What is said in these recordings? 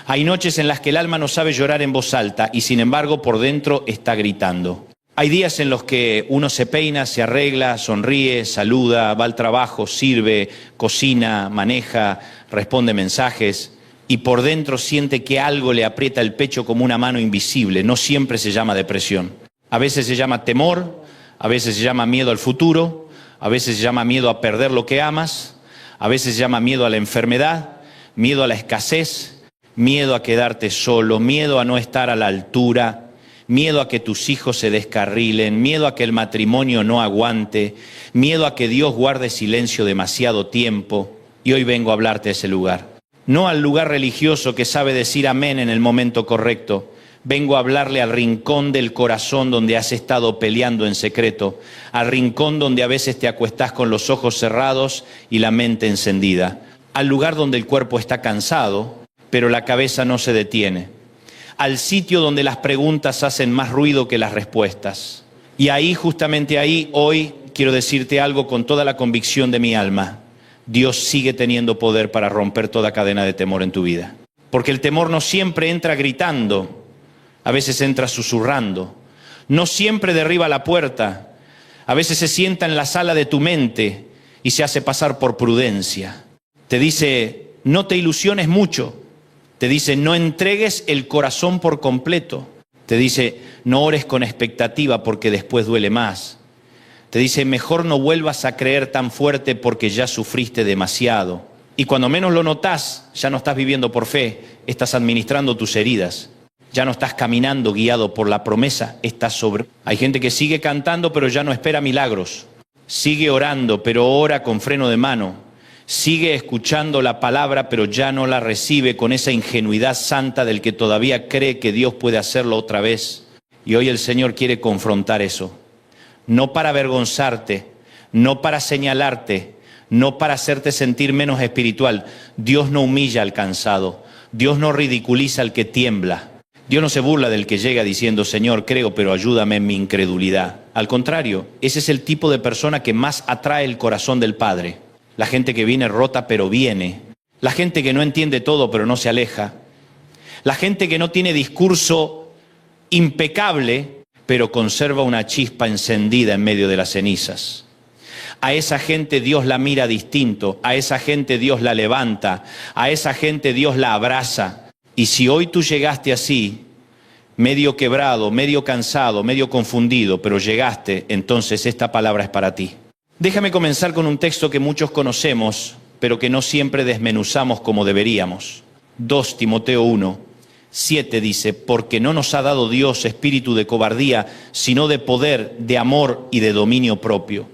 Hay noches en las que el alma no sabe llorar en voz alta y sin embargo por dentro está gritando. Hay días en los que uno se peina, se arregla, sonríe, saluda, va al trabajo, sirve, cocina, maneja, responde mensajes y por dentro siente que algo le aprieta el pecho como una mano invisible. No siempre se llama depresión. A veces se llama temor, a veces se llama miedo al futuro, a veces se llama miedo a perder lo que amas, a veces se llama miedo a la enfermedad, miedo a la escasez, miedo a quedarte solo, miedo a no estar a la altura, miedo a que tus hijos se descarrilen, miedo a que el matrimonio no aguante, miedo a que Dios guarde silencio demasiado tiempo. Y hoy vengo a hablarte de ese lugar. No al lugar religioso que sabe decir amén en el momento correcto. Vengo a hablarle al rincón del corazón donde has estado peleando en secreto, al rincón donde a veces te acuestás con los ojos cerrados y la mente encendida, al lugar donde el cuerpo está cansado, pero la cabeza no se detiene, al sitio donde las preguntas hacen más ruido que las respuestas. Y ahí, justamente ahí, hoy quiero decirte algo con toda la convicción de mi alma. Dios sigue teniendo poder para romper toda cadena de temor en tu vida. Porque el temor no siempre entra gritando, a veces entra susurrando. No siempre derriba la puerta, a veces se sienta en la sala de tu mente y se hace pasar por prudencia. Te dice, no te ilusiones mucho. Te dice, no entregues el corazón por completo. Te dice, no ores con expectativa porque después duele más. Te dice, mejor no vuelvas a creer tan fuerte porque ya sufriste demasiado. Y cuando menos lo notás, ya no estás viviendo por fe, estás administrando tus heridas. Ya no estás caminando guiado por la promesa, estás sobre. Hay gente que sigue cantando pero ya no espera milagros. Sigue orando pero ora con freno de mano. Sigue escuchando la palabra pero ya no la recibe con esa ingenuidad santa del que todavía cree que Dios puede hacerlo otra vez. Y hoy el Señor quiere confrontar eso. No para avergonzarte, no para señalarte, no para hacerte sentir menos espiritual. Dios no humilla al cansado. Dios no ridiculiza al que tiembla. Dios no se burla del que llega diciendo, Señor, creo, pero ayúdame en mi incredulidad. Al contrario, ese es el tipo de persona que más atrae el corazón del Padre. La gente que viene rota, pero viene. La gente que no entiende todo, pero no se aleja. La gente que no tiene discurso impecable, pero conserva una chispa encendida en medio de las cenizas. A esa gente Dios la mira distinto, a esa gente Dios la levanta, a esa gente Dios la abraza. Y si hoy tú llegaste así, medio quebrado, medio cansado, medio confundido, pero llegaste, entonces esta palabra es para ti. Déjame comenzar con un texto que muchos conocemos, pero que no siempre desmenuzamos como deberíamos. 2 Timoteo 1, 7 dice, porque no nos ha dado Dios espíritu de cobardía, sino de poder, de amor y de dominio propio.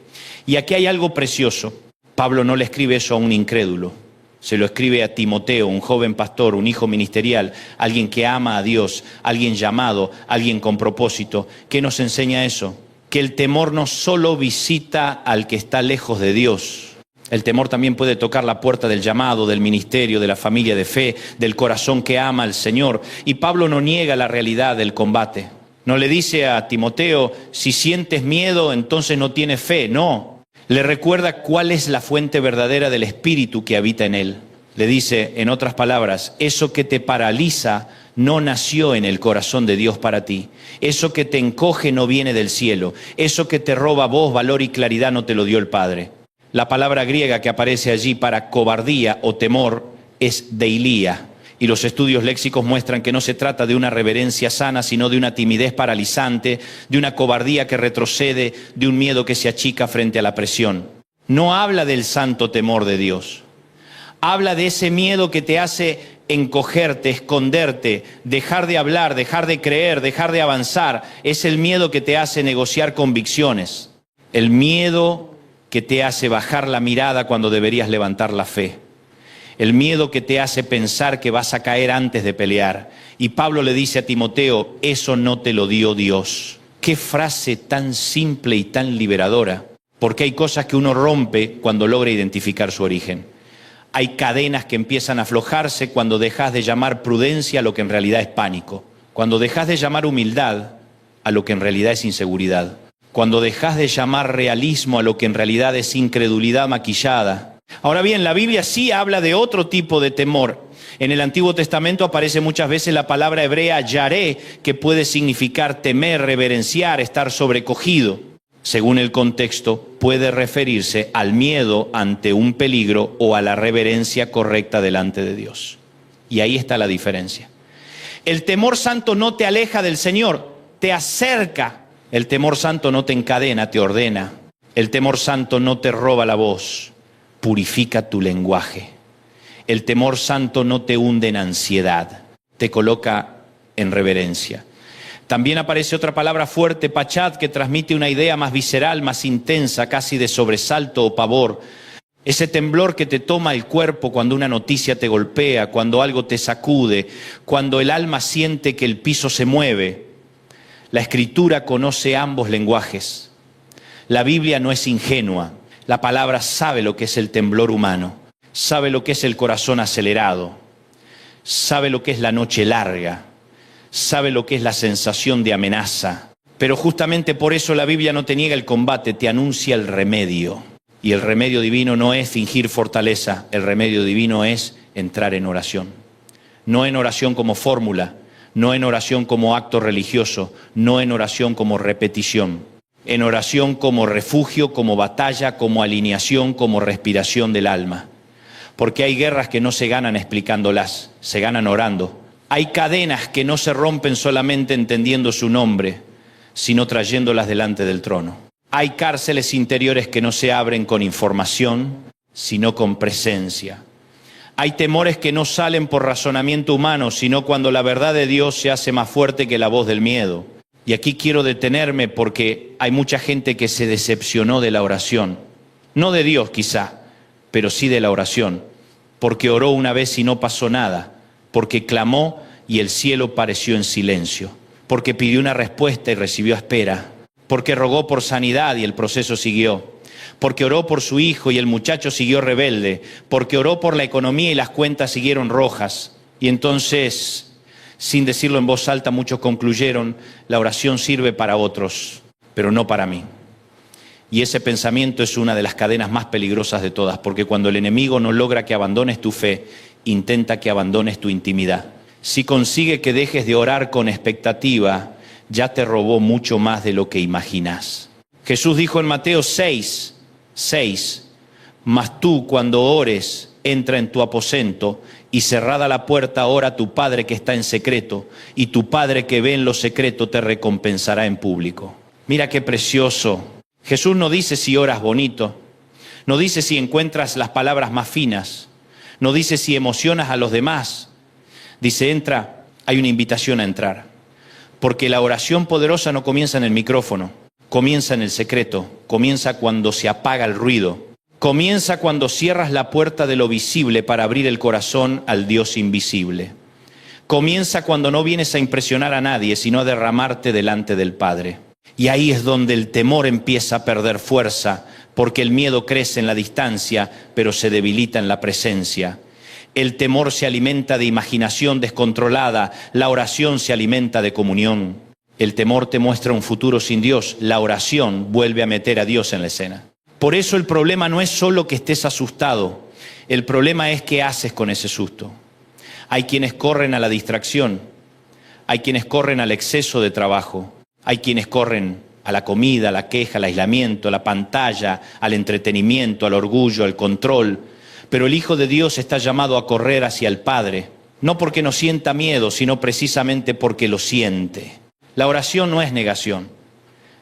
Y aquí hay algo precioso. Pablo no le escribe eso a un incrédulo. Se lo escribe a Timoteo, un joven pastor, un hijo ministerial, alguien que ama a Dios, alguien llamado, alguien con propósito. ¿Qué nos enseña eso? Que el temor no solo visita al que está lejos de Dios. El temor también puede tocar la puerta del llamado, del ministerio, de la familia de fe, del corazón que ama al Señor. Y Pablo no niega la realidad del combate. No le dice a Timoteo, si sientes miedo, entonces no tienes fe. No. Le recuerda cuál es la fuente verdadera del espíritu que habita en él. Le dice, en otras palabras, eso que te paraliza no nació en el corazón de Dios para ti. Eso que te encoge no viene del cielo. Eso que te roba voz, valor y claridad no te lo dio el Padre. La palabra griega que aparece allí para cobardía o temor es deilía. Y los estudios léxicos muestran que no se trata de una reverencia sana, sino de una timidez paralizante, de una cobardía que retrocede, de un miedo que se achica frente a la presión. No habla del santo temor de Dios. Habla de ese miedo que te hace encogerte, esconderte, dejar de hablar, dejar de creer, dejar de avanzar. Es el miedo que te hace negociar convicciones. El miedo que te hace bajar la mirada cuando deberías levantar la fe. El miedo que te hace pensar que vas a caer antes de pelear. Y Pablo le dice a Timoteo, eso no te lo dio Dios. Qué frase tan simple y tan liberadora. Porque hay cosas que uno rompe cuando logra identificar su origen. Hay cadenas que empiezan a aflojarse cuando dejas de llamar prudencia a lo que en realidad es pánico. Cuando dejas de llamar humildad a lo que en realidad es inseguridad. Cuando dejas de llamar realismo a lo que en realidad es incredulidad maquillada. Ahora bien, la Biblia sí habla de otro tipo de temor. En el Antiguo Testamento aparece muchas veces la palabra hebrea yaré, que puede significar temer, reverenciar, estar sobrecogido. Según el contexto, puede referirse al miedo ante un peligro o a la reverencia correcta delante de Dios. Y ahí está la diferencia. El temor santo no te aleja del Señor, te acerca. El temor santo no te encadena, te ordena. El temor santo no te roba la voz, purifica tu lenguaje. El temor santo no te hunde en ansiedad, te coloca en reverencia. También aparece otra palabra fuerte, pachat, que transmite una idea más visceral, más intensa, casi de sobresalto o pavor. Ese temblor que te toma el cuerpo cuando una noticia te golpea, cuando algo te sacude, cuando el alma siente que el piso se mueve. La Escritura conoce ambos lenguajes. La Biblia no es ingenua. La palabra sabe lo que es el temblor humano, sabe lo que es el corazón acelerado, sabe lo que es la noche larga, sabe lo que es la sensación de amenaza. Pero justamente por eso la Biblia no te niega el combate, te anuncia el remedio. Y el remedio divino no es fingir fortaleza, el remedio divino es entrar en oración. No en oración como fórmula, no en oración como acto religioso, no en oración como repetición. En oración como refugio, como batalla, como alineación, como respiración del alma. Porque hay guerras que no se ganan explicándolas, se ganan orando. Hay cadenas que no se rompen solamente entendiendo su nombre, sino trayéndolas delante del trono. Hay cárceles interiores que no se abren con información, sino con presencia. Hay temores que no salen por razonamiento humano, sino cuando la verdad de Dios se hace más fuerte que la voz del miedo. Y aquí quiero detenerme porque hay mucha gente que se decepcionó de la oración. No de Dios quizá, pero sí de la oración. Porque oró una vez y no pasó nada. Porque clamó y el cielo pareció en silencio. Porque pidió una respuesta y recibió espera. Porque rogó por sanidad y el proceso siguió. Porque oró por su hijo y el muchacho siguió rebelde. Porque oró por la economía y las cuentas siguieron rojas. Y entonces, sin decirlo en voz alta, muchos concluyeron, la oración sirve para otros, pero no para mí. Y ese pensamiento es una de las cadenas más peligrosas de todas, porque cuando el enemigo no logra que abandones tu fe, intenta que abandones tu intimidad. Si consigue que dejes de orar con expectativa, ya te robó mucho más de lo que imaginás. Jesús dijo en Mateo 6, mas tú cuando ores, entra en tu aposento y cerrada la puerta ora a tu Padre que está en secreto, y tu Padre que ve en lo secreto te recompensará en público. Mira qué precioso. Jesús no dice si oras bonito, no dice si encuentras las palabras más finas, no dice si emocionas a los demás. Dice, entra, hay una invitación a entrar. Porque la oración poderosa no comienza en el micrófono, comienza en el secreto, comienza cuando se apaga el ruido, comienza cuando cierras la puerta de lo visible para abrir el corazón al Dios invisible. Comienza cuando no vienes a impresionar a nadie, sino a derramarte delante del Padre. Y ahí es donde el temor empieza a perder fuerza, porque el miedo crece en la distancia, pero se debilita en la presencia. El temor se alimenta de imaginación descontrolada, la oración se alimenta de comunión. El temor te muestra un futuro sin Dios, la oración vuelve a meter a Dios en la escena. Por eso el problema no es solo que estés asustado, el problema es qué haces con ese susto. Hay quienes corren a la distracción, hay quienes corren al exceso de trabajo, hay quienes corren a la comida, a la queja, al aislamiento, a la pantalla, al entretenimiento, al orgullo, al control. Pero el Hijo de Dios está llamado a correr hacia el Padre, no porque no sienta miedo, sino precisamente porque lo siente. La oración no es negación,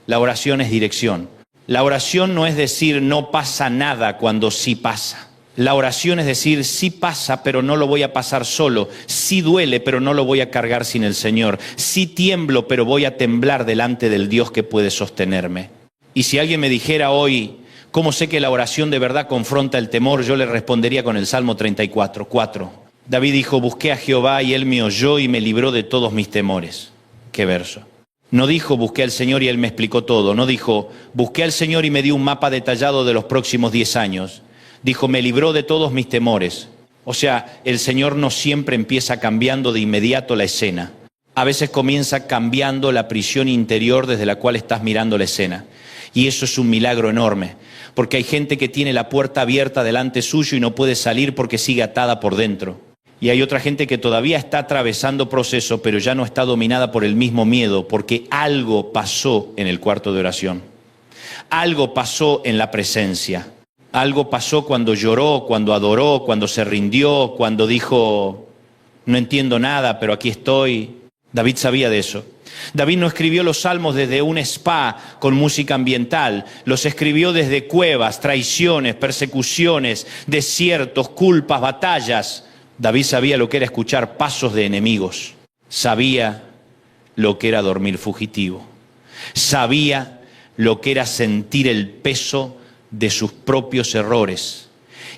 la oración es dirección. La oración no es decir no pasa nada cuando sí pasa. La oración es decir sí pasa, pero no lo voy a pasar solo. Sí duele, pero no lo voy a cargar sin el Señor. Sí tiemblo, pero voy a temblar delante del Dios que puede sostenerme. Y si alguien me dijera hoy, ¿cómo sé que la oración de verdad confronta el temor? Yo le respondería con el Salmo 34, 4. David dijo, busqué a Jehová y Él me oyó y me libró de todos mis temores. ¿Qué verso? No dijo, busqué al Señor y Él me explicó todo. No dijo, busqué al Señor y me dio un mapa detallado de los próximos 10 años. Dijo, me libró de todos mis temores. O sea, el Señor no siempre empieza cambiando de inmediato la escena. A veces comienza cambiando la prisión interior desde la cual estás mirando la escena. Y eso es un milagro enorme. Porque hay gente que tiene la puerta abierta delante suyo y no puede salir porque sigue atada por dentro. Y hay otra gente que todavía está atravesando proceso, pero ya no está dominada por el mismo miedo, porque algo pasó en el cuarto de oración. Algo pasó en la presencia. Algo pasó cuando lloró, cuando adoró, cuando se rindió, cuando dijo, no entiendo nada, pero aquí estoy. David sabía de eso. David no escribió los salmos desde un spa con música ambiental. Los escribió desde cuevas, traiciones, persecuciones, desiertos, culpas, batallas. David sabía lo que era escuchar pasos de enemigos. Sabía lo que era dormir fugitivo. Sabía lo que era sentir el peso de sus propios errores.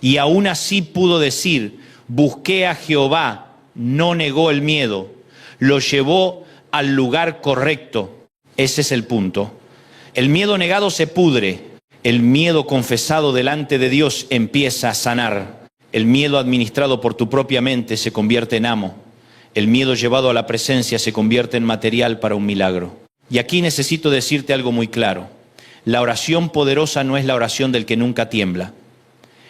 Y aún así pudo decir, busqué a Jehová, no negó el miedo, lo llevó al lugar correcto. Ese es el punto. El miedo negado se pudre, el miedo confesado delante de Dios empieza a sanar. El miedo administrado por tu propia mente se convierte en amo. El miedo llevado a la presencia se convierte en material para un milagro. Y aquí necesito decirte algo muy claro. La oración poderosa no es la oración del que nunca tiembla.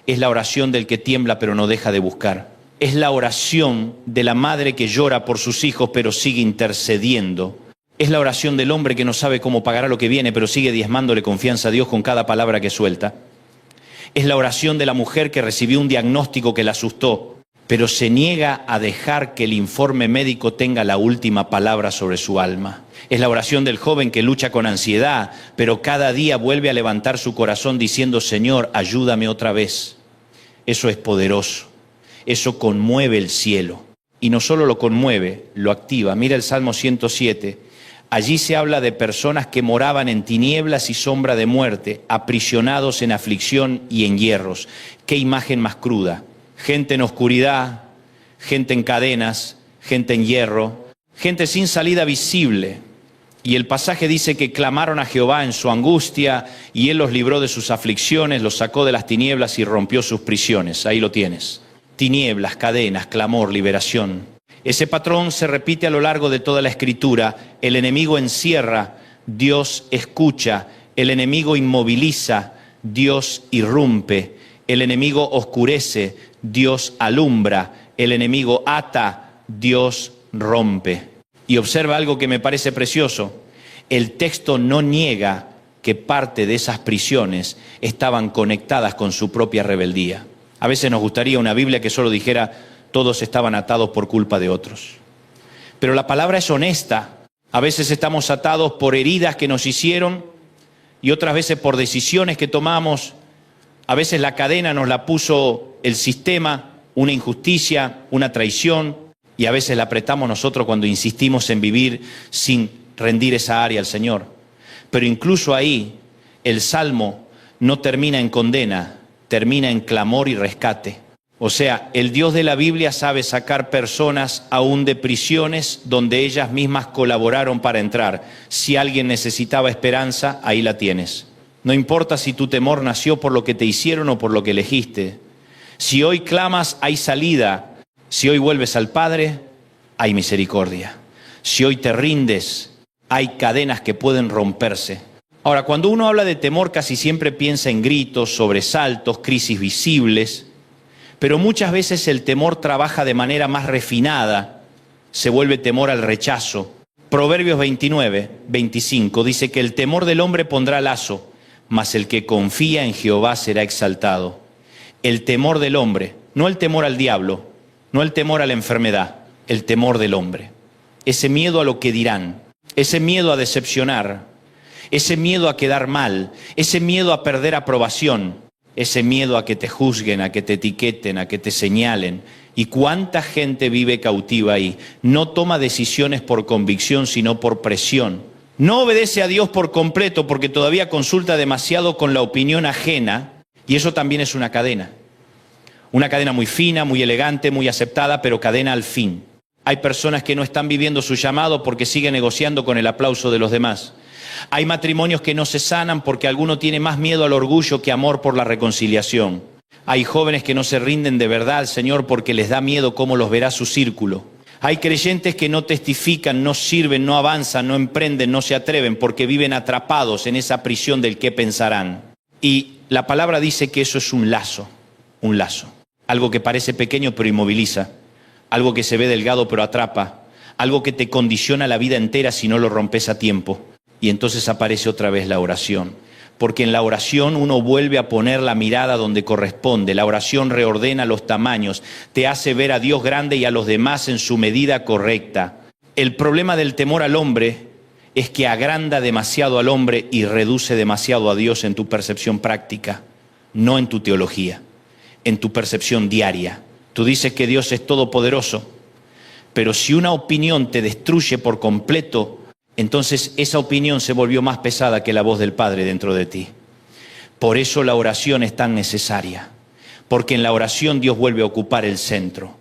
Es la oración del que tiembla pero no deja de buscar. Es la oración de la madre que llora por sus hijos pero sigue intercediendo. Es la oración del hombre que no sabe cómo pagará lo que viene pero sigue diezmándole confianza a Dios con cada palabra que suelta. Es la oración de la mujer que recibió un diagnóstico que la asustó, pero se niega a dejar que el informe médico tenga la última palabra sobre su alma. Es la oración del joven que lucha con ansiedad, pero cada día vuelve a levantar su corazón diciendo, Señor, ayúdame otra vez. Eso es poderoso. Eso conmueve el cielo. Y no solo lo conmueve, lo activa. Mira el Salmo 107. Allí se habla de personas que moraban en tinieblas y sombra de muerte, aprisionados en aflicción y en hierros. Qué imagen más cruda. Gente en oscuridad, gente en cadenas, gente en hierro, gente sin salida visible. Y el pasaje dice que clamaron a Jehová en su angustia y Él los libró de sus aflicciones, los sacó de las tinieblas y rompió sus prisiones. Ahí lo tienes. Tinieblas, cadenas, clamor, liberación. Ese patrón se repite a lo largo de toda la Escritura. El enemigo encierra, Dios escucha. El enemigo inmoviliza, Dios irrumpe. El enemigo oscurece, Dios alumbra. El enemigo ata, Dios rompe. Y observa algo que me parece precioso. El texto no niega que parte de esas prisiones estaban conectadas con su propia rebeldía. A veces nos gustaría una Biblia que solo dijera todos estaban atados por culpa de otros. Pero la palabra es honesta. A veces estamos atados por heridas que nos hicieron y otras veces por decisiones que tomamos. A veces la cadena nos la puso el sistema, una injusticia, una traición, y a veces la apretamos nosotros cuando insistimos en vivir sin rendir esa área al Señor. Pero incluso ahí el Salmo no termina en condena, termina en clamor y rescate. O sea, el Dios de la Biblia sabe sacar personas aún de prisiones donde ellas mismas colaboraron para entrar. Si alguien necesitaba esperanza, ahí la tienes. No importa si tu temor nació por lo que te hicieron o por lo que elegiste. Si hoy clamas, hay salida. Si hoy vuelves al Padre, hay misericordia. Si hoy te rindes, hay cadenas que pueden romperse. Ahora, cuando uno habla de temor, casi siempre piensa en gritos, sobresaltos, crisis visibles. Pero muchas veces el temor trabaja de manera más refinada, se vuelve temor al rechazo. Proverbios 29, 25 dice que el temor del hombre pondrá lazo, mas el que confía en Jehová será exaltado. El temor del hombre, no el temor al diablo, no el temor a la enfermedad, el temor del hombre. Ese miedo a lo que dirán, ese miedo a decepcionar, ese miedo a quedar mal, ese miedo a perder aprobación. Ese miedo a que te juzguen, a que te etiqueten, a que te señalen. ¿Y cuánta gente vive cautiva ahí? No toma decisiones por convicción, sino por presión. No obedece a Dios por completo porque todavía consulta demasiado con la opinión ajena. Y eso también es una cadena. Una cadena muy fina, muy elegante, muy aceptada, pero cadena al fin. Hay personas que no están viviendo su llamado porque siguen negociando con el aplauso de los demás. Hay matrimonios que no se sanan porque alguno tiene más miedo al orgullo que amor por la reconciliación. Hay jóvenes que no se rinden de verdad al Señor porque les da miedo cómo los verá su círculo. Hay creyentes que no testifican, no sirven, no avanzan, no emprenden, no se atreven porque viven atrapados en esa prisión del qué pensarán. Y la palabra dice que eso es un lazo, algo que parece pequeño pero inmoviliza. algo que se ve delgado pero atrapa, algo que te condiciona la vida entera si no lo rompes a tiempo. Y entonces aparece otra vez la oración. Porque en la oración uno vuelve a poner la mirada donde corresponde. La oración reordena los tamaños, te hace ver a Dios grande y a los demás en su medida correcta. El problema del temor al hombre es que agranda demasiado al hombre y reduce demasiado a Dios en tu percepción práctica, no en tu teología, en tu percepción diaria. Tú dices que Dios es todopoderoso, pero si una opinión te destruye por completo, entonces esa opinión se volvió más pesada que la voz del Padre dentro de ti. Por eso la oración es tan necesaria, porque en la oración Dios vuelve a ocupar el centro.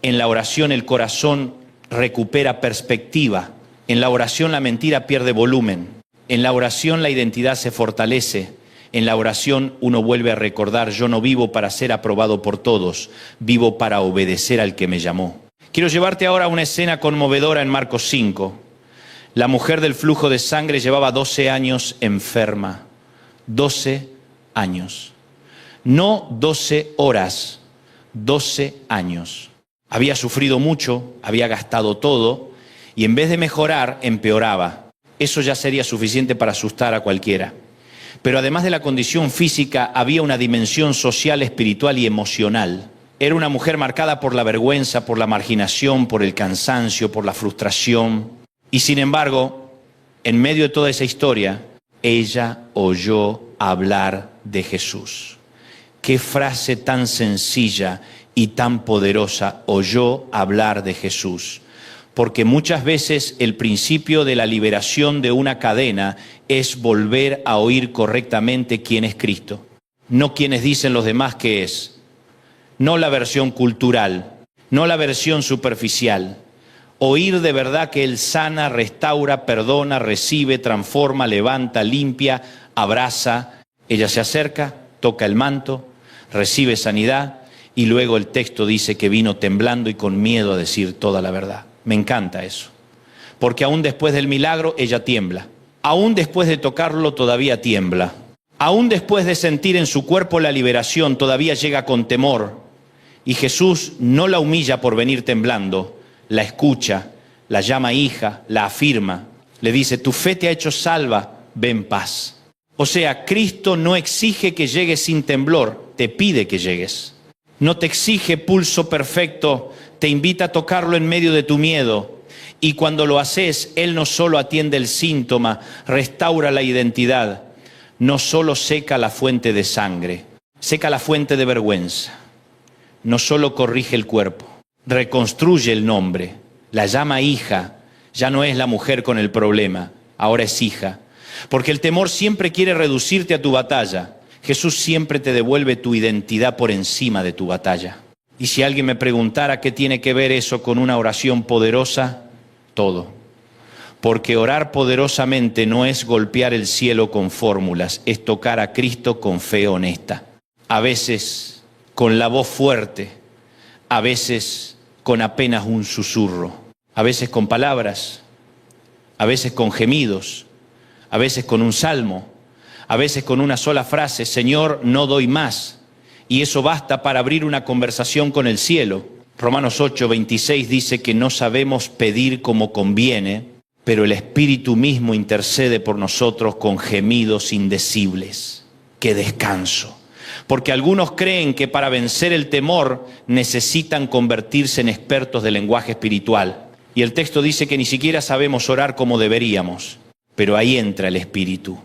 En la oración el corazón recupera perspectiva. En la oración la mentira pierde volumen. En la oración la identidad se fortalece. En la oración uno vuelve a recordar: yo no vivo para ser aprobado por todos, vivo para obedecer al que me llamó. Quiero llevarte ahora a una escena conmovedora en Marcos 5. La mujer del flujo de sangre llevaba 12 años enferma. 12 años. No 12 horas, 12 años. Había sufrido mucho, había gastado todo, y en vez de mejorar, empeoraba. Eso ya sería suficiente para asustar a cualquiera. Pero además de la condición física, había una dimensión social, espiritual y emocional. Era una mujer marcada por la vergüenza, por la marginación, por el cansancio, por la frustración. Y sin embargo, en medio de toda esa historia, ella oyó hablar de Jesús. Qué frase tan sencilla y tan poderosa: oyó hablar de Jesús. Porque muchas veces el principio de la liberación de una cadena es volver a oír correctamente quién es Cristo. No quienes dicen los demás que es. No la versión cultural, no la versión superficial. Oír de verdad que Él sana, restaura, perdona, recibe, transforma, levanta, limpia, abraza. Ella se acerca, toca el manto, recibe sanidad y luego el texto dice que vino temblando y con miedo a decir toda la verdad. Me encanta eso, porque aún después del milagro ella tiembla. Aún después de tocarlo todavía tiembla. Aún después de sentir en su cuerpo la liberación todavía llega con temor. Y Jesús no la humilla por venir temblando. La escucha, la llama hija, la afirma, le dice: tu fe te ha hecho salva, ve en paz. O sea, Cristo no exige que llegues sin temblor, te pide que llegues. No te exige pulso perfecto, te invita a tocarlo en medio de tu miedo. Y cuando lo haces, Él no solo atiende el síntoma, restaura la identidad, no solo seca la fuente de sangre, seca la fuente de vergüenza, no solo corrige el cuerpo, reconstruye el nombre, la llama hija. Ya no es la mujer con el problema, ahora es hija. Porque el temor siempre quiere reducirte a tu batalla. Jesús siempre te devuelve tu identidad por encima de tu batalla. Y si alguien me preguntara qué tiene que ver eso con una oración poderosa, todo. Porque orar poderosamente no es golpear el cielo con fórmulas, es tocar a Cristo con fe honesta. A veces con la voz fuerte, a veces con apenas un susurro, a veces con palabras, a veces con gemidos, a veces con un salmo, a veces con una sola frase: Señor, no doy más. Y eso basta para abrir una conversación con el cielo. Romanos 8:26 dice que no sabemos pedir como conviene, pero el Espíritu mismo intercede por nosotros con gemidos indecibles. ¡Qué descanso! Porque algunos creen que para vencer el temor necesitan convertirse en expertos de lenguaje espiritual. Y el texto dice que ni siquiera sabemos orar como deberíamos. Pero ahí entra el Espíritu.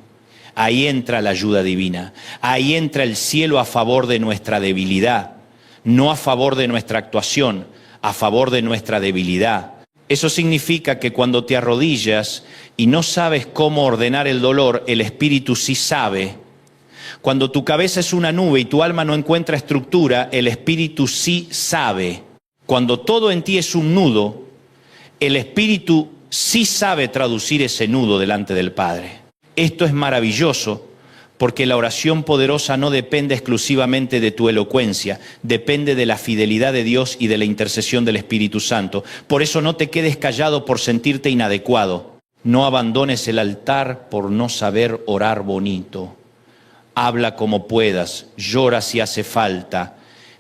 Ahí entra la ayuda divina. Ahí entra el cielo a favor de nuestra debilidad. No a favor de nuestra actuación, a favor de nuestra debilidad. Eso significa que cuando te arrodillas y no sabes cómo ordenar el dolor, el Espíritu sí sabe. Cuando tu cabeza es una nube y tu alma no encuentra estructura, el Espíritu sí sabe. Cuando todo en ti es un nudo, el Espíritu sí sabe traducir ese nudo delante del Padre. Esto es maravilloso porque la oración poderosa no depende exclusivamente de tu elocuencia, depende de la fidelidad de Dios y de la intercesión del Espíritu Santo. Por eso no te quedes callado por sentirte inadecuado. No abandones el altar por no saber orar bonito. Habla como puedas, llora si hace falta,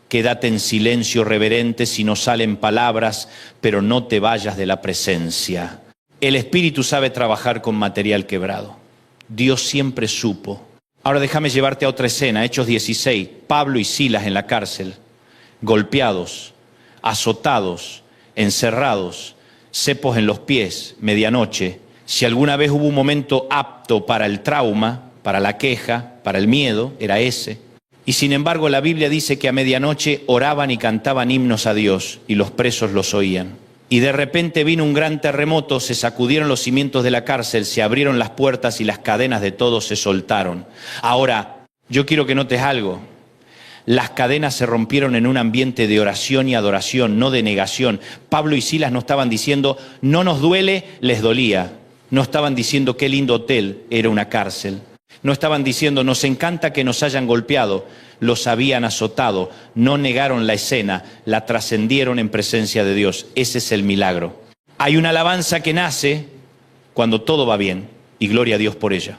Quédate en silencio reverente si no salen palabras, pero no te vayas de la presencia. El Espíritu sabe trabajar con material quebrado. Dios siempre supo. Ahora déjame llevarte a otra escena, Hechos 16. Pablo y Silas en la cárcel, golpeados, azotados, encerrados, cepos en los pies, medianoche. Si alguna vez hubo un momento apto para el trauma, para la queja, para el miedo, era ese. Y sin embargo la Biblia dice que a medianoche oraban y cantaban himnos a Dios y los presos los oían. Y de repente vino un gran terremoto, se sacudieron los cimientos de la cárcel, se abrieron las puertas y las cadenas de todos se soltaron. Ahora, yo quiero que notes algo. Las cadenas se rompieron en un ambiente de oración y adoración, no de negación. Pablo y Silas no estaban diciendo, no nos duele, les dolía. No estaban diciendo, qué lindo hotel, era una cárcel. No estaban diciendo, nos encanta que nos hayan golpeado, los habían azotado. No negaron la escena, la trascendieron en presencia de Dios. Ese es el milagro. Hay una alabanza que nace cuando todo va bien, y gloria a Dios por ella.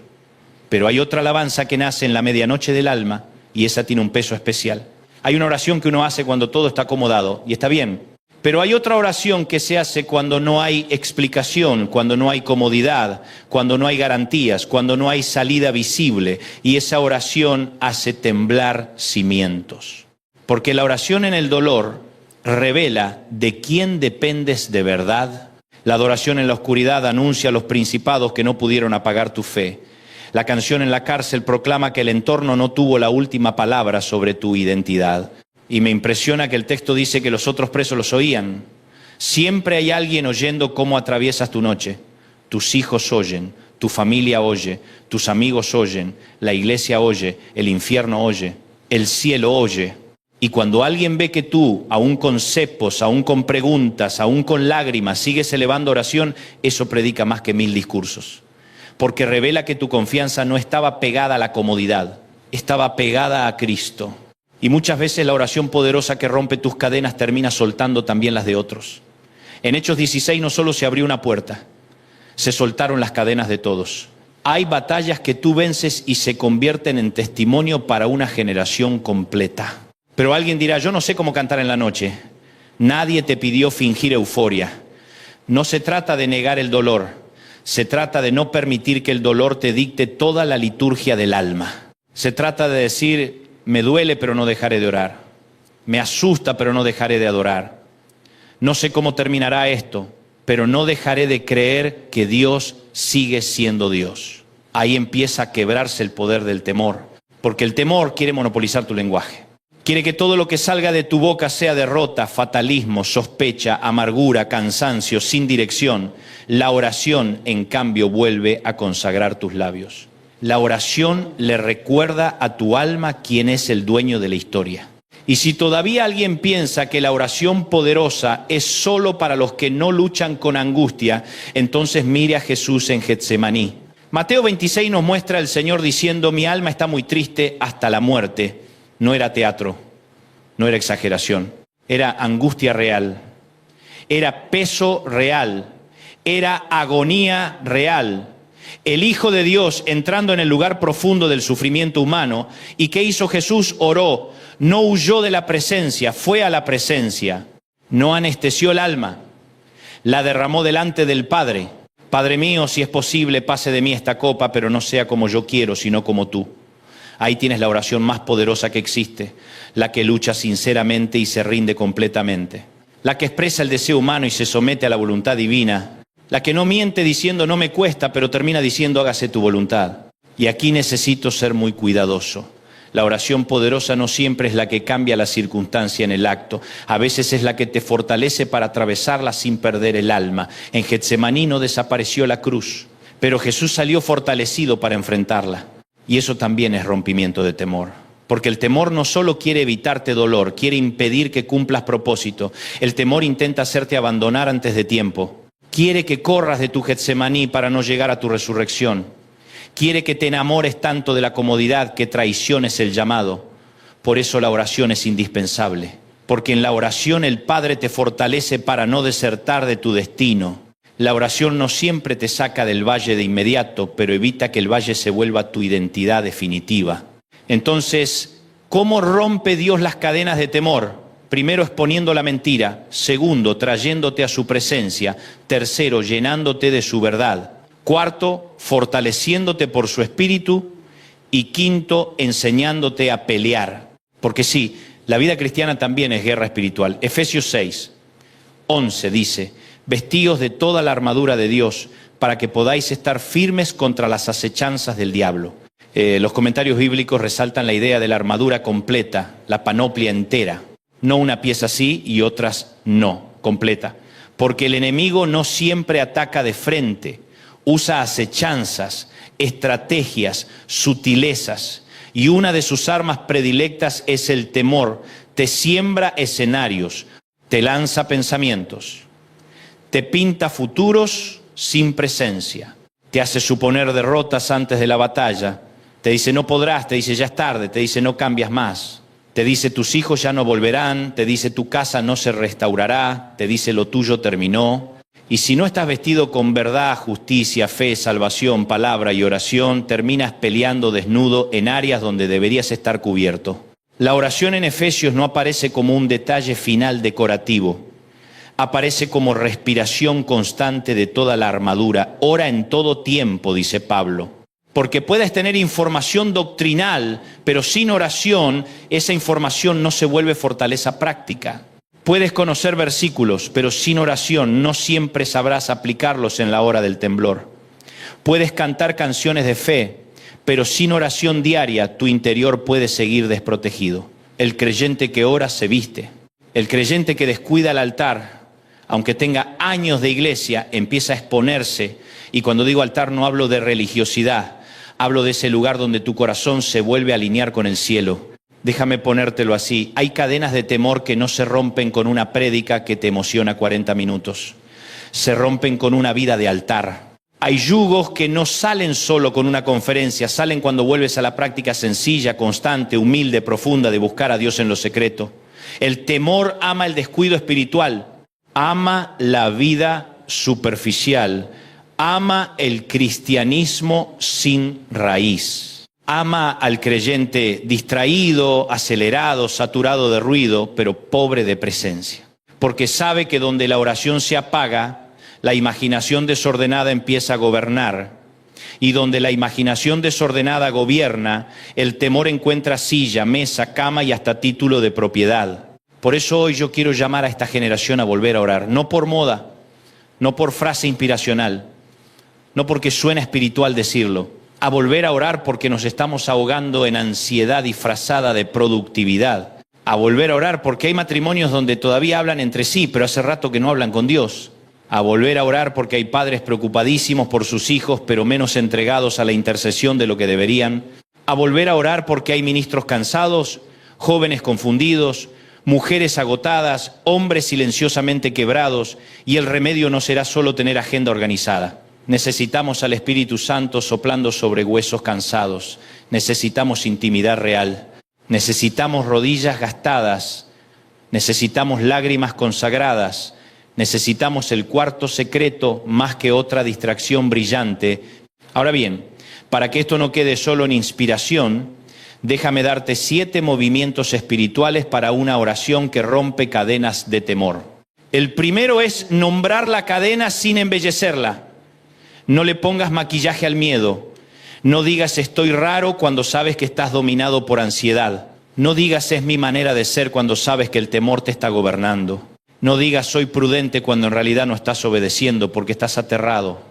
Pero hay otra alabanza que nace en la medianoche del alma, y esa tiene un peso especial. Hay una oración que uno hace cuando todo está acomodado, y está bien. Pero hay otra oración que se hace cuando no hay explicación, cuando no hay comodidad, cuando no hay garantías, cuando no hay salida visible. Y esa oración hace temblar cimientos. Porque la oración en el dolor revela de quién dependes de verdad. La adoración en la oscuridad anuncia a los principados que no pudieron apagar tu fe. La canción en la cárcel proclama que el entorno no tuvo la última palabra sobre tu identidad. Y me impresiona que el texto dice que los otros presos los oían. Siempre hay alguien oyendo cómo atraviesas tu noche. Tus hijos oyen, tu familia oye, tus amigos oyen, la iglesia oye, el infierno oye, el cielo oye. Y cuando alguien ve que tú, aún con cepos, aún con preguntas, aún con lágrimas, sigues elevando oración, eso predica más que 1000 discursos. Porque revela que tu confianza no estaba pegada a la comodidad, estaba pegada a Cristo. Y muchas veces la oración poderosa que rompe tus cadenas termina soltando también las de otros. En Hechos 16 no solo se abrió una puerta, se soltaron las cadenas de todos. Hay batallas que tú vences y se convierten en testimonio para una generación completa. Pero alguien dirá, yo no sé cómo cantar en la noche. Nadie te pidió fingir euforia. No se trata de negar el dolor. Se trata de no permitir que el dolor te dicte toda la liturgia del alma. Se trata de decir, me duele pero no dejaré de orar. Me asusta pero no dejaré de adorar. No sé cómo terminará esto, pero no dejaré de creer que Dios sigue siendo Dios. Ahí empieza a quebrarse el poder del temor, porque el temor quiere monopolizar tu lenguaje. Quiere que todo lo que salga de tu boca sea derrota, fatalismo, sospecha, amargura, cansancio, sin dirección. La oración, en cambio, vuelve a consagrar tus labios. La oración le recuerda a tu alma quién es el dueño de la historia. Y si todavía alguien piensa que la oración poderosa es solo para los que no luchan con angustia, entonces mire a Jesús en Getsemaní. Mateo 26 nos muestra al Señor diciendo, mi alma está muy triste hasta la muerte. No era teatro, no era exageración, era angustia real, era peso real, era agonía real. El Hijo de Dios entrando en el lugar profundo del sufrimiento humano. ¿Y qué hizo Jesús? Oró, no huyó de la presencia, fue a la presencia, no anestesió el alma, la derramó delante del Padre. Padre mío, si es posible, pase de mí esta copa, pero no sea como yo quiero, sino como tú. Ahí tienes la oración más poderosa que existe, la que lucha sinceramente y se rinde completamente, la que expresa el deseo humano y se somete a la voluntad divina, la que no miente diciendo no me cuesta, pero termina diciendo hágase tu voluntad. Y aquí necesito ser muy cuidadoso. La oración poderosa no siempre es la que cambia la circunstancia en el acto, a veces es la que te fortalece para atravesarla sin perder el alma. En Getsemaní no desapareció la cruz, pero Jesús salió fortalecido para enfrentarla. Y eso también es rompimiento de temor. Porque el temor no solo quiere evitarte dolor, quiere impedir que cumplas propósito. El temor intenta hacerte abandonar antes de tiempo. Quiere que corras de tu Getsemaní para no llegar a tu resurrección. Quiere que te enamores tanto de la comodidad que traiciones el llamado. Por eso la oración es indispensable. Porque en la oración el Padre te fortalece para no desertar de tu destino. La oración no siempre te saca del valle de inmediato, pero evita que el valle se vuelva tu identidad definitiva. Entonces, ¿Cómo rompe Dios las cadenas de temor? Primero, exponiendo la mentira. Segundo, trayéndote a su presencia. Tercero, llenándote de su verdad. Cuarto, fortaleciéndote por su espíritu. Y quinto, enseñándote a pelear. Porque sí, la vida cristiana también es guerra espiritual. Efesios 6:11 dice: vestíos de toda la armadura de Dios para que podáis estar firmes contra las acechanzas del diablo. Los comentarios bíblicos resaltan la idea de la armadura completa, la panoplia entera. No una pieza sí y otras no, completa. Porque el enemigo no siempre ataca de frente, usa acechanzas, estrategias, sutilezas. Y una de sus armas predilectas es el temor. Te siembra escenarios, te lanza pensamientos, te pinta futuros sin presencia, te hace suponer derrotas antes de la batalla, te dice no podrás, te dice ya es tarde, te dice no cambias más, te dice tus hijos ya no volverán, te dice tu casa no se restaurará, te dice lo tuyo terminó. Y si no estás vestido con verdad, justicia, fe, salvación, palabra y oración, terminas peleando desnudo en áreas donde deberías estar cubierto. La oración en Efesios no aparece como un detalle final decorativo. Aparece como respiración constante de toda la armadura. Ora en todo tiempo, dice Pablo. Porque puedes tener información doctrinal, pero sin oración, esa información no se vuelve fortaleza práctica. Puedes conocer versículos, pero sin oración no siempre sabrás aplicarlos en la hora del temblor. Puedes cantar canciones de fe, pero sin oración diaria tu interior puede seguir desprotegido. El creyente que ora se viste. El creyente que descuida el altar, aunque tenga años de iglesia, empieza a exponerse. Y cuando digo altar no hablo de religiosidad, hablo de ese lugar donde tu corazón se vuelve a alinear con el cielo. Déjame ponértelo así, hay cadenas de temor que no se rompen con una prédica que te emociona 40 minutos. Se rompen con una vida de altar. Hay yugos que no salen solo con una conferencia, salen cuando vuelves a la práctica sencilla, constante, humilde, profunda de buscar a Dios en lo secreto. El temor ama el descuido espiritual, ama la vida superficial, ama el cristianismo sin raíz. Ama al creyente distraído, acelerado, saturado de ruido, pero pobre de presencia. Porque sabe que donde la oración se apaga, la imaginación desordenada empieza a gobernar. Y donde la imaginación desordenada gobierna, el temor encuentra silla, mesa, cama y hasta título de propiedad. Por eso hoy yo quiero llamar a esta generación a volver a orar. No por moda, no por frase inspiracional, no porque suena espiritual decirlo. A volver a orar porque nos estamos ahogando en ansiedad disfrazada de productividad. A volver a orar porque hay matrimonios donde todavía hablan entre sí, pero hace rato que no hablan con Dios. A volver a orar porque hay padres preocupadísimos por sus hijos, pero menos entregados a la intercesión de lo que deberían. A volver a orar porque hay ministros cansados, jóvenes confundidos, mujeres agotadas, hombres silenciosamente quebrados, y el remedio no será solo tener agenda organizada. Necesitamos al Espíritu Santo soplando sobre huesos cansados. Necesitamos intimidad real. Necesitamos rodillas gastadas. Necesitamos lágrimas consagradas. Necesitamos el cuarto secreto más que otra distracción brillante. Ahora bien, para que esto no quede solo en inspiración, déjame darte 7 movimientos espirituales para una oración que rompe cadenas de temor. El primero es nombrar la cadena sin embellecerla. No le pongas maquillaje al miedo. No digas estoy raro cuando sabes que estás dominado por ansiedad. No digas es mi manera de ser cuando sabes que el temor te está gobernando. No digas soy prudente cuando en realidad no estás obedeciendo porque estás aterrado.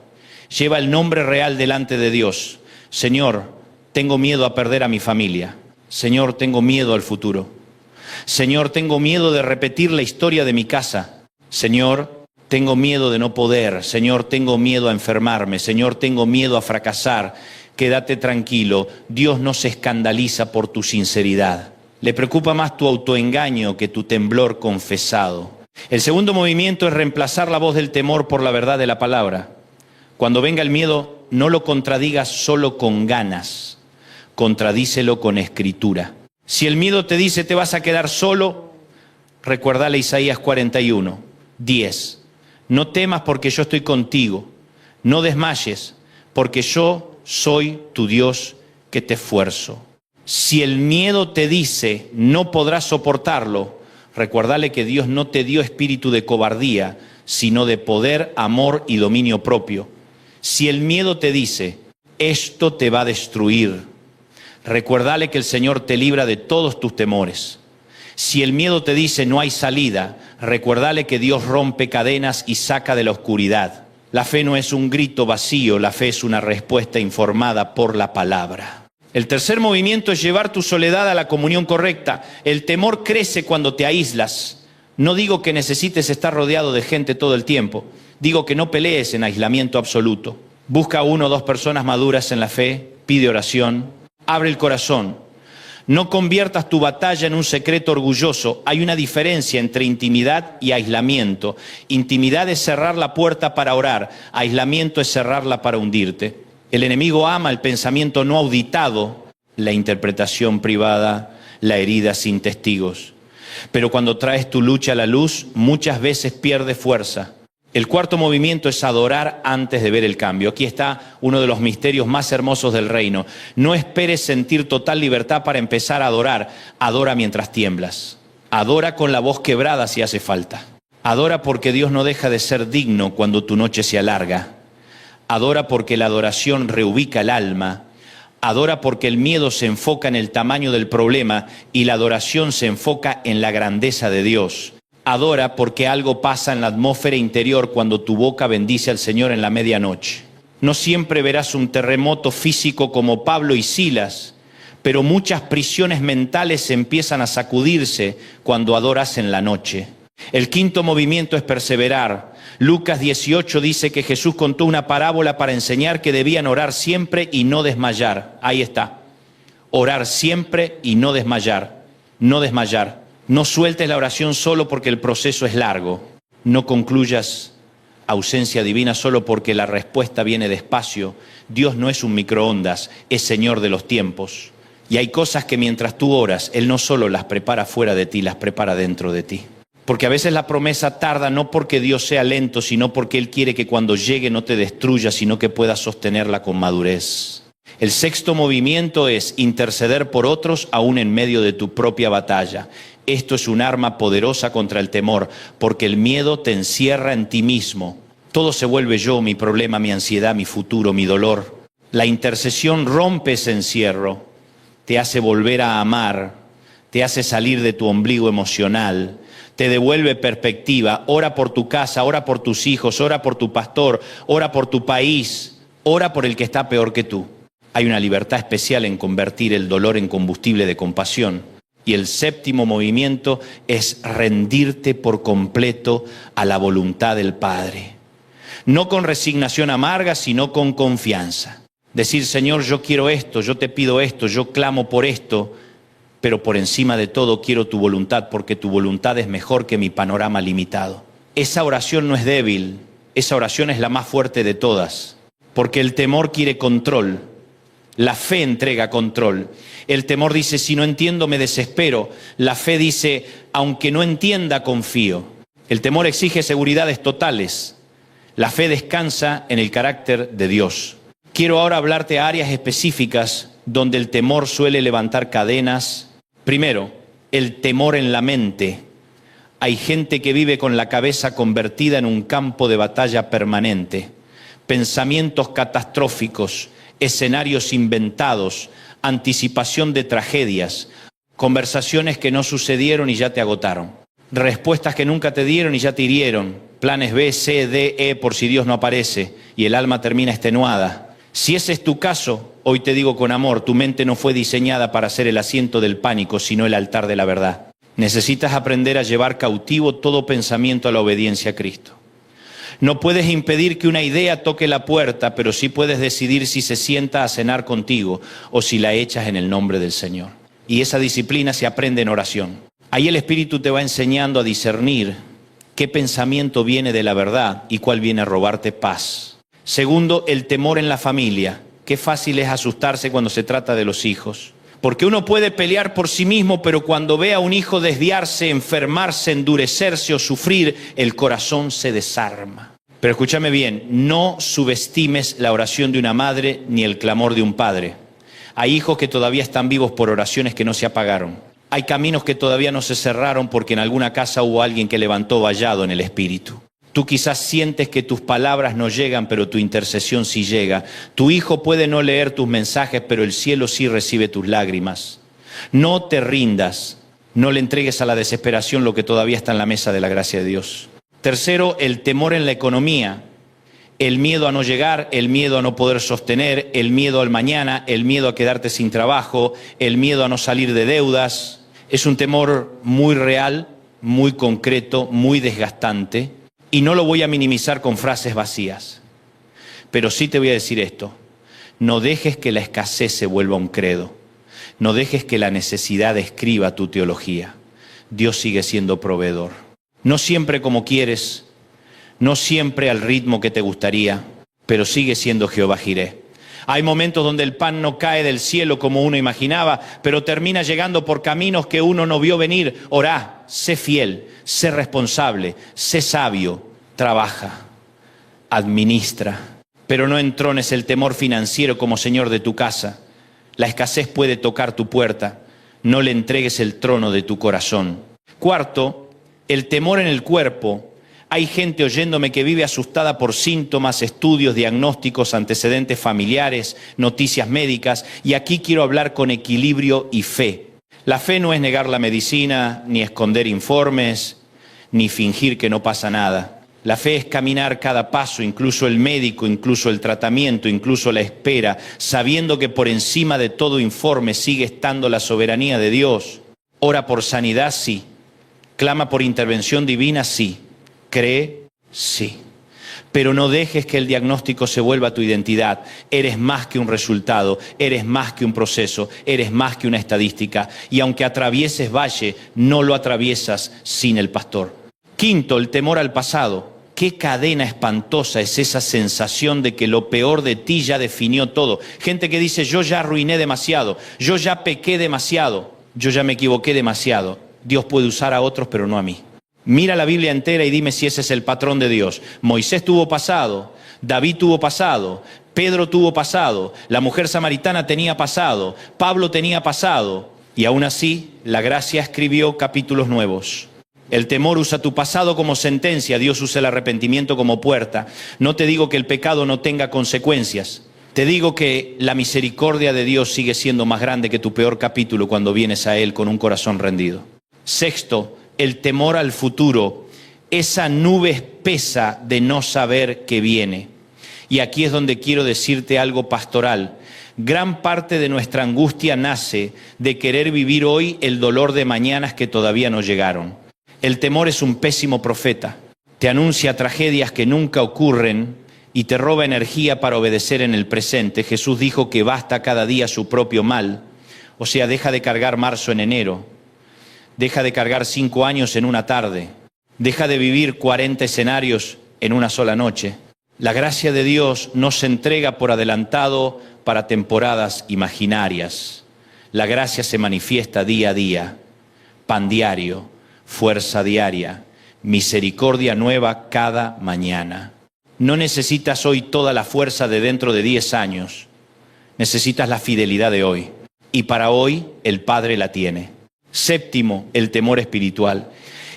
Lleva el nombre real delante de Dios. Señor, tengo miedo a perder a mi familia. Señor, tengo miedo al futuro. Señor, tengo miedo de repetir la historia de mi casa. Señor, tengo miedo de no poder. Señor, tengo miedo a enfermarme. Señor, tengo miedo a fracasar. Quédate tranquilo. Dios no se escandaliza por tu sinceridad. Le preocupa más tu autoengaño que tu temblor confesado. El segundo movimiento es reemplazar la voz del temor por la verdad de la palabra. Cuando venga el miedo, no lo contradigas solo con ganas. Contradícelo con escritura. Si el miedo te dice te vas a quedar solo, recuérdale Isaías 41:10. No temas porque yo estoy contigo. No desmayes porque yo soy tu Dios que te esfuerzo. Si el miedo te dice no podrás soportarlo, recuérdale que Dios no te dio espíritu de cobardía, sino de poder, amor y dominio propio. Si el miedo te dice esto te va a destruir, recuérdale que el Señor te libra de todos tus temores. Si el miedo te dice no hay salida, recuérdale que Dios rompe cadenas y saca de la oscuridad. La fe no es un grito vacío, la fe es una respuesta informada por la palabra. El tercer movimiento es llevar tu soledad a la comunión correcta. El temor crece cuando te aíslas. No digo que necesites estar rodeado de gente todo el tiempo. Digo que no pelees en aislamiento absoluto. Busca 1 o 2 personas maduras en la fe, pide oración, abre el corazón. No conviertas tu batalla en un secreto orgulloso. Hay una diferencia entre intimidad y aislamiento. Intimidad es cerrar la puerta para orar. Aislamiento es cerrarla para hundirte. El enemigo ama el pensamiento no auditado, la interpretación privada, la herida sin testigos. Pero cuando traes tu lucha a la luz, muchas veces pierde fuerza. El cuarto movimiento es adorar antes de ver el cambio. Aquí está uno de los misterios más hermosos del reino. No esperes sentir total libertad para empezar a adorar. Adora mientras tiemblas. Adora con la voz quebrada si hace falta. Adora porque Dios no deja de ser digno cuando tu noche se alarga. Adora porque la adoración reubica el alma. Adora porque el miedo se enfoca en el tamaño del problema y la adoración se enfoca en la grandeza de Dios. Adora porque algo pasa en la atmósfera interior cuando tu boca bendice al Señor en la medianoche. No siempre verás un terremoto físico como Pablo y Silas, pero muchas prisiones mentales empiezan a sacudirse cuando adoras en la noche. El quinto movimiento es perseverar. Lucas 18 dice que Jesús contó una parábola para enseñar que debían orar siempre y no desmayar. Ahí está. Orar siempre y no desmayar. No desmayar. No sueltes la oración solo porque el proceso es largo. No concluyas ausencia divina solo porque la respuesta viene despacio. Dios no es un microondas, es Señor de los tiempos. Y hay cosas que mientras tú oras, Él no solo las prepara fuera de ti, las prepara dentro de ti. Porque a veces la promesa tarda no porque Dios sea lento, sino porque Él quiere que cuando llegue no te destruya, sino que puedas sostenerla con madurez. El sexto movimiento es interceder por otros aún en medio de tu propia batalla. Esto es un arma poderosa contra el temor, porque el miedo te encierra en ti mismo. Todo se vuelve yo, mi problema, mi ansiedad, mi futuro, mi dolor. La intercesión rompe ese encierro, te hace volver a amar, te hace salir de tu ombligo emocional, te devuelve perspectiva. Ora por tu casa, ora por tus hijos, ora por tu pastor, ora por tu país, ora por el que está peor que tú. Hay una libertad especial en convertir el dolor en combustible de compasión. Y el séptimo movimiento es rendirte por completo a la voluntad del Padre. No con resignación amarga, sino con confianza. Decir, Señor, yo quiero esto, yo te pido esto, yo clamo por esto, pero por encima de todo quiero tu voluntad, porque tu voluntad es mejor que mi panorama limitado. Esa oración no es débil, esa oración es la más fuerte de todas, porque el temor quiere control, la fe entrega control. El temor dice, si no entiendo me desespero. La fe dice, aunque no entienda, confío. El temor exige seguridades totales. La fe descansa en el carácter de Dios. Quiero ahora hablarte a áreas específicas donde el temor suele levantar cadenas. Primero, el temor en la mente. Hay gente que vive con la cabeza convertida en un campo de batalla permanente. Pensamientos catastróficos, escenarios inventados, anticipación de tragedias, conversaciones que no sucedieron y ya te agotaron, respuestas que nunca te dieron y ya te hirieron, planes B, C, D, E por si Dios no aparece y el alma termina extenuada. Si ese es tu caso, hoy te digo con amor, tu mente no fue diseñada para ser el asiento del pánico, sino el altar de la verdad. Necesitas aprender a llevar cautivo todo pensamiento a la obediencia a Cristo. No puedes impedir que una idea toque la puerta, pero sí puedes decidir si se sienta a cenar contigo o si la echas en el nombre del Señor. Y esa disciplina se aprende en oración. Ahí el Espíritu te va enseñando a discernir qué pensamiento viene de la verdad y cuál viene a robarte paz. Segundo, el temor en la familia. Qué fácil es asustarse cuando se trata de los hijos. Porque uno puede pelear por sí mismo, pero cuando ve a un hijo desviarse, enfermarse, endurecerse o sufrir, el corazón se desarma. Pero escúchame bien, no subestimes la oración de una madre ni el clamor de un padre. Hay hijos que todavía están vivos por oraciones que no se apagaron. Hay caminos que todavía no se cerraron porque en alguna casa hubo alguien que levantó vallado en el espíritu. Tú quizás sientes que tus palabras no llegan, pero tu intercesión sí llega. Tu hijo puede no leer tus mensajes, pero el cielo sí recibe tus lágrimas. No te rindas, no le entregues a la desesperación lo que todavía está en la mesa de la gracia de Dios. Tercero, el temor en la economía. El miedo a no llegar, el miedo a no poder sostener, el miedo al mañana, el miedo a quedarte sin trabajo, el miedo a no salir de deudas. Es un temor muy real, muy concreto, muy desgastante. Y no lo voy a minimizar con frases vacías. Pero sí te voy a decir esto. No dejes que la escasez se vuelva un credo. No dejes que la necesidad escriba tu teología. Dios sigue siendo proveedor. No siempre como quieres, no siempre al ritmo que te gustaría, pero sigue siendo Jehová Jireh. Hay momentos donde el pan no cae del cielo como uno imaginaba, pero termina llegando por caminos que uno no vio venir. Orá, sé fiel, sé responsable, sé sabio, trabaja, administra. Pero no entrones el temor financiero como señor de tu casa. La escasez puede tocar tu puerta. No le entregues el trono de tu corazón. Cuarto, el temor en el cuerpo. Hay gente oyéndome que vive asustada por síntomas, estudios, diagnósticos, antecedentes familiares, noticias médicas, y aquí quiero hablar con equilibrio y fe. La fe no es negar la medicina, ni esconder informes, ni fingir que no pasa nada. La fe es caminar cada paso, incluso el médico, incluso el tratamiento, incluso la espera, sabiendo que por encima de todo informe sigue estando la soberanía de Dios. Ora por sanidad, sí. Clama por intervención divina, sí. Cree, sí. Pero no dejes que el diagnóstico se vuelva tu identidad. Eres más que un resultado, eres más que un proceso, eres más que una estadística. Y aunque atravieses valle, no lo atraviesas sin el pastor. Quinto, el temor al pasado. Qué cadena espantosa es esa sensación de que lo peor de ti ya definió todo. Gente que dice, yo ya arruiné demasiado, yo ya pequé demasiado, yo ya me equivoqué demasiado. Dios puede usar a otros, pero no a mí. Mira la Biblia entera y dime si ese es el patrón de Dios. Moisés tuvo pasado, David tuvo pasado, Pedro tuvo pasado, la mujer samaritana tenía pasado, Pablo tenía pasado, y aún así la gracia escribió capítulos nuevos. El temor usa tu pasado como sentencia, Dios usa el arrepentimiento como puerta. No te digo que el pecado no tenga consecuencias, te digo que la misericordia de Dios sigue siendo más grande que tu peor capítulo cuando vienes a Él con un corazón rendido. Sexto, el temor al futuro, esa nube espesa de no saber qué viene. Y aquí es donde quiero decirte algo pastoral. Gran parte de nuestra angustia nace de querer vivir hoy el dolor de mañanas que todavía no llegaron. El temor es un pésimo profeta. Te anuncia tragedias que nunca ocurren y te roba energía para obedecer en el presente. Jesús dijo que basta cada día su propio mal. O sea, deja de cargar marzo en enero. Deja de cargar 5 años en una tarde. Deja de vivir 40 escenarios en una sola noche. La gracia de Dios no se entrega por adelantado para temporadas imaginarias. La gracia se manifiesta día a día, pan diario, fuerza diaria, misericordia nueva cada mañana. No necesitas hoy toda la fuerza de dentro de 10 años. Necesitas la fidelidad de hoy. Y para hoy el Padre la tiene. Séptimo, el temor espiritual.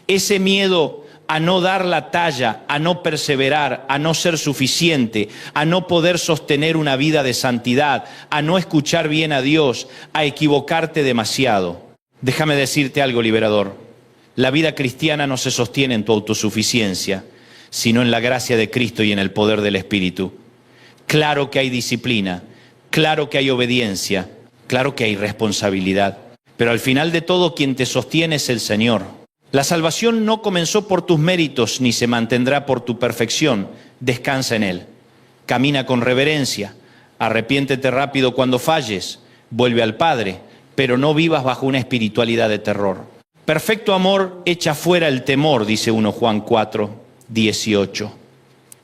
Ese miedo a no dar la talla, a no perseverar, a no ser suficiente, a no poder sostener una vida de santidad, a no escuchar bien a Dios, a equivocarte demasiado. Déjame decirte algo, liberador. La vida cristiana no se sostiene en tu autosuficiencia, sino en la gracia de Cristo y en el poder del Espíritu. Claro que hay disciplina, claro que hay obediencia, claro que hay responsabilidad. Pero al final de todo, quien te sostiene es el Señor. La salvación no comenzó por tus méritos, ni se mantendrá por tu perfección. Descansa en Él. Camina con reverencia. Arrepiéntete rápido cuando falles. Vuelve al Padre. Pero no vivas bajo una espiritualidad de terror. Perfecto amor echa fuera el temor, dice 1 Juan 4, 18.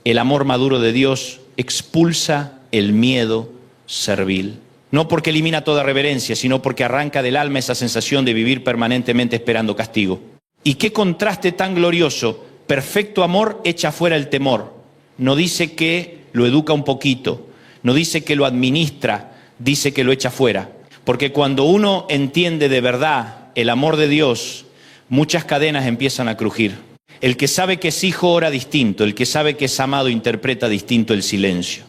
El amor maduro de Dios expulsa el miedo servil. No porque elimina toda reverencia, sino porque arranca del alma esa sensación de vivir permanentemente esperando castigo. Y qué contraste tan glorioso. Perfecto amor echa fuera el temor. No dice que lo educa un poquito, no dice que lo administra dice que lo echa fuera. Porque cuando uno entiende de verdad el amor de Dios, muchas cadenas empiezan a crujir. El que sabe que es hijo ora distinto, el que sabe que es amado interpreta distinto el silencio.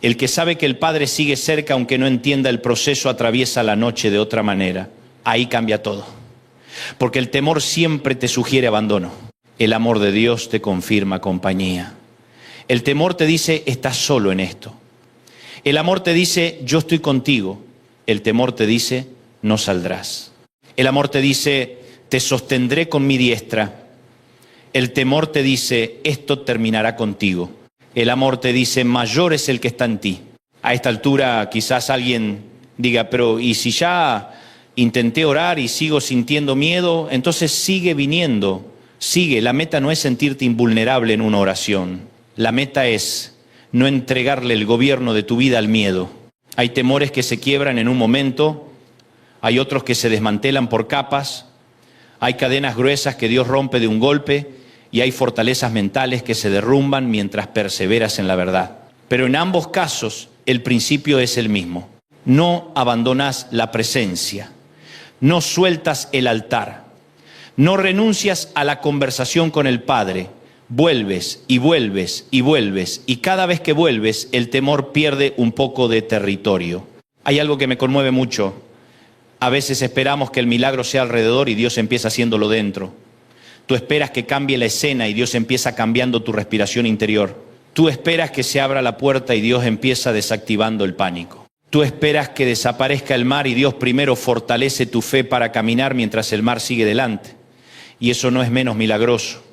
El que sabe que el Padre sigue cerca aunque no entienda el proceso atraviesa la noche de otra manera. Ahí cambia todo. Porque el temor siempre te sugiere abandono. El amor de Dios te confirma compañía. El temor te dice, estás solo en esto. El amor te dice, yo estoy contigo. El temor te dice, no saldrás. El amor te dice, te sostendré con mi diestra. El temor te dice, esto terminará contigo. El amor te dice, mayor es el que está en ti. A esta altura quizás alguien diga, pero ¿y si ya intenté orar y sigo sintiendo miedo? Entonces sigue viniendo, sigue. La meta no es sentirte invulnerable en una oración. La meta es no entregarle el gobierno de tu vida al miedo. Hay temores que se quiebran en un momento, hay otros que se desmantelan por capas, hay cadenas gruesas que Dios rompe de un golpe y hay fortalezas mentales que se derrumban mientras perseveras en la verdad. Pero en ambos casos el principio es el mismo. No abandonas la presencia, no sueltas el altar, no renuncias a la conversación con el Padre. Vuelves y vuelves y vuelves, y cada vez que vuelves el temor pierde un poco de territorio. Hay algo que me conmueve mucho. A veces esperamos que el milagro sea alrededor y Dios empieza haciéndolo dentro. Tú esperas que cambie la escena y Dios empieza cambiando tu respiración interior. Tú esperas que se abra la puerta y Dios empieza desactivando el pánico. Tú esperas que desaparezca el mar y Dios primero fortalece tu fe para caminar mientras el mar sigue delante. Y eso no es menos milagroso.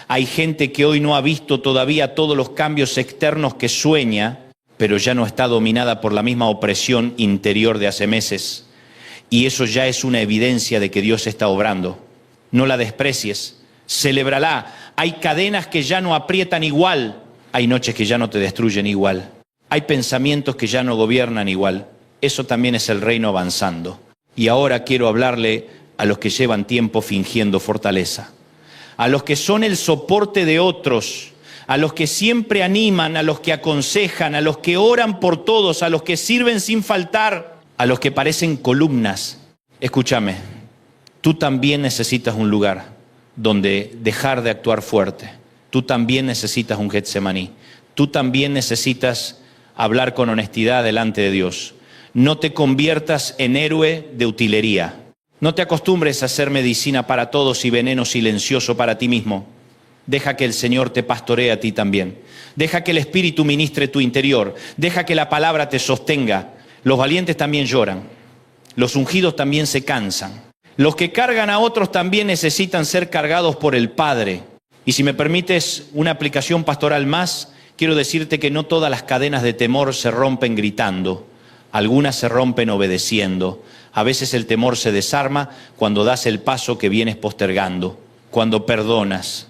Hay gente que hoy no ha visto todavía todos los cambios externos que sueña, pero ya no está dominada por la misma opresión interior de hace meses. Y eso ya es una evidencia de que Dios está obrando. No la desprecies, celébrala. Hay cadenas que ya no aprietan igual, hay noches que ya no te destruyen igual. Hay pensamientos que ya no gobiernan igual. Eso también es el reino avanzando. Y ahora quiero hablarle a los que llevan tiempo fingiendo fortaleza. A los que son el soporte de otros, a los que siempre animan, a los que aconsejan, a los que oran por todos, a los que sirven sin faltar, a los que parecen columnas. Escúchame, tú también necesitas un lugar donde dejar de actuar fuerte. Tú también necesitas un Getsemaní. Tú también necesitas hablar con honestidad delante de Dios. No te conviertas en héroe de utilería. No te acostumbres a hacer medicina para todos y veneno silencioso para ti mismo. Deja que el Señor te pastoree a ti también. Deja que el Espíritu ministre tu interior. Deja que la palabra te sostenga. Los valientes también lloran. Los ungidos también se cansan. Los que cargan a otros también necesitan ser cargados por el Padre. Y si me permites una aplicación pastoral más, quiero decirte que no todas las cadenas de temor se rompen gritando. Algunas se rompen obedeciendo. A veces el temor se desarma cuando das el paso que vienes postergando, cuando perdonas,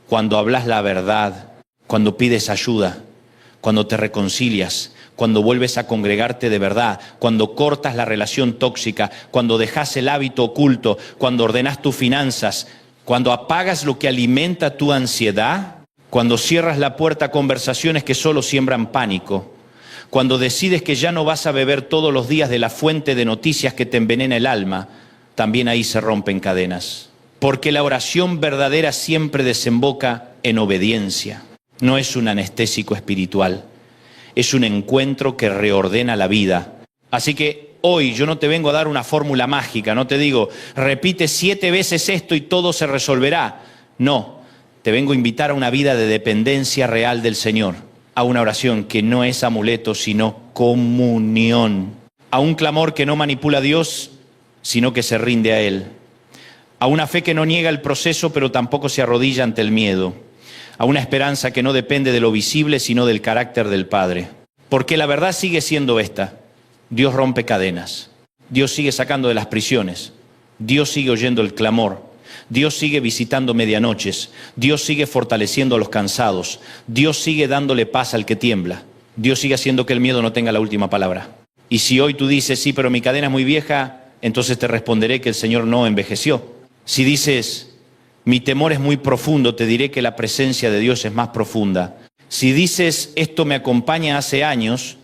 cuando hablas la verdad, cuando pides ayuda, cuando te reconcilias, cuando vuelves a congregarte de verdad, cuando cortas la relación tóxica, cuando dejas el hábito oculto, cuando ordenas tus finanzas, cuando apagas lo que alimenta tu ansiedad, cuando cierras la puerta a conversaciones que solo siembran pánico. Cuando decides que ya no vas a beber todos los días de la fuente de noticias que te envenena el alma, también ahí se rompen cadenas. Porque la oración verdadera siempre desemboca en obediencia. No es un anestésico espiritual, es un encuentro que reordena la vida. Así que hoy yo no te vengo a dar una fórmula mágica, no te digo, repite 7 veces esto y todo se resolverá. No, te vengo a invitar a una vida de dependencia real del Señor. A una oración que no es amuleto, sino comunión. A un clamor que no manipula a Dios, sino que se rinde a Él. A una fe que no niega el proceso, pero tampoco se arrodilla ante el miedo. A una esperanza que no depende de lo visible, sino del carácter del Padre. Porque la verdad sigue siendo esta. Dios rompe cadenas. Dios sigue sacando de las prisiones. Dios sigue oyendo el clamor. Dios sigue visitando medianoches, Dios sigue fortaleciendo a los cansados, Dios sigue dándole paz al que tiembla, Dios sigue haciendo que el miedo no tenga la última palabra. Y si hoy tú dices, sí, pero mi cadena es muy vieja, entonces te responderé que el Señor no envejeció. Si dices, mi temor es muy profundo, te diré que la presencia de Dios es más profunda. Si dices, esto me acompaña hace años,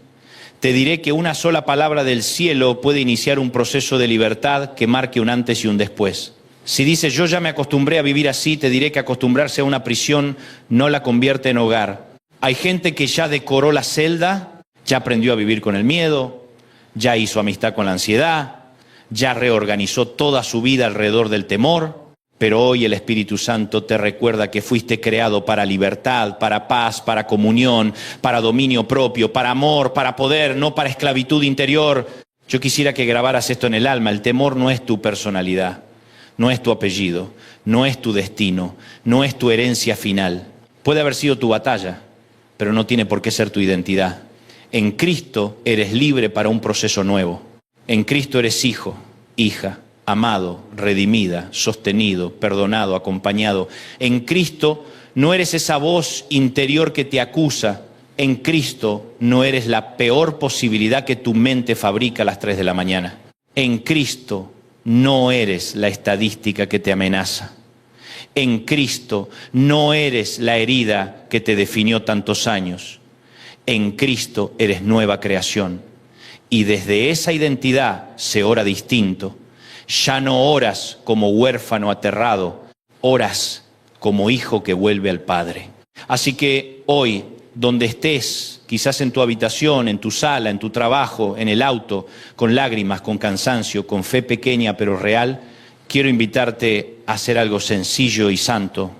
Te diré que una sola palabra del cielo puede iniciar un proceso de libertad que marque un antes y un después. Si dices, yo ya me acostumbré a vivir así, te diré que acostumbrarse a una prisión no la convierte en hogar. Hay gente que ya decoró la celda, ya aprendió a vivir con el miedo, ya hizo amistad con la ansiedad, ya reorganizó toda su vida alrededor del temor, pero hoy el Espíritu Santo te recuerda que fuiste creado para libertad, para paz, para comunión, para dominio propio, para amor, para poder, no para esclavitud interior. Yo quisiera que grabaras esto en el alma. El temor no es tu personalidad, no es tu apellido, no es tu destino, no es tu herencia final. Puede haber sido tu batalla, pero no tiene por qué ser tu identidad. En Cristo eres libre para un proceso nuevo. En Cristo eres hijo, hija, amado, redimida, sostenido, perdonado, acompañado. En Cristo no eres esa voz interior que te acusa. En Cristo no eres la peor posibilidad que tu mente fabrica a las 3 de la mañana. En Cristo no eres la estadística que te amenaza. En Cristo no eres la herida que te definió tantos años. En Cristo eres nueva creación. Y desde esa identidad se ora distinto. Ya no oras como huérfano aterrado, oras como hijo que vuelve al Padre. Así que hoy, donde estés, quizás en tu habitación, en tu sala, en tu trabajo, en el auto, con lágrimas, con cansancio, con fe pequeña pero real, quiero invitarte a hacer algo sencillo y santo.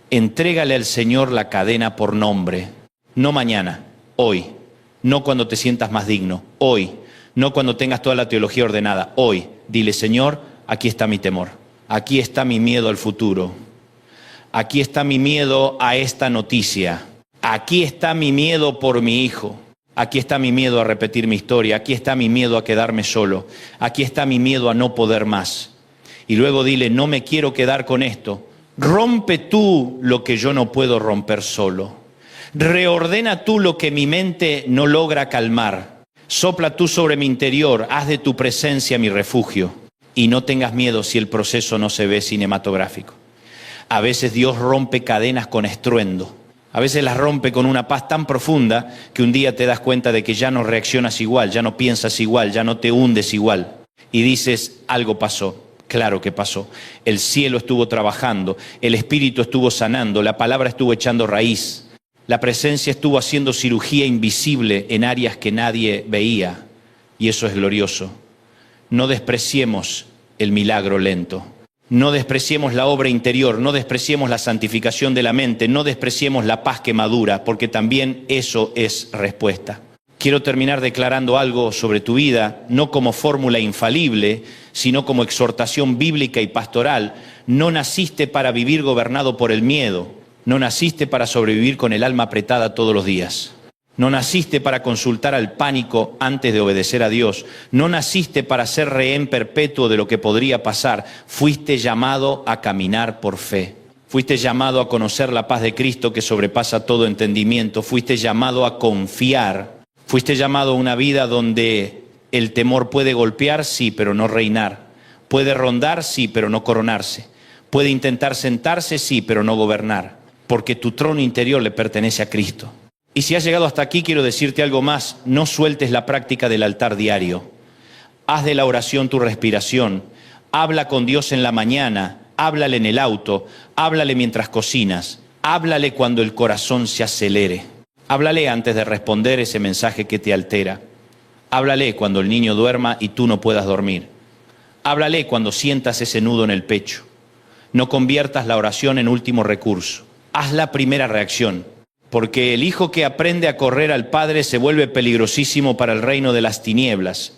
Entrégale al Señor la cadena por nombre, no mañana, hoy, no cuando te sientas más digno, hoy, no cuando tengas toda la teología ordenada, hoy. Dile, Señor, aquí está mi temor, aquí está mi miedo al futuro, aquí está mi miedo a esta noticia, aquí está mi miedo por mi hijo, aquí está mi miedo a repetir mi historia, aquí está mi miedo a quedarme solo, aquí está mi miedo a no poder más. Y luego dile, no me quiero quedar con esto, rompe tú lo que yo no puedo romper solo, reordena tú lo que mi mente no logra calmar. Sopla tú sobre mi interior, haz de tu presencia mi refugio y no tengas miedo si el proceso no se ve cinematográfico. A veces Dios rompe cadenas con estruendo, a veces las rompe con una paz tan profunda que un día te das cuenta de que ya no reaccionas igual, ya no piensas igual, ya no te hundes igual y dices, algo pasó. Claro que pasó. El cielo estuvo trabajando, el Espíritu estuvo sanando, la palabra estuvo echando raíz. La presencia estuvo haciendo cirugía invisible en áreas que nadie veía, y eso es glorioso. No despreciemos el milagro lento, no despreciemos la obra interior, no despreciemos la santificación de la mente, no despreciemos la paz que madura, porque también eso es respuesta. Quiero terminar declarando algo sobre tu vida, no como fórmula infalible, sino como exhortación bíblica y pastoral. No naciste para vivir gobernado por el miedo. No naciste para sobrevivir con el alma apretada todos los días. No naciste para consultar al pánico antes de obedecer a Dios. No naciste para ser rehén perpetuo de lo que podría pasar. Fuiste llamado a caminar por fe. Fuiste llamado a conocer la paz de Cristo que sobrepasa todo entendimiento. Fuiste llamado a confiar. Fuiste llamado a una vida donde el temor puede golpear, sí, pero no reinar. Puede rondar, sí, pero no coronarse. Puede intentar sentarse, sí, pero no gobernar. Porque tu trono interior le pertenece a Cristo. Y si has llegado hasta aquí, quiero decirte algo más. No sueltes la práctica del altar diario. Haz de la oración tu respiración. Habla con Dios en la mañana. Háblale en el auto. Háblale mientras cocinas. Háblale cuando el corazón se acelere. Háblale antes de responder ese mensaje que te altera. Háblale cuando el niño duerma y tú no puedas dormir. Háblale cuando sientas ese nudo en el pecho. No conviertas la oración en último recurso. Haz la primera reacción, porque el hijo que aprende a correr al Padre se vuelve peligrosísimo para el reino de las tinieblas.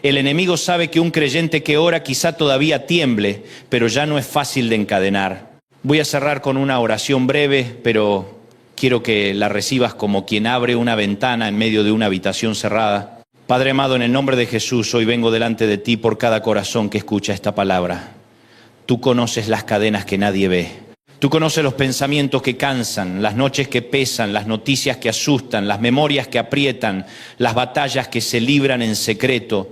El enemigo sabe que un creyente que ora quizá todavía tiemble, pero ya no es fácil de encadenar. Voy a cerrar con una oración breve, pero quiero que la recibas como quien abre una ventana en medio de una habitación cerrada. Padre amado, en el nombre de Jesús, hoy vengo delante de ti por cada corazón que escucha esta palabra. Tú conoces las cadenas que nadie ve. Tú conoces los pensamientos que cansan, las noches que pesan, las noticias que asustan, las memorias que aprietan, las batallas que se libran en secreto.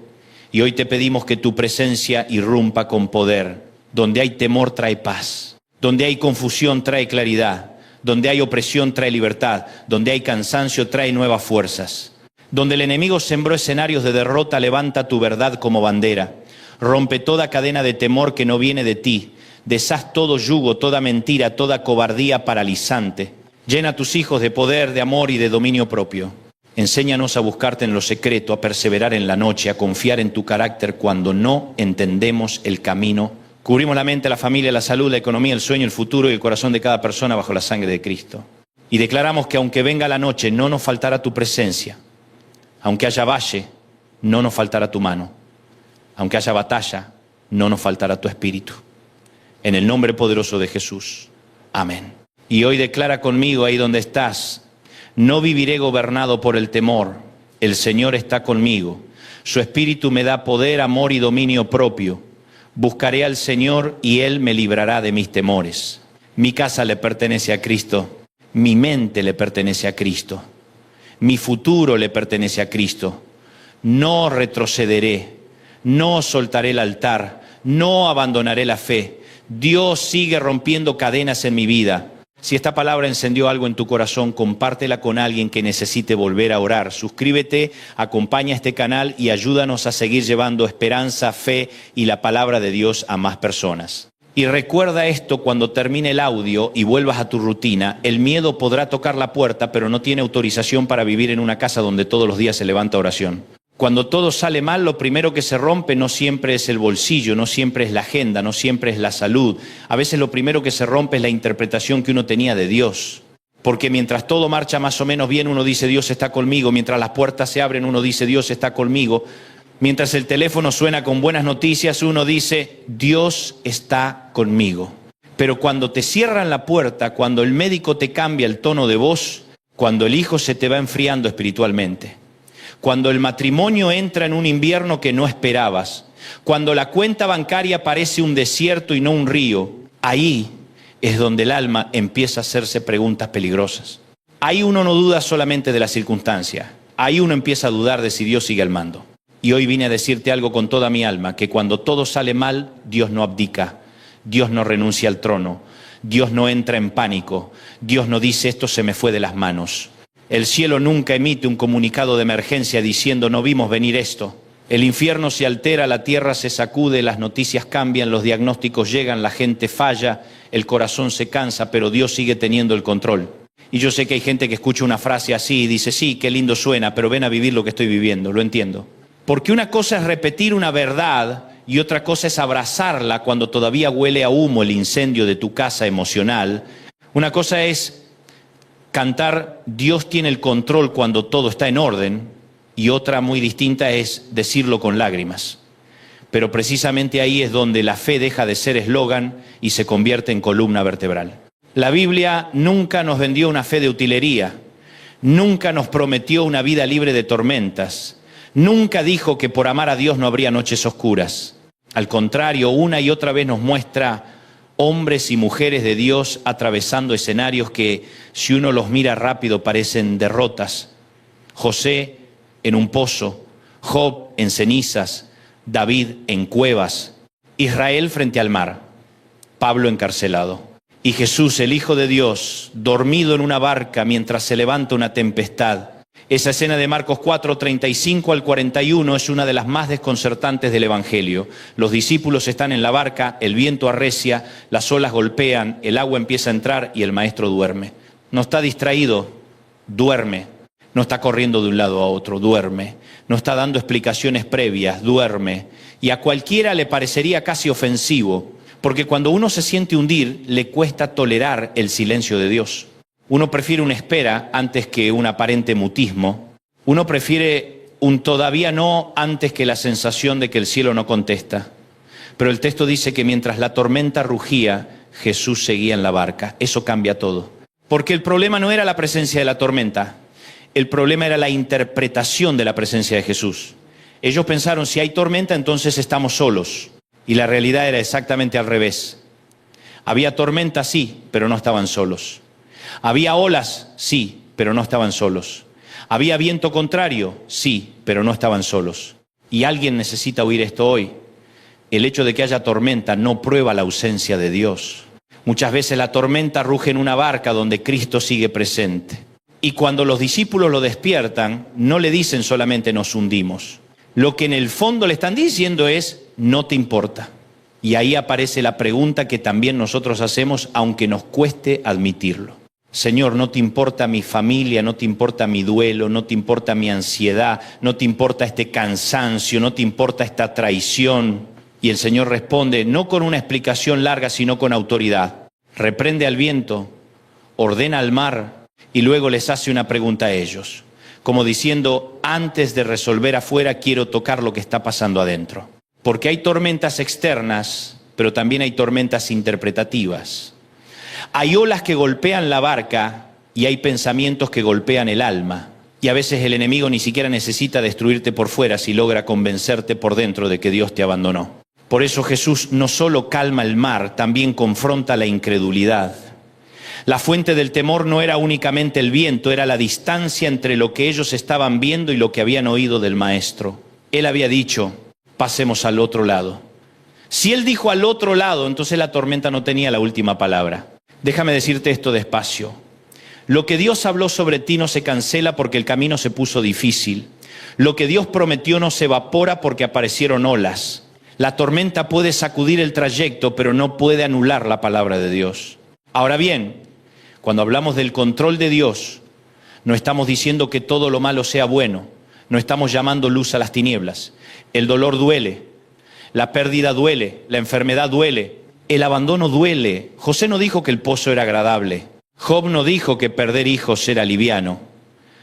Y hoy te pedimos que tu presencia irrumpa con poder. Donde hay temor trae paz, donde hay confusión trae claridad, donde hay opresión trae libertad, donde hay cansancio trae nuevas fuerzas. Donde el enemigo sembró escenarios de derrota, levanta tu verdad como bandera. Rompe toda cadena de temor que no viene de ti. Deshaz todo yugo, toda mentira, toda cobardía paralizante. Llena a tus hijos de poder, de amor y de dominio propio. Enséñanos a buscarte en lo secreto, a perseverar en la noche, a confiar en tu carácter cuando no entendemos el camino. Cubrimos la mente, la familia, la salud, la economía, el sueño, el futuro y el corazón de cada persona bajo la sangre de Cristo. Y declaramos que aunque venga la noche, no nos faltará tu presencia. Aunque haya valle, no nos faltará tu mano. Aunque haya batalla, no nos faltará tu espíritu. En el nombre poderoso de Jesús. Amén. Y hoy declara conmigo ahí donde estás: no viviré gobernado por el temor. El Señor está conmigo. Su espíritu me da poder, amor y dominio propio. Buscaré al Señor y Él me librará de mis temores. Mi casa le pertenece a Cristo. Mi mente le pertenece a Cristo. Mi futuro le pertenece a Cristo. No retrocederé. No soltaré el altar. No abandonaré la fe. Dios sigue rompiendo cadenas en mi vida. Si esta palabra encendió algo en tu corazón, compártela con alguien que necesite volver a orar. Suscríbete, acompaña este canal y ayúdanos a seguir llevando esperanza, fe y la palabra de Dios a más personas. Y recuerda esto cuando termine el audio y vuelvas a tu rutina: el miedo podrá tocar la puerta, pero no tiene autorización para vivir en una casa donde todos los días se levanta oración. Cuando todo sale mal, lo primero que se rompe no siempre es el bolsillo, no siempre es la agenda, no siempre es la salud. A veces lo primero que se rompe es la interpretación que uno tenía de Dios. Porque mientras todo marcha más o menos bien, uno dice Dios está conmigo. Mientras las puertas se abren, uno dice Dios está conmigo. Mientras el teléfono suena con buenas noticias, uno dice Dios está conmigo. Pero cuando te cierran la puerta, cuando el médico te cambia el tono de voz, cuando el hijo se te va enfriando espiritualmente, cuando el matrimonio entra en un invierno que no esperabas, cuando la cuenta bancaria parece un desierto y no un río, ahí es donde el alma empieza a hacerse preguntas peligrosas. Ahí uno no duda solamente de la circunstancia, ahí uno empieza a dudar de si Dios sigue al mando. Y hoy vine a decirte algo con toda mi alma: que cuando todo sale mal, Dios no abdica, Dios no renuncia al trono, Dios no entra en pánico, Dios no dice esto se me fue de las manos. El cielo nunca emite un comunicado de emergencia diciendo no vimos venir esto. El infierno se altera, la tierra se sacude, las noticias cambian, los diagnósticos llegan, la gente falla, el corazón se cansa, pero Dios sigue teniendo el control. Y yo sé que hay gente que escucha una frase así y dice sí, qué lindo suena, pero ven a vivir lo que estoy viviendo, lo entiendo. Porque una cosa es repetir una verdad y otra cosa es abrazarla cuando todavía huele a humo el incendio de tu casa emocional. Una cosa es cantar Dios tiene el control cuando todo está en orden, y otra muy distinta es decirlo con lágrimas. Pero precisamente ahí es donde la fe deja de ser eslogan y se convierte en columna vertebral. La Biblia nunca nos vendió una fe de utilería, nunca nos prometió una vida libre de tormentas, nunca dijo que por amar a Dios no habría noches oscuras. Al contrario, una y otra vez nos muestra hombres y mujeres de Dios atravesando escenarios que, si uno los mira rápido, parecen derrotas. José en un pozo, Job en cenizas, David en cuevas, Israel frente al mar, Pablo encarcelado. Y Jesús, el Hijo de Dios, dormido en una barca mientras se levanta una tempestad. Esa escena de Marcos 4, 35 al 41 es una de las más desconcertantes del Evangelio. Los discípulos están en la barca, el viento arrecia, las olas golpean, el agua empieza a entrar y el maestro duerme. No está distraído, duerme. No está corriendo de un lado a otro, duerme. No está dando explicaciones previas, duerme. Y a cualquiera le parecería casi ofensivo, porque cuando uno se siente hundir, le cuesta tolerar el silencio de Dios. Uno prefiere una espera antes que un aparente mutismo. Uno prefiere un todavía no antes que la sensación de que el cielo no contesta. Pero el texto dice que mientras la tormenta rugía, Jesús seguía en la barca. Eso cambia todo. Porque el problema no era la presencia de la tormenta. El problema era la interpretación de la presencia de Jesús. Ellos pensaron, si hay tormenta, entonces estamos solos. Y la realidad era exactamente al revés. Había tormenta, sí, pero no estaban solos. Había olas, sí, pero no estaban solos. Había viento contrario, sí, pero no estaban solos. Y alguien necesita oír esto hoy. El hecho de que haya tormenta no prueba la ausencia de Dios. Muchas veces la tormenta ruge en una barca donde Cristo sigue presente. Y cuando los discípulos lo despiertan, no le dicen solamente nos hundimos. Lo que en el fondo le están diciendo es, no te importa. Y ahí aparece la pregunta que también nosotros hacemos, aunque nos cueste admitirlo. Señor, no te importa mi familia, no te importa mi duelo, no te importa mi ansiedad, no te importa este cansancio, no te importa esta traición. Y el Señor responde, no con una explicación larga, sino con autoridad. Reprende al viento, ordena al mar y luego les hace una pregunta a ellos. Como diciendo, antes de resolver afuera, quiero tocar lo que está pasando adentro. Porque hay tormentas externas, pero también hay tormentas interpretativas. Hay olas que golpean la barca y hay pensamientos que golpean el alma. Y a veces el enemigo ni siquiera necesita destruirte por fuera si logra convencerte por dentro de que Dios te abandonó. Por eso Jesús no solo calma el mar, también confronta la incredulidad. La fuente del temor no era únicamente el viento, era la distancia entre lo que ellos estaban viendo y lo que habían oído del Maestro. Él había dicho, pasemos al otro lado. Si Él dijo al otro lado, entonces la tormenta no tenía la última palabra. Déjame decirte esto despacio. Lo que Dios habló sobre ti no se cancela porque el camino se puso difícil. Lo que Dios prometió no se evapora porque aparecieron olas. La tormenta puede sacudir el trayecto, pero no puede anular la palabra de Dios. Ahora bien, cuando hablamos del control de Dios, no estamos diciendo que todo lo malo sea bueno. No estamos llamando luz a las tinieblas. El dolor duele, la pérdida duele, la enfermedad duele. El abandono duele. José no dijo que el pozo era agradable. Job no dijo que perder hijos era liviano.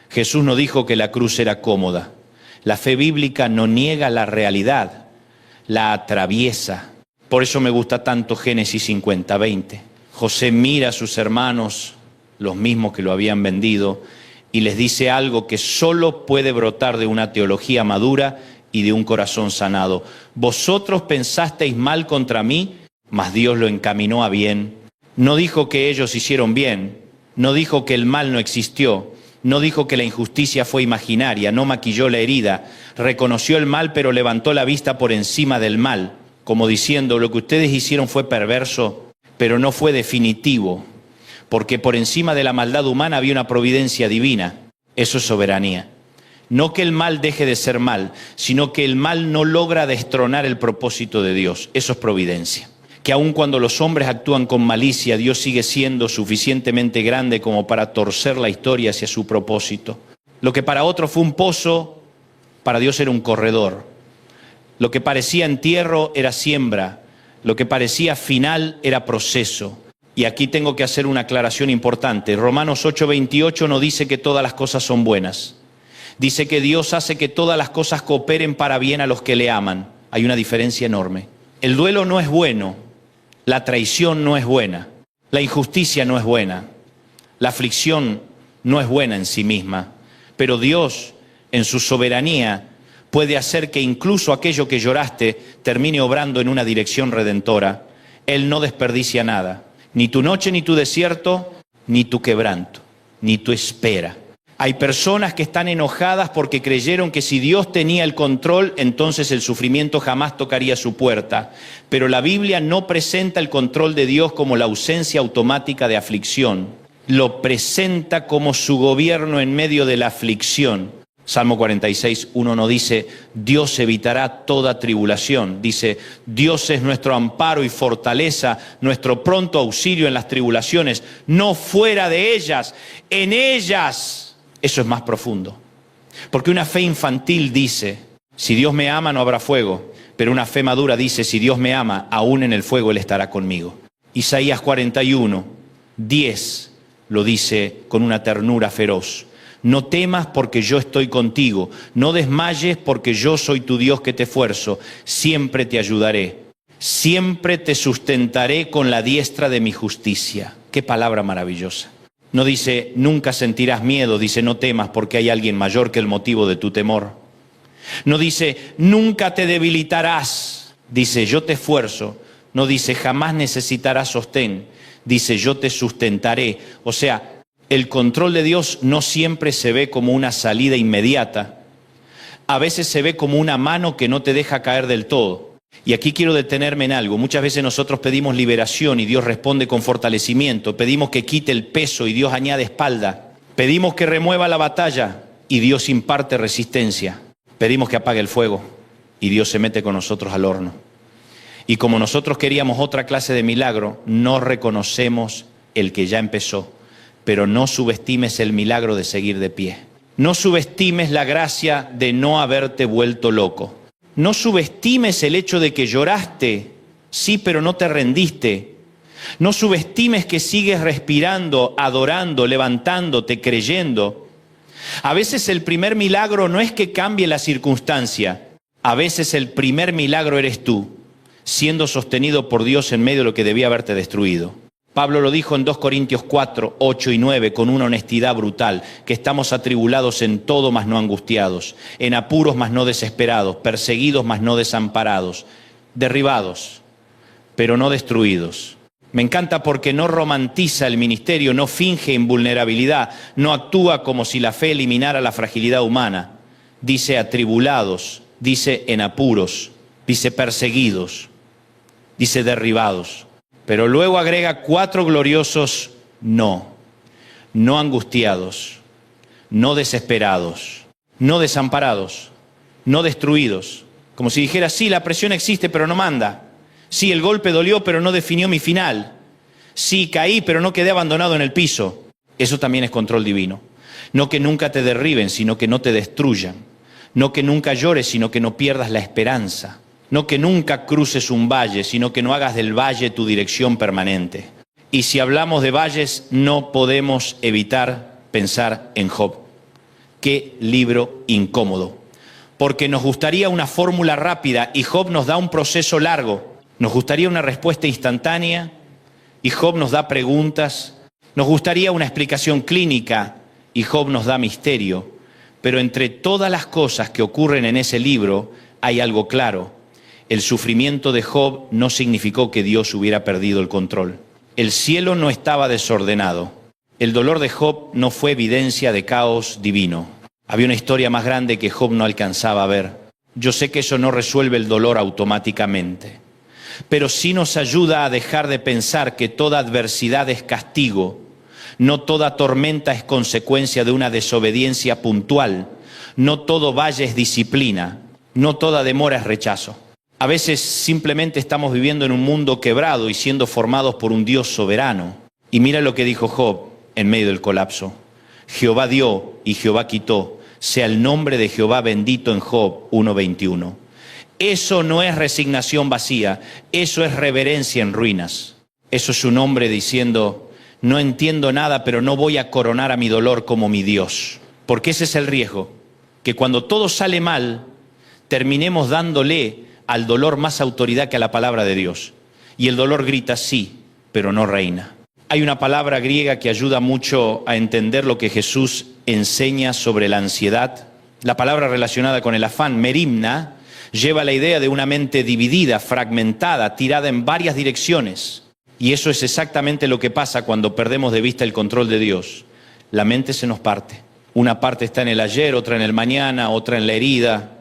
Jesús no dijo que la cruz era cómoda. La fe bíblica no niega la realidad, la atraviesa. Por eso me gusta tanto Génesis 50:20. José mira a sus hermanos, los mismos que lo habían vendido, y les dice algo que solo puede brotar de una teología madura y de un corazón sanado. Vosotros pensasteis mal contra mí, mas Dios lo encaminó a bien. No dijo que ellos hicieron bien, no dijo que el mal no existió, no dijo que la injusticia fue imaginaria, no maquilló la herida, reconoció el mal pero levantó la vista por encima del mal, como diciendo, lo que ustedes hicieron fue perverso, pero no fue definitivo, porque por encima de la maldad humana había una providencia divina. Eso es soberanía. No que el mal deje de ser mal, sino que el mal no logra destronar el propósito de Dios. Eso es providencia. Que aun cuando los hombres actúan con malicia, Dios sigue siendo suficientemente grande como para torcer la historia hacia su propósito. Lo que para otros fue un pozo, para Dios era un corredor. Lo que parecía entierro era siembra. Lo que parecía final era proceso. Y aquí tengo que hacer una aclaración importante. Romanos 8:28 no dice que todas las cosas son buenas. Dice que Dios hace que todas las cosas cooperen para bien a los que le aman. Hay una diferencia enorme. El duelo no es bueno. La traición no es buena, la injusticia no es buena, la aflicción no es buena en sí misma, pero Dios, en su soberanía, puede hacer que incluso aquello que lloraste termine obrando en una dirección redentora. Él no desperdicia nada, ni tu noche, ni tu desierto, ni tu quebranto, ni tu espera. Hay personas que están enojadas porque creyeron que si Dios tenía el control, entonces el sufrimiento jamás tocaría su puerta. Pero la Biblia no presenta el control de Dios como la ausencia automática de aflicción. Lo presenta como su gobierno en medio de la aflicción. Salmo 46:1 no dice, Dios evitará toda tribulación. Dice, Dios es nuestro amparo y fortaleza, nuestro pronto auxilio en las tribulaciones, no fuera de ellas, en ellas. Eso es más profundo. Porque una fe infantil dice, si Dios me ama no habrá fuego. Pero una fe madura dice, si Dios me ama, aún en el fuego Él estará conmigo. Isaías 41:10 lo dice con una ternura feroz. No temas porque yo estoy contigo. No desmayes porque yo soy tu Dios que te esfuerzo. Siempre te ayudaré. Siempre te sustentaré con la diestra de mi justicia. Qué palabra maravillosa. No dice, nunca sentirás miedo, dice, no temas porque hay alguien mayor que el motivo de tu temor. No dice, nunca te debilitarás, dice, yo te esfuerzo. No dice, jamás necesitarás sostén, dice, yo te sustentaré. O sea, el control de Dios no siempre se ve como una salida inmediata. A veces se ve como una mano que no te deja caer del todo. Y aquí quiero detenerme en algo. Muchas veces nosotros pedimos liberación y Dios responde con fortalecimiento. Pedimos que quite el peso y Dios añade espalda. Pedimos que remueva la batalla y Dios imparte resistencia. Pedimos que apague el fuego y Dios se mete con nosotros al horno. Y como nosotros queríamos otra clase de milagro, no reconocemos el que ya empezó, pero no subestimes el milagro de seguir de pie. No subestimes la gracia de no haberte vuelto loco. No subestimes el hecho de que lloraste, sí, pero no te rendiste. No subestimes que sigues respirando, adorando, levantándote, creyendo. A veces el primer milagro no es que cambie la circunstancia. A veces el primer milagro eres tú, siendo sostenido por Dios en medio de lo que debía haberte destruido. Pablo lo dijo en 2 Corintios 4, 8 y 9 con una honestidad brutal, que estamos atribulados en todo mas no angustiados, en apuros mas no desesperados, perseguidos mas no desamparados, derribados, pero no destruidos. Me encanta porque no romantiza el ministerio, no finge invulnerabilidad, no actúa como si la fe eliminara la fragilidad humana. Dice atribulados, dice en apuros, dice perseguidos, dice derribados. Pero luego agrega 4 gloriosos no angustiados, no desesperados, no desamparados, no destruidos. Como si dijera, sí, la presión existe, pero no manda. Sí, el golpe dolió, pero no definió mi final. Sí, caí, pero no quedé abandonado en el piso. Eso también es control divino. No que nunca te derriben, sino que no te destruyan. No que nunca llores, sino que no pierdas la esperanza. No que nunca cruces un valle, sino que no hagas del valle tu dirección permanente. Y si hablamos de valles, no podemos evitar pensar en Job. Qué libro incómodo. Porque nos gustaría una fórmula rápida y Job nos da un proceso largo. Nos gustaría una respuesta instantánea y Job nos da preguntas. Nos gustaría una explicación clínica y Job nos da misterio. Pero entre todas las cosas que ocurren en ese libro hay algo claro. El sufrimiento de Job no significó que Dios hubiera perdido el control. El cielo no estaba desordenado. El dolor de Job no fue evidencia de caos divino. Había una historia más grande que Job no alcanzaba a ver. Yo sé que eso no resuelve el dolor automáticamente, pero sí nos ayuda a dejar de pensar que toda adversidad es castigo. No toda tormenta es consecuencia de una desobediencia puntual. No todo valle es disciplina. No toda demora es rechazo. A veces simplemente estamos viviendo en un mundo quebrado y siendo formados por un Dios soberano. Y mira lo que dijo Job en medio del colapso. Jehová dio y Jehová quitó. Sea el nombre de Jehová bendito en Job 1:21. Eso no es resignación vacía, eso es reverencia en ruinas. Eso es un hombre diciendo, no entiendo nada, pero no voy a coronar a mi dolor como mi Dios. Porque ese es el riesgo, que cuando todo sale mal, terminemos dándole al dolor más autoridad que a la palabra de Dios. Y el dolor grita sí, pero no reina. Hay una palabra griega que ayuda mucho a entender lo que Jesús enseña sobre la ansiedad. La palabra relacionada con el afán, merimna, lleva la idea de una mente dividida, fragmentada, tirada en varias direcciones. Y eso es exactamente lo que pasa cuando perdemos de vista el control de Dios. La mente se nos parte. Una parte está en el ayer, otra en el mañana, otra en la herida,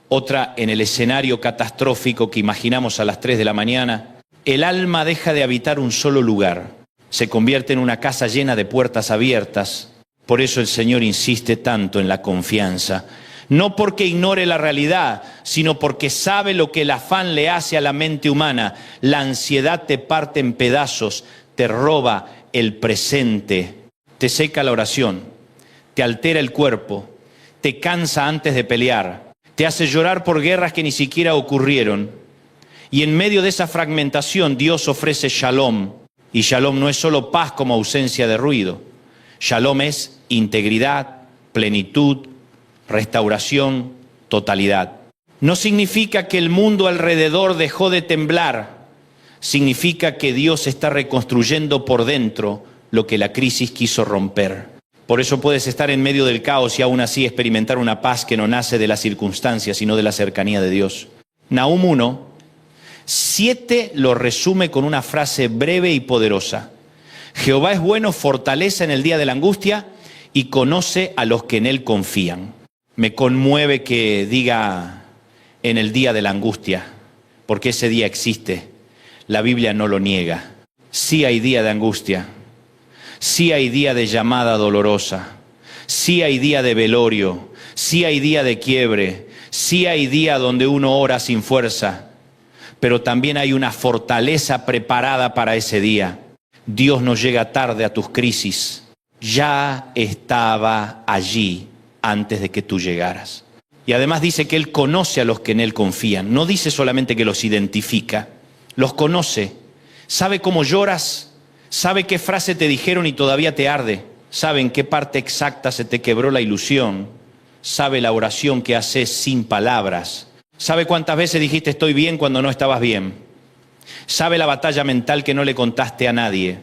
otra en el escenario catastrófico que imaginamos a las 3 de la mañana. El alma deja de habitar un solo lugar. Se convierte en una casa llena de puertas abiertas. Por eso el Señor insiste tanto en la confianza. No porque ignore la realidad, sino porque sabe lo que el afán le hace a la mente humana. La ansiedad te parte en pedazos, te roba el presente, te seca la oración, te altera el cuerpo, te cansa antes de pelear, te hace llorar por guerras que ni siquiera ocurrieron. Y en medio de esa fragmentación Dios ofrece shalom. Y shalom no es solo paz como ausencia de ruido. Shalom es integridad, plenitud, restauración, totalidad. No significa que el mundo alrededor dejó de temblar. Significa que Dios está reconstruyendo por dentro lo que la crisis quiso romper. Por eso puedes estar en medio del caos y aún así experimentar una paz que no nace de las circunstancias, sino de la cercanía de Dios. Nahum 1:7 lo resume con una frase breve y poderosa. Jehová es bueno, fortaleza en el día de la angustia y conoce a los que en él confían. Me conmueve que diga en el día de la angustia, porque ese día existe. La Biblia no lo niega. Sí hay día de angustia. Sí hay día de llamada dolorosa. Sí hay día de velorio, sí hay día de quiebre, sí hay día donde uno ora sin fuerza, pero también hay una fortaleza preparada para ese día. Dios no llega tarde a tus crisis, ya estaba allí antes de que tú llegaras. Y además dice que Él conoce a los que en Él confían, no dice solamente que los identifica, los conoce, sabe cómo lloras, sabe qué frase te dijeron y todavía te arde, sabe en qué parte exacta se te quebró la ilusión, sabe la oración que haces sin palabras, sabe cuántas veces dijiste estoy bien cuando no estabas bien, sabe la batalla mental que no le contaste a nadie,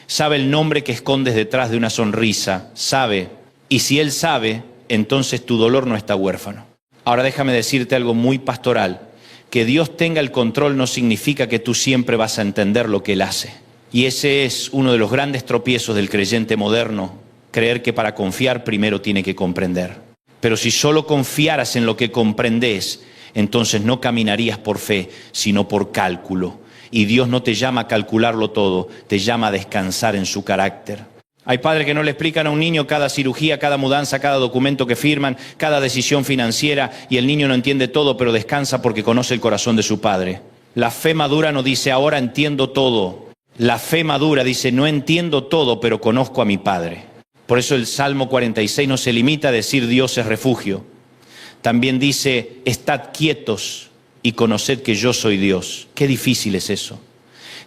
sabe el nombre que escondes detrás de una sonrisa, sabe, y si Él sabe, entonces tu dolor no está huérfano. Ahora déjame decirte algo muy pastoral, que Dios tenga el control no significa que tú siempre vas a entender lo que Él hace. Y ese es uno de los grandes tropiezos del creyente moderno, creer que para confiar primero tiene que comprender. Pero si solo confiaras en lo que comprendes, entonces no caminarías por fe, sino por cálculo. Y Dios no te llama a calcularlo todo, te llama a descansar en su carácter. Hay padres que no le explican a un niño cada cirugía, cada mudanza, cada documento que firman, cada decisión financiera, y el niño no entiende todo, pero descansa porque conoce el corazón de su padre. La fe madura no dice ahora entiendo todo. La fe madura dice no entiendo todo, pero conozco a mi Padre. Por eso el Salmo 46 no se limita a decir Dios es refugio. También dice estad quietos y conoced que yo soy Dios. Qué difícil es eso.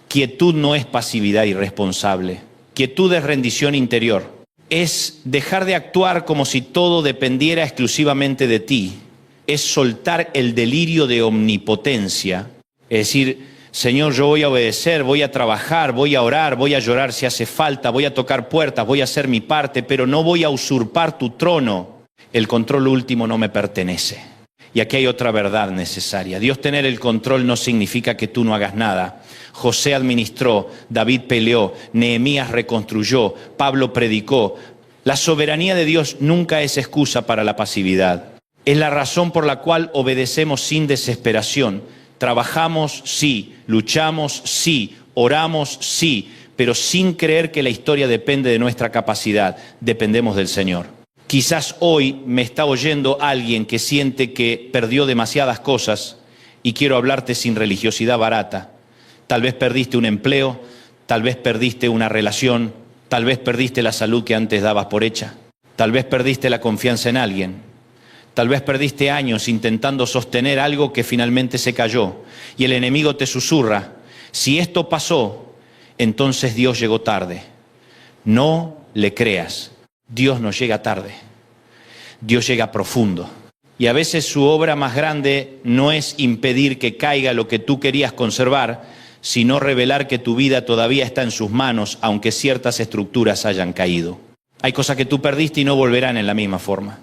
Quietud no es pasividad irresponsable. Quietud es rendición interior. Es dejar de actuar como si todo dependiera exclusivamente de ti. Es soltar el delirio de omnipotencia. Es decir, Señor, yo voy a obedecer, voy a trabajar, voy a orar, voy a llorar si hace falta, voy a tocar puertas, voy a hacer mi parte, pero no voy a usurpar tu trono. El control último no me pertenece. Y aquí hay otra verdad necesaria. Dios tener el control no significa que tú no hagas nada. José administró, David peleó, Nehemías reconstruyó, Pablo predicó. La soberanía de Dios nunca es excusa para la pasividad. Es la razón por la cual obedecemos sin desesperación. Trabajamos, sí. Luchamos, sí. Oramos, sí. Pero sin creer que la historia depende de nuestra capacidad. Dependemos del Señor. Quizás hoy me está oyendo alguien que siente que perdió demasiadas cosas y quiero hablarte sin religiosidad barata. Tal vez perdiste un empleo, tal vez perdiste una relación, tal vez perdiste la salud que antes dabas por hecha, tal vez perdiste la confianza en alguien, tal vez perdiste años intentando sostener algo que finalmente se cayó y el enemigo te susurra, si esto pasó, entonces Dios llegó tarde. No le creas, Dios no llega tarde, Dios llega profundo. Y a veces su obra más grande no es impedir que caiga lo que tú querías conservar, sino revelar que tu vida todavía está en sus manos, aunque ciertas estructuras hayan caído. Hay cosas que tú perdiste y no volverán en la misma forma.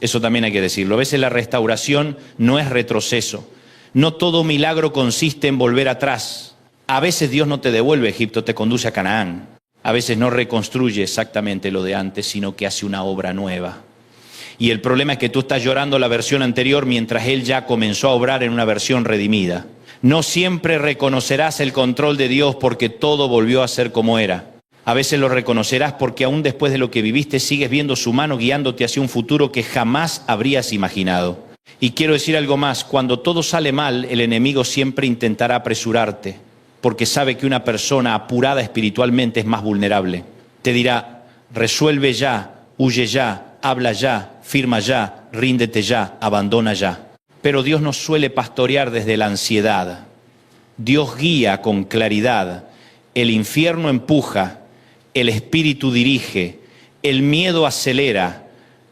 Eso también hay que decirlo. A veces la restauración no es retroceso. No todo milagro consiste en volver atrás. A veces Dios no te devuelve a Egipto, te conduce a Canaán. A veces no reconstruye exactamente lo de antes, sino que hace una obra nueva. Y el problema es que tú estás llorando la versión anterior mientras Él ya comenzó a obrar en una versión redimida. No siempre reconocerás el control de Dios porque todo volvió a ser como era. A veces lo reconocerás porque aún después de lo que viviste sigues viendo su mano guiándote hacia un futuro que jamás habrías imaginado. Y quiero decir algo más, cuando todo sale mal, el enemigo siempre intentará apresurarte, porque sabe que una persona apurada espiritualmente es más vulnerable. Te dirá, resuelve ya, huye ya, habla ya, firma ya, ríndete ya, abandona ya. Pero Dios no suele pastorear desde la ansiedad. Dios guía con claridad. El infierno empuja, el espíritu dirige, el miedo acelera,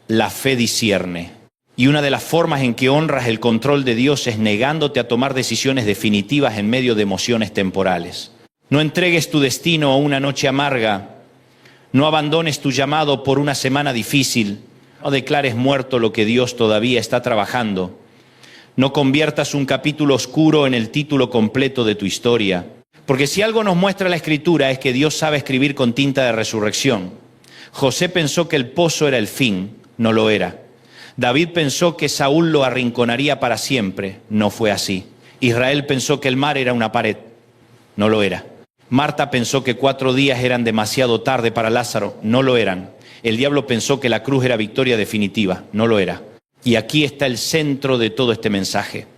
la fe discierne. Y una de las formas en que honras el control de Dios es negándote a tomar decisiones definitivas en medio de emociones temporales. No entregues tu destino a una noche amarga. No abandones tu llamado por una semana difícil. No declares muerto lo que Dios todavía está trabajando. No conviertas un capítulo oscuro en el título completo de tu historia. Porque si algo nos muestra la Escritura es que Dios sabe escribir con tinta de resurrección. José pensó que el pozo era el fin, no lo era. David pensó que Saúl lo arrinconaría para siempre, no fue así. Israel pensó que el mar era una pared, no lo era. Marta pensó que 4 días eran demasiado tarde para Lázaro, no lo eran. El diablo pensó que la cruz era victoria definitiva, no lo era. Y aquí está el centro de todo este mensaje.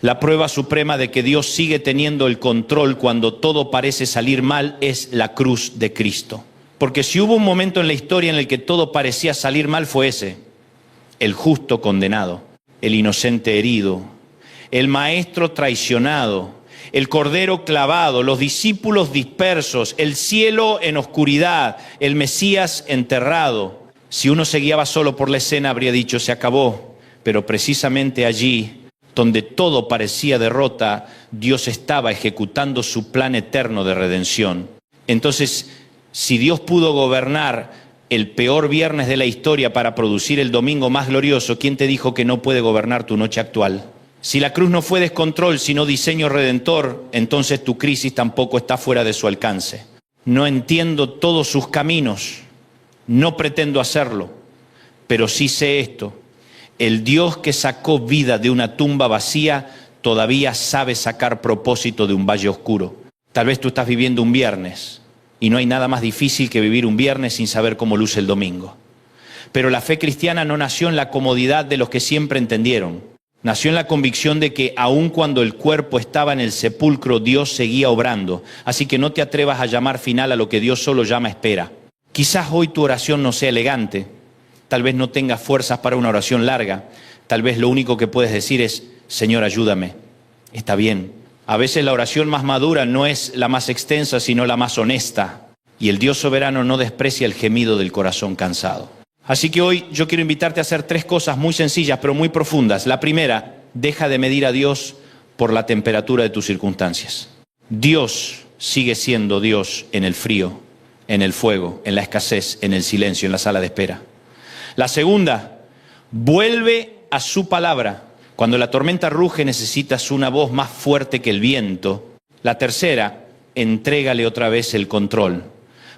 La prueba suprema de que Dios sigue teniendo el control cuando todo parece salir mal es la cruz de Cristo. Porque si hubo un momento en la historia en el que todo parecía salir mal, fue ese. El justo condenado, el inocente herido, el maestro traicionado, el cordero clavado, los discípulos dispersos, el cielo en oscuridad, el Mesías enterrado. Si uno se guiaba solo por la escena, habría dicho, se acabó. Pero precisamente allí, donde todo parecía derrota, Dios estaba ejecutando su plan eterno de redención. Entonces, si Dios pudo gobernar el peor viernes de la historia para producir el domingo más glorioso, ¿quién te dijo que no puede gobernar tu noche actual? Si la cruz no fue descontrol, sino diseño redentor, entonces tu crisis tampoco está fuera de su alcance. No entiendo todos sus caminos, no pretendo hacerlo, pero sí sé esto. El Dios que sacó vida de una tumba vacía todavía sabe sacar propósito de un valle oscuro. Tal vez tú estás viviendo un viernes y no hay nada más difícil que vivir un viernes sin saber cómo luce el domingo. Pero la fe cristiana no nació en la comodidad de los que siempre entendieron. Nació en la convicción de que aun cuando el cuerpo estaba en el sepulcro, Dios seguía obrando. Así que no te atrevas a llamar final a lo que Dios solo llama espera. Quizás hoy tu oración no sea elegante, tal vez no tengas fuerzas para una oración larga, tal vez lo único que puedes decir es, Señor, ayúdame. Está bien. A veces la oración más madura no es la más extensa, sino la más honesta. Y el Dios soberano no desprecia el gemido del corazón cansado. Así que hoy yo quiero invitarte a hacer 3 cosas muy sencillas, pero muy profundas. La primera, deja de medir a Dios por la temperatura de tus circunstancias. Dios sigue siendo Dios en el frío, en el fuego, en la escasez, en el silencio, en la sala de espera. La segunda, vuelve a su palabra. Cuando la tormenta ruge necesitas una voz más fuerte que el viento. La tercera, entrégale otra vez el control.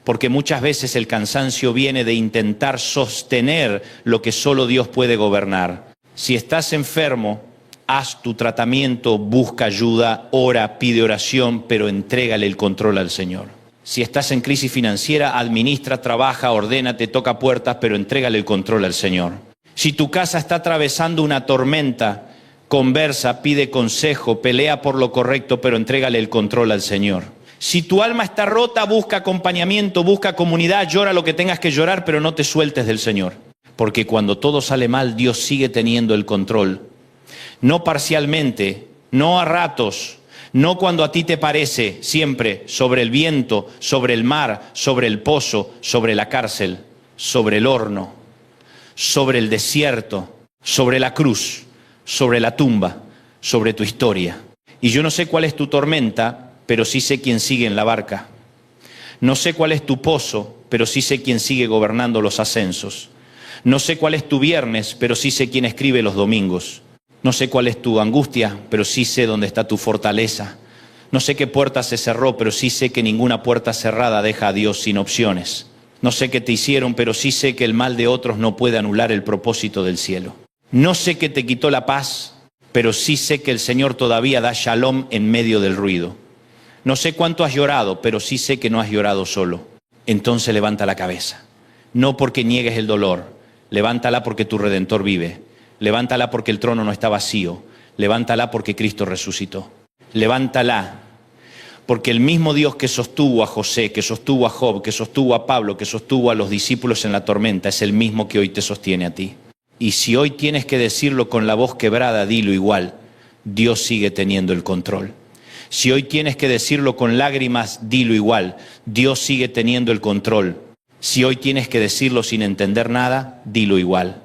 Porque muchas veces el cansancio viene de intentar sostener lo que solo Dios puede gobernar. Si estás enfermo, haz tu tratamiento, busca ayuda, ora, pide oración, pero entrégale el control al Señor. Si estás en crisis financiera, administra, trabaja, ordénate, toca puertas, pero entrégale el control al Señor. Si tu casa está atravesando una tormenta, conversa, pide consejo, pelea por lo correcto, pero entrégale el control al Señor. Si tu alma está rota, busca acompañamiento, busca comunidad, llora lo que tengas que llorar, pero no te sueltes del Señor. Porque cuando todo sale mal, Dios sigue teniendo el control. No parcialmente, no a ratos, no cuando a ti te parece, siempre sobre el viento, sobre el mar, sobre el pozo, sobre la cárcel, sobre el horno, sobre el desierto, sobre la cruz, sobre la tumba, sobre tu historia. Y yo no sé cuál es tu tormenta, pero sí sé quién sigue en la barca. No sé cuál es tu pozo, pero sí sé quién sigue gobernando los ascensos. No sé cuál es tu viernes, pero sí sé quién escribe los domingos. No sé cuál es tu angustia, pero sí sé dónde está tu fortaleza. No sé qué puerta se cerró, pero sí sé que ninguna puerta cerrada deja a Dios sin opciones. No sé qué te hicieron, pero sí sé que el mal de otros no puede anular el propósito del cielo. No sé qué te quitó la paz, pero sí sé que el Señor todavía da shalom en medio del ruido. No sé cuánto has llorado, pero sí sé que no has llorado solo. Entonces levanta la cabeza. No porque niegues el dolor, levántala porque tu Redentor vive. Levántala porque el trono no está vacío. Levántala porque Cristo resucitó. Levántala porque el mismo Dios que sostuvo a José, que sostuvo a Job, que sostuvo a Pablo, que sostuvo a los discípulos en la tormenta, es el mismo que hoy te sostiene a ti. Y si hoy tienes que decirlo con la voz quebrada, dilo igual. Dios sigue teniendo el control. Si hoy tienes que decirlo con lágrimas, dilo igual. Dios sigue teniendo el control. Si hoy tienes que decirlo sin entender nada, dilo igual.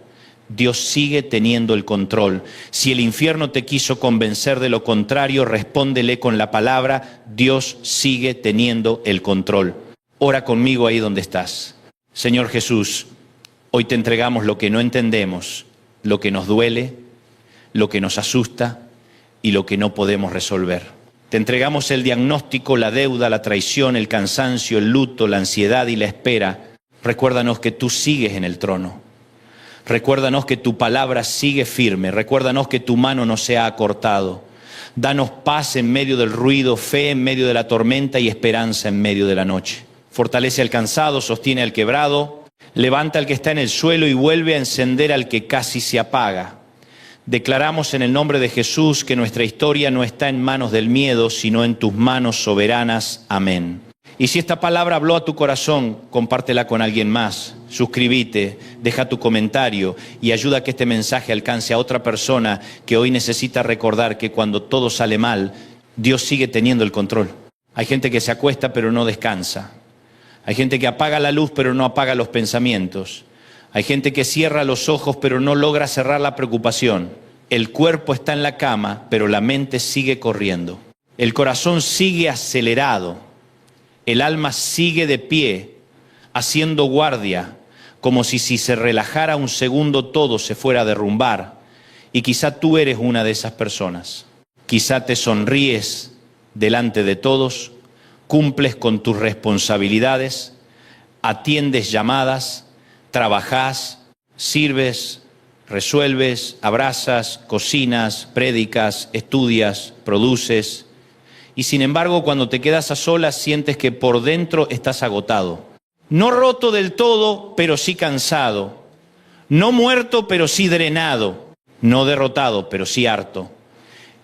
Dios sigue teniendo el control. Si el infierno te quiso convencer de lo contrario, respóndele con la palabra, Dios sigue teniendo el control. Ora conmigo ahí donde estás. Señor Jesús, hoy te entregamos lo que no entendemos, lo que nos duele, lo que nos asusta y lo que no podemos resolver. Te entregamos el diagnóstico, la deuda, la traición, el cansancio, el luto, la ansiedad y la espera. Recuérdanos que tú sigues en el trono. Recuérdanos que tu palabra sigue firme. Recuérdanos que tu mano no se ha acortado. Danos paz en medio del ruido, fe en medio de la tormenta y esperanza en medio de la noche. Fortalece al cansado, sostiene al quebrado. Levanta al que está en el suelo y vuelve a encender al que casi se apaga. Declaramos en el nombre de Jesús que nuestra historia no está en manos del miedo, sino en tus manos soberanas. Amén. Y si esta palabra habló a tu corazón, compártela con alguien más. Suscríbete, deja tu comentario y ayuda a que este mensaje alcance a otra persona que hoy necesita recordar que cuando todo sale mal, Dios sigue teniendo el control. Hay gente que se acuesta pero no descansa. Hay gente que apaga la luz pero no apaga los pensamientos. Hay gente que cierra los ojos pero no logra cerrar la preocupación. El cuerpo está en la cama pero la mente sigue corriendo. El corazón sigue acelerado. El alma sigue de pie, haciendo guardia, como si se relajara un segundo todo se fuera a derrumbar. Y quizá tú eres una de esas personas. Quizá te sonríes delante de todos, cumples con tus responsabilidades, atiendes llamadas, trabajás, sirves, resuelves, abrazas, cocinas, prédicas, estudias, produces. Y sin embargo, cuando te quedas a solas, sientes que por dentro estás agotado. No roto del todo, pero sí cansado. No muerto, pero sí drenado. No derrotado, pero sí harto.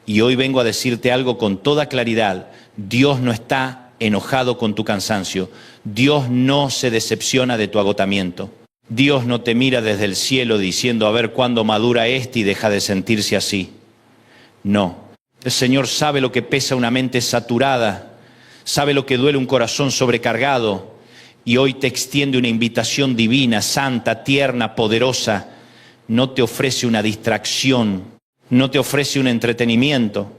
Y hoy vengo a decirte algo con toda claridad. Dios no está enojado con tu cansancio. Dios no se decepciona de tu agotamiento. Dios no te mira desde el cielo diciendo a ver cuándo madura este y deja de sentirse así. No. El Señor sabe lo que pesa una mente saturada, sabe lo que duele un corazón sobrecargado y hoy te extiende una invitación divina, santa, tierna, poderosa. No te ofrece una distracción, no te ofrece un entretenimiento,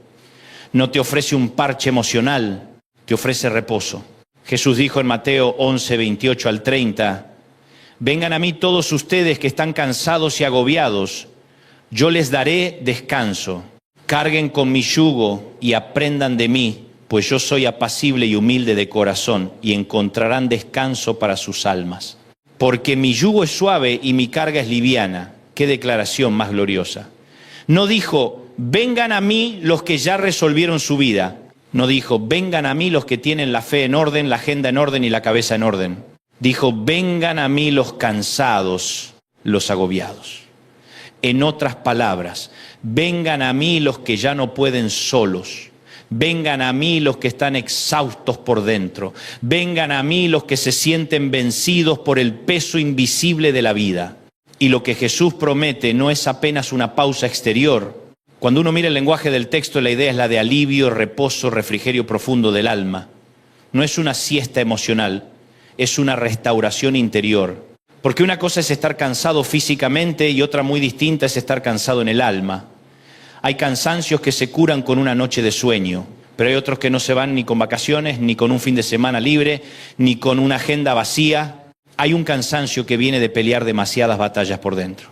no te ofrece un parche emocional, te ofrece reposo. Jesús dijo en Mateo 11, 28 al 30, vengan a mí todos ustedes que están cansados y agobiados, yo les daré descanso. Carguen con mi yugo y aprendan de mí, pues yo soy apacible y humilde de corazón, y encontrarán descanso para sus almas. Porque mi yugo es suave y mi carga es liviana. Qué declaración más gloriosa. No dijo, vengan a mí los que ya resolvieron su vida. No dijo, vengan a mí los que tienen la fe en orden, la agenda en orden y la cabeza en orden. Dijo, vengan a mí los cansados, los agobiados. En otras palabras, vengan a mí los que ya no pueden solos. Vengan a mí los que están exhaustos por dentro. Vengan a mí los que se sienten vencidos por el peso invisible de la vida. Y lo que Jesús promete no es apenas una pausa exterior. Cuando uno mira el lenguaje del texto, la idea es la de alivio, reposo, refrigerio profundo del alma. No es una siesta emocional, es una restauración interior. Porque una cosa es estar cansado físicamente y otra muy distinta es estar cansado en el alma. Hay cansancios que se curan con una noche de sueño, pero hay otros que no se van ni con vacaciones, ni con un fin de semana libre, ni con una agenda vacía. Hay un cansancio que viene de pelear demasiadas batallas por dentro,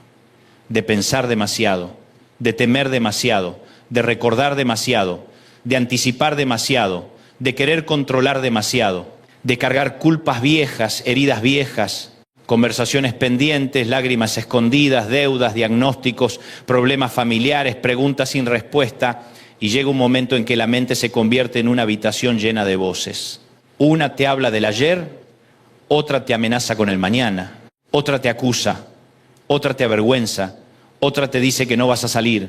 de pensar demasiado, de temer demasiado, de recordar demasiado, de anticipar demasiado, de querer controlar demasiado, de cargar culpas viejas, heridas viejas, conversaciones pendientes, lágrimas escondidas, deudas, diagnósticos, problemas familiares, preguntas sin respuesta, y llega un momento en que la mente se convierte en una habitación llena de voces. Una te habla del ayer, otra te amenaza con el mañana, otra te acusa, otra te avergüenza, otra te dice que no vas a salir.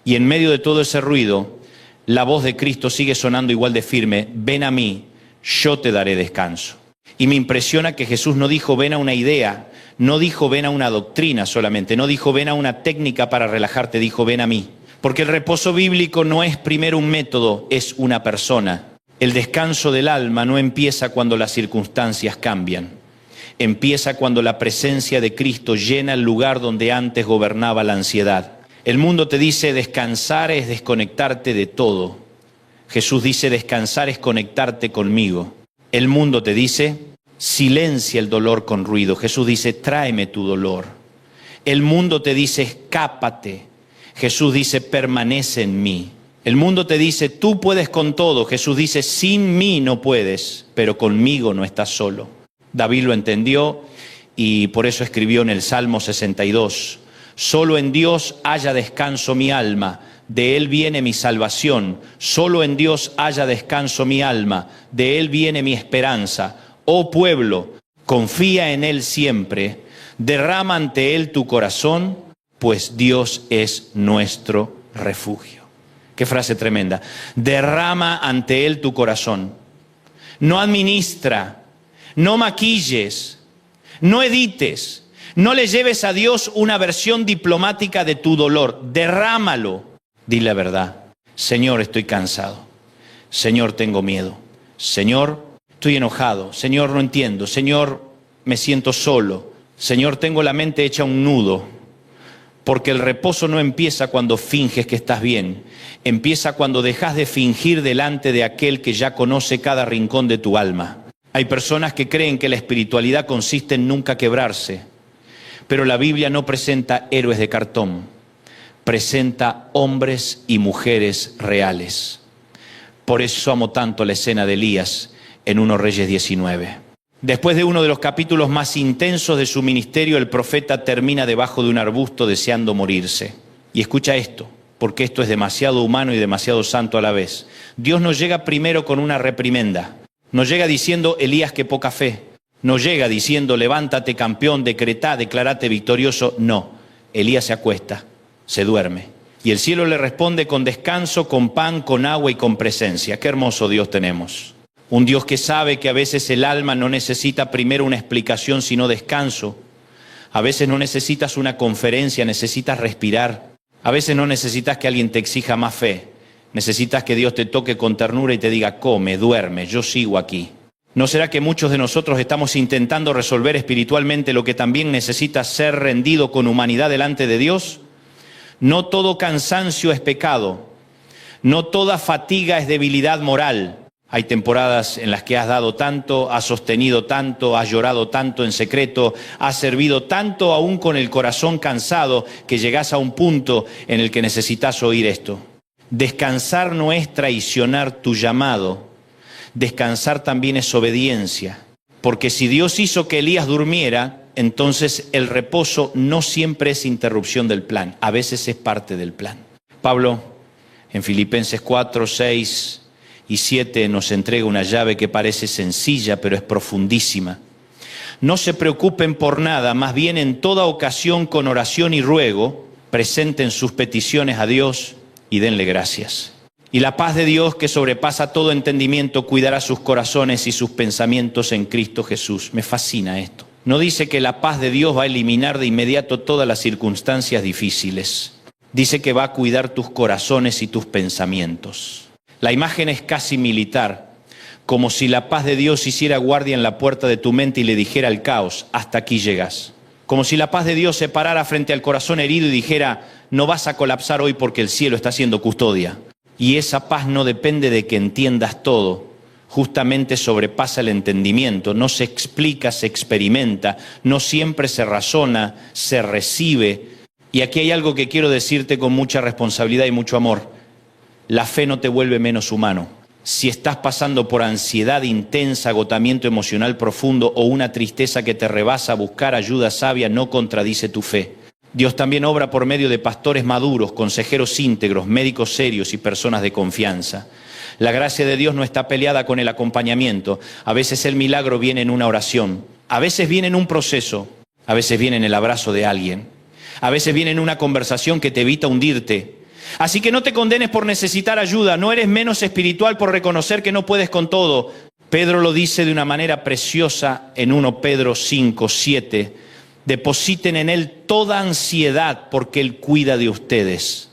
Y en medio de todo ese ruido, la voz de Cristo sigue sonando igual de firme, ven a mí, yo te daré descanso. Y me impresiona que Jesús no dijo ven a una idea, no dijo ven a una doctrina solamente, no dijo ven a una técnica para relajarte, dijo ven a mí. Porque el reposo bíblico no es primero un método, es una persona. El descanso del alma no empieza cuando las circunstancias cambian. Empieza cuando la presencia de Cristo llena el lugar donde antes gobernaba la ansiedad. El mundo te dice descansar es desconectarte de todo. Jesús dice descansar es conectarte conmigo. El mundo te dice, silencia el dolor con ruido. Jesús dice, tráeme tu dolor. El mundo te dice, escápate. Jesús dice, permanece en mí. El mundo te dice, tú puedes con todo. Jesús dice, sin mí no puedes, pero conmigo no estás solo. David lo entendió y por eso escribió en el Salmo 62, solo en Dios haya descanso mi alma. De Él viene mi salvación, solo en Dios haya descanso mi alma, de Él viene mi esperanza. Oh pueblo, confía en Él siempre, derrama ante Él tu corazón, pues Dios es nuestro refugio. Qué frase tremenda. Derrama ante Él tu corazón. No administra, no maquilles, no edites, no le lleves a Dios una versión diplomática de tu dolor. Derrámalo. Di la verdad. Señor, estoy cansado. Señor, tengo miedo. Señor, estoy enojado. Señor, no entiendo. Señor, me siento solo. Señor, tengo la mente hecha un nudo. Porque el reposo no empieza cuando finges que estás bien. Empieza cuando dejas de fingir delante de aquel que ya conoce cada rincón de tu alma. Hay personas que creen que la espiritualidad consiste en nunca quebrarse. Pero la Biblia no presenta héroes de cartón. Presenta hombres y mujeres reales. Por eso amo tanto la escena de Elías en 1 Reyes 19. Después de uno de los capítulos más intensos de su ministerio, el profeta termina debajo de un arbusto deseando morirse. Y escucha esto, porque esto es demasiado humano y demasiado santo a la vez. Dios no llega primero con una reprimenda. No llega diciendo, Elías, qué poca fe. No llega diciendo, levántate campeón, decretá, declarate victorioso. No, Elías se acuesta, se duerme. Y el cielo le responde con descanso, con pan, con agua y con presencia. Qué hermoso Dios tenemos. Un Dios que sabe que a veces el alma no necesita primero una explicación, sino descanso. A veces no necesitas una conferencia, necesitas respirar. A veces no necesitas que alguien te exija más fe. Necesitas que Dios te toque con ternura y te diga, come, duerme, yo sigo aquí. ¿No será que muchos de nosotros estamos intentando resolver espiritualmente lo que también necesita ser rendido con humanidad delante de Dios? No todo cansancio es pecado. No toda fatiga es debilidad moral. Hay temporadas en las que has dado tanto, has sostenido tanto, has llorado tanto en secreto, has servido tanto aún con el corazón cansado que llegás a un punto en el que necesitas oír esto. Descansar no es traicionar tu llamado. Descansar también es obediencia. Porque si Dios hizo que Elías durmiera, entonces el reposo no siempre es interrupción del plan. A veces es parte del plan. Pablo, en Filipenses 4, 6 y 7 nos entrega una llave que parece sencilla, pero es profundísima. No se preocupen por nada, más bien en toda ocasión con oración y ruego, presenten sus peticiones a Dios y denle gracias. Y la paz de Dios, que sobrepasa todo entendimiento, cuidará sus corazones y sus pensamientos en Cristo Jesús. Me fascina esto. No dice que la paz de Dios va a eliminar de inmediato todas las circunstancias difíciles. Dice que va a cuidar tus corazones y tus pensamientos. La imagen es casi militar, como si la paz de Dios hiciera guardia en la puerta de tu mente y le dijera al caos, hasta aquí llegas. Como si la paz de Dios se parara frente al corazón herido y dijera, no vas a colapsar hoy porque el cielo está haciendo custodia. Y esa paz no depende de que entiendas todo, justamente sobrepasa el entendimiento, no se explica, se experimenta, no siempre se razona, se recibe. Y aquí hay algo que quiero decirte con mucha responsabilidad y mucho amor. La fe no te vuelve menos humano. Si estás pasando por ansiedad intensa, agotamiento emocional profundo o una tristeza que te rebasa, buscar ayuda sabia no contradice tu fe. Dios también obra por medio de pastores maduros, consejeros íntegros, médicos serios y personas de confianza. La gracia de Dios no está peleada con el acompañamiento. A veces el milagro viene en una oración. A veces viene en un proceso. A veces viene en el abrazo de alguien. A veces viene en una conversación que te evita hundirte. Así que no te condenes por necesitar ayuda. No eres menos espiritual por reconocer que no puedes con todo. Pedro lo dice de una manera preciosa en 1 Pedro 5, 7. Depositen en Él toda ansiedad porque Él cuida de ustedes.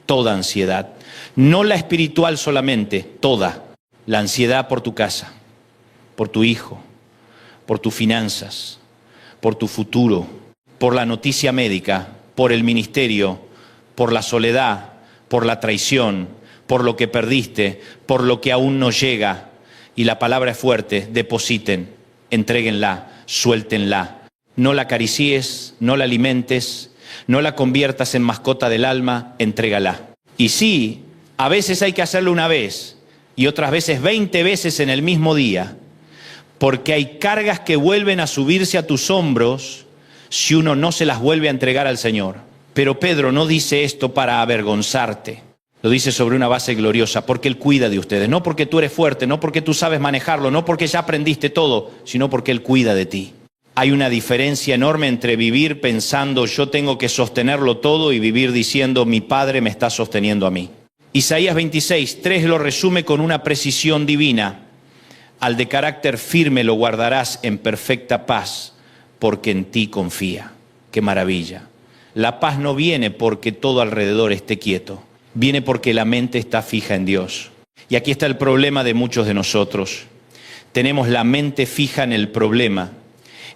Toda ansiedad. No la espiritual solamente, toda. La ansiedad por tu casa, por tu hijo, por tus finanzas, por tu futuro, por la noticia médica, por el ministerio, por la soledad, por la traición, por lo que perdiste, por lo que aún no llega. Y la palabra es fuerte, depositen, entréguenla, suéltenla. No la acaricies, no la alimentes, no la conviertas en mascota del alma, entrégala. Y sí, a veces hay que hacerlo una vez y otras veces 20 veces en el mismo día, porque hay cargas que vuelven a subirse a tus hombros si uno no se las vuelve a entregar al Señor. Pero Pedro no dice esto para avergonzarte, lo dice sobre una base gloriosa, porque Él cuida de ustedes, no porque tú eres fuerte, no porque tú sabes manejarlo, no porque ya aprendiste todo, sino porque Él cuida de ti. Hay una diferencia enorme entre vivir pensando yo tengo que sostenerlo todo y vivir diciendo mi Padre me está sosteniendo a mí. Isaías 26:3 lo resume con una precisión divina. Al de carácter firme lo guardarás en perfecta paz, porque en ti confía. ¡Qué maravilla! La paz no viene porque todo alrededor esté quieto, viene porque la mente está fija en Dios. Y aquí está el problema de muchos de nosotros. Tenemos la mente fija en el problema,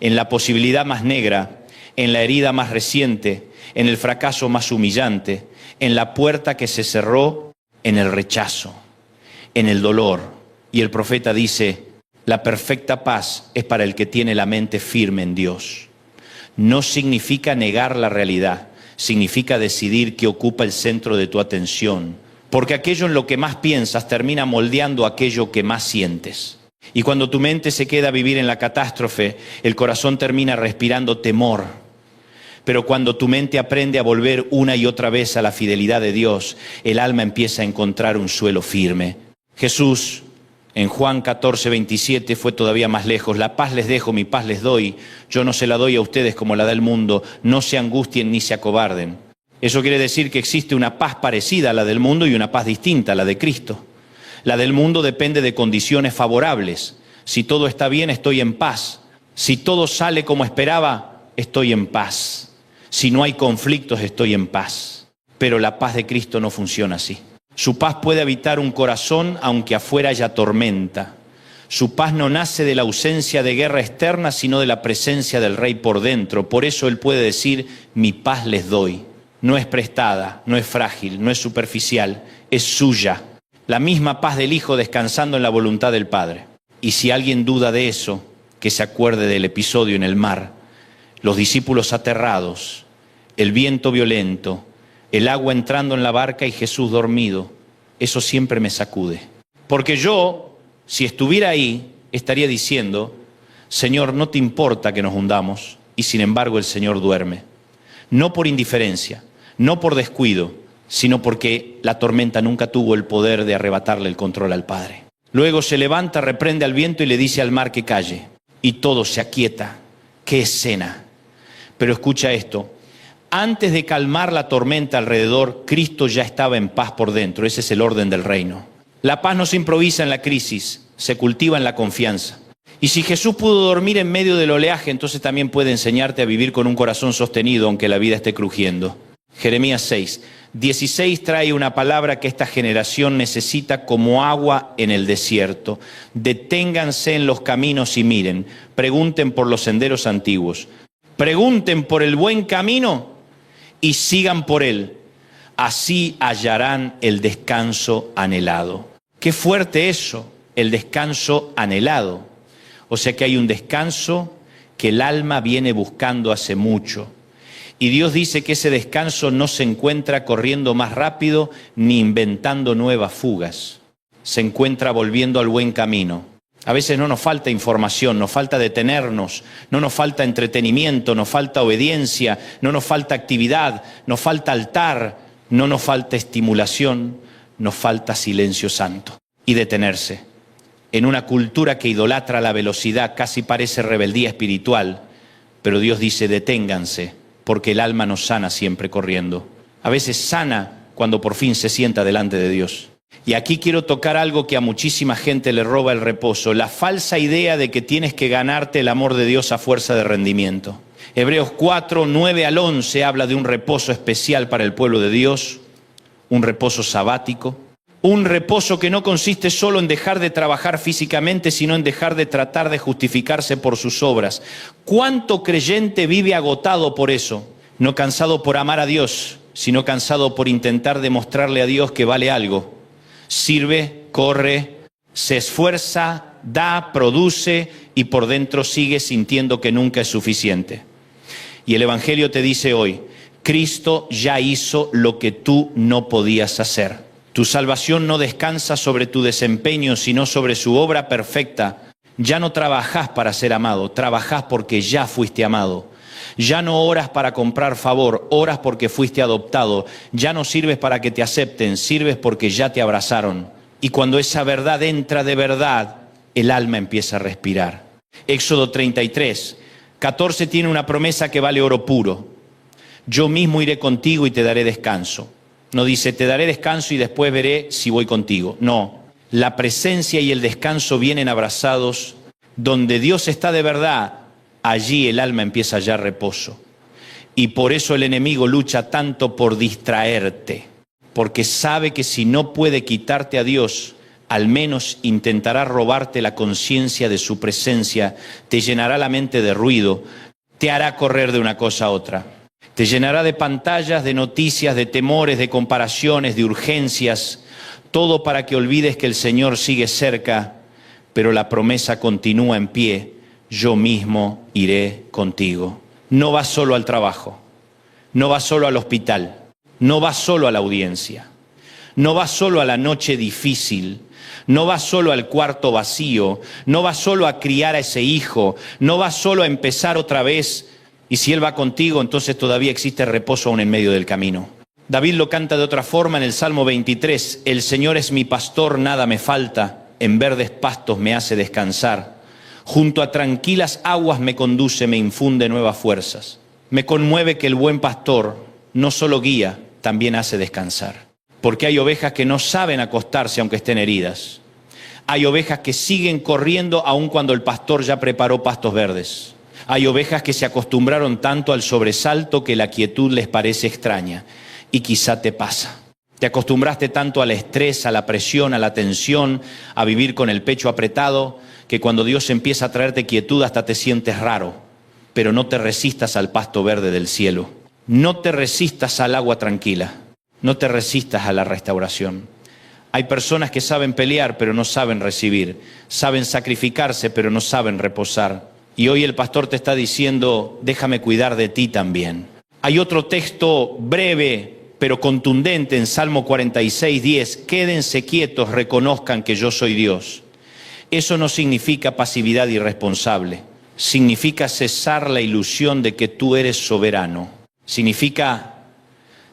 en la posibilidad más negra, en la herida más reciente, en el fracaso más humillante, en la puerta que se cerró, en el rechazo, en el dolor. Y el profeta dice, la perfecta paz es para el que tiene la mente firme en Dios. No significa negar la realidad, significa decidir que ocupa el centro de tu atención, porque aquello en lo que más piensas termina moldeando aquello que más sientes. Y cuando tu mente se queda a vivir en la catástrofe, el corazón termina respirando temor. Pero cuando tu mente aprende a volver una y otra vez a la fidelidad de Dios, el alma empieza a encontrar un suelo firme. Jesús, en Juan 14:27, fue todavía más lejos. La paz les dejo, mi paz les doy. Yo no se la doy a ustedes como la da el mundo. No se angustien ni se acobarden. Eso quiere decir que existe una paz parecida a la del mundo y una paz distinta a la de Cristo. La del mundo depende de condiciones favorables. Si todo está bien, estoy en paz. Si todo sale como esperaba, estoy en paz. Si no hay conflictos, estoy en paz. Pero la paz de Cristo no funciona así. Su paz puede habitar un corazón aunque afuera haya tormenta. Su paz no nace de la ausencia de guerra externa, sino de la presencia del Rey por dentro. Por eso Él puede decir, mi paz les doy. No es prestada, no es frágil, no es superficial, es suya. La misma paz del Hijo descansando en la voluntad del Padre. Y si alguien duda de eso, que se acuerde del episodio en el mar. Los discípulos aterrados, el viento violento, el agua entrando en la barca y Jesús dormido. Eso siempre me sacude. Porque yo, si estuviera ahí, estaría diciendo, Señor, no te importa que nos hundamos, y sin embargo el Señor duerme. No por indiferencia, no por descuido, sino porque la tormenta nunca tuvo el poder de arrebatarle el control al Padre. Luego se levanta, reprende al viento y le dice al mar que calle. Y todo se aquieta. ¡Qué escena! Pero escucha esto. Antes de calmar la tormenta alrededor, Cristo ya estaba en paz por dentro. Ese es el orden del reino. La paz no se improvisa en la crisis, se cultiva en la confianza. Y si Jesús pudo dormir en medio del oleaje, entonces también puede enseñarte a vivir con un corazón sostenido, aunque la vida esté crujiendo. Jeremías 6:16 trae una palabra que esta generación necesita como agua en el desierto. Deténganse en los caminos y miren, pregunten por los senderos antiguos, pregunten por el buen camino y sigan por él. Así hallarán el descanso anhelado. Qué fuerte eso, el descanso anhelado. O sea que hay un descanso que el alma viene buscando hace mucho. Y Dios dice que ese descanso no se encuentra corriendo más rápido ni inventando nuevas fugas. Se encuentra volviendo al buen camino. A veces no nos falta información, nos falta detenernos, no nos falta entretenimiento, nos falta obediencia, no nos falta actividad, nos falta altar, no nos falta estimulación, nos falta silencio santo. Y detenerse. En una cultura que idolatra la velocidad, casi parece rebeldía espiritual, pero Dios dice deténganse. Porque el alma no sana siempre corriendo. A veces sana cuando por fin se sienta delante de Dios. Y aquí quiero tocar algo que a muchísima gente le roba el reposo. La falsa idea de que tienes que ganarte el amor de Dios a fuerza de rendimiento. Hebreos 4:9-11 habla de un reposo especial para el pueblo de Dios. Un reposo sabático. Un reposo que no consiste solo en dejar de trabajar físicamente, sino en dejar de tratar de justificarse por sus obras. ¿Cuánto creyente vive agotado por eso? No cansado por amar a Dios, sino cansado por intentar demostrarle a Dios que vale algo. Sirve, corre, se esfuerza, da, produce y por dentro sigue sintiendo que nunca es suficiente. Y el Evangelio te dice hoy, Cristo ya hizo lo que tú no podías hacer. Tu salvación no descansa sobre tu desempeño, sino sobre su obra perfecta. Ya no trabajás para ser amado, trabajás porque ya fuiste amado. Ya no oras para comprar favor, oras porque fuiste adoptado. Ya no sirves para que te acepten, sirves porque ya te abrazaron. Y cuando esa verdad entra de verdad, el alma empieza a respirar. Éxodo 33, 14 tiene una promesa que vale oro puro. Yo mismo iré contigo y te daré descanso. No dice, te daré descanso y después veré si voy contigo. No, la presencia y el descanso vienen abrazados. Donde Dios está de verdad, allí el alma empieza a hallar reposo. Y por eso el enemigo lucha tanto por distraerte, porque sabe que si no puede quitarte a Dios, al menos intentará robarte la conciencia de su presencia, te llenará la mente de ruido, te hará correr de una cosa a otra. Te llenará de pantallas, de noticias, de temores, de comparaciones, de urgencias, todo para que olvides que el Señor sigue cerca, pero la promesa continúa en pie. Yo mismo iré contigo. No vas solo al trabajo, no vas solo al hospital, no vas solo a la audiencia, no vas solo a la noche difícil, no vas solo al cuarto vacío, no vas solo a criar a ese hijo, no vas solo a empezar otra vez. Y si Él va contigo, entonces todavía existe reposo aún en medio del camino. David lo canta de otra forma en el Salmo 23. El Señor es mi pastor, nada me falta. En verdes pastos me hace descansar. Junto a tranquilas aguas me conduce, me infunde nuevas fuerzas. Me conmueve que el buen pastor no solo guía, también hace descansar. Porque hay ovejas que no saben acostarse aunque estén heridas. Hay ovejas que siguen corriendo aun cuando el pastor ya preparó pastos verdes. Hay ovejas que se acostumbraron tanto al sobresalto que la quietud les parece extraña. Y quizá te pasa. Te acostumbraste tanto al estrés, a la presión, a la tensión, a vivir con el pecho apretado, que cuando Dios empieza a traerte quietud hasta te sientes raro. Pero no te resistas al pasto verde del cielo. No te resistas al agua tranquila. No te resistas a la restauración. Hay personas que saben pelear pero no saben recibir. Saben sacrificarse pero no saben reposar. Y hoy el pastor te está diciendo, déjame cuidar de ti también. Hay otro texto breve pero contundente en Salmo 46:10. Quédense quietos, reconozcan que yo soy Dios. Eso no significa pasividad irresponsable. Significa cesar la ilusión de que tú eres soberano. Significa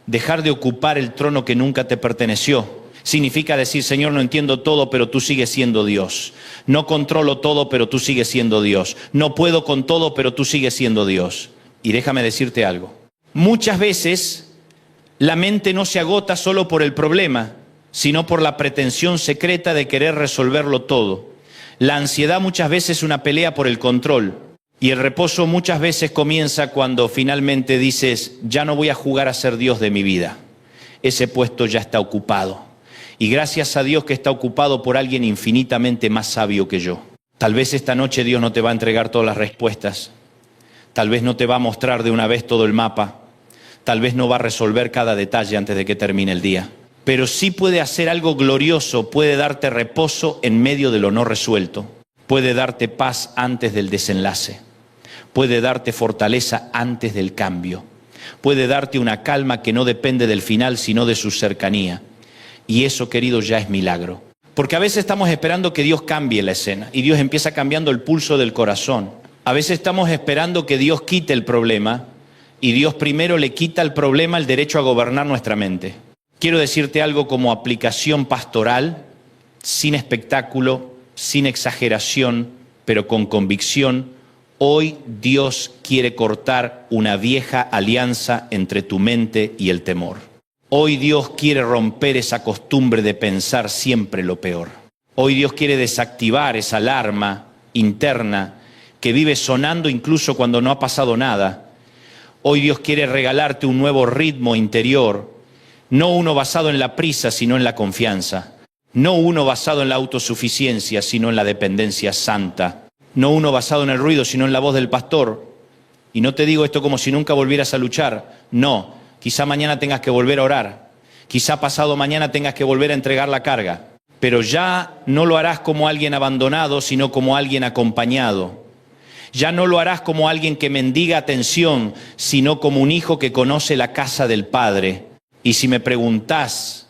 dejar de ocupar el trono que nunca te perteneció. Significa decir, Señor, no entiendo todo, pero tú sigues siendo Dios. No controlo todo, pero tú sigues siendo Dios. No puedo con todo, pero tú sigues siendo Dios. Y déjame decirte algo. Muchas veces la mente no se agota solo por el problema, sino por la pretensión secreta de querer resolverlo todo. La ansiedad muchas veces es una pelea por el control. Y el reposo muchas veces comienza cuando finalmente dices, ya no voy a jugar a ser Dios de mi vida. Ese puesto ya está ocupado. Y gracias a Dios que está ocupado por alguien infinitamente más sabio que yo. Tal vez esta noche Dios no te va a entregar todas las respuestas. Tal vez no te va a mostrar de una vez todo el mapa. Tal vez no va a resolver cada detalle antes de que termine el día. Pero sí puede hacer algo glorioso, puede darte reposo en medio de lo no resuelto. Puede darte paz antes del desenlace. Puede darte fortaleza antes del cambio. Puede darte una calma que no depende del final, sino de su cercanía. Y eso, querido, ya es milagro. Porque a veces estamos esperando que Dios cambie la escena y Dios empieza cambiando el pulso del corazón. A veces estamos esperando que Dios quite el problema y Dios primero le quita al problema el derecho a gobernar nuestra mente. Quiero decirte algo como aplicación pastoral, sin espectáculo, sin exageración, pero con convicción. Hoy Dios quiere cortar una vieja alianza entre tu mente y el temor. Hoy Dios quiere romper esa costumbre de pensar siempre lo peor. Hoy Dios quiere desactivar esa alarma interna que vive sonando incluso cuando no ha pasado nada. Hoy Dios quiere regalarte un nuevo ritmo interior, no uno basado en la prisa, sino en la confianza. No uno basado en la autosuficiencia, sino en la dependencia santa. No uno basado en el ruido, sino en la voz del pastor. Y no te digo esto como si nunca volvieras a luchar. No. Quizá mañana tengas que volver a orar. Quizá pasado mañana tengas que volver a entregar la carga. Pero ya no lo harás como alguien abandonado, sino como alguien acompañado. Ya no lo harás como alguien que mendiga atención, sino como un hijo que conoce la casa del Padre. Y si me preguntás,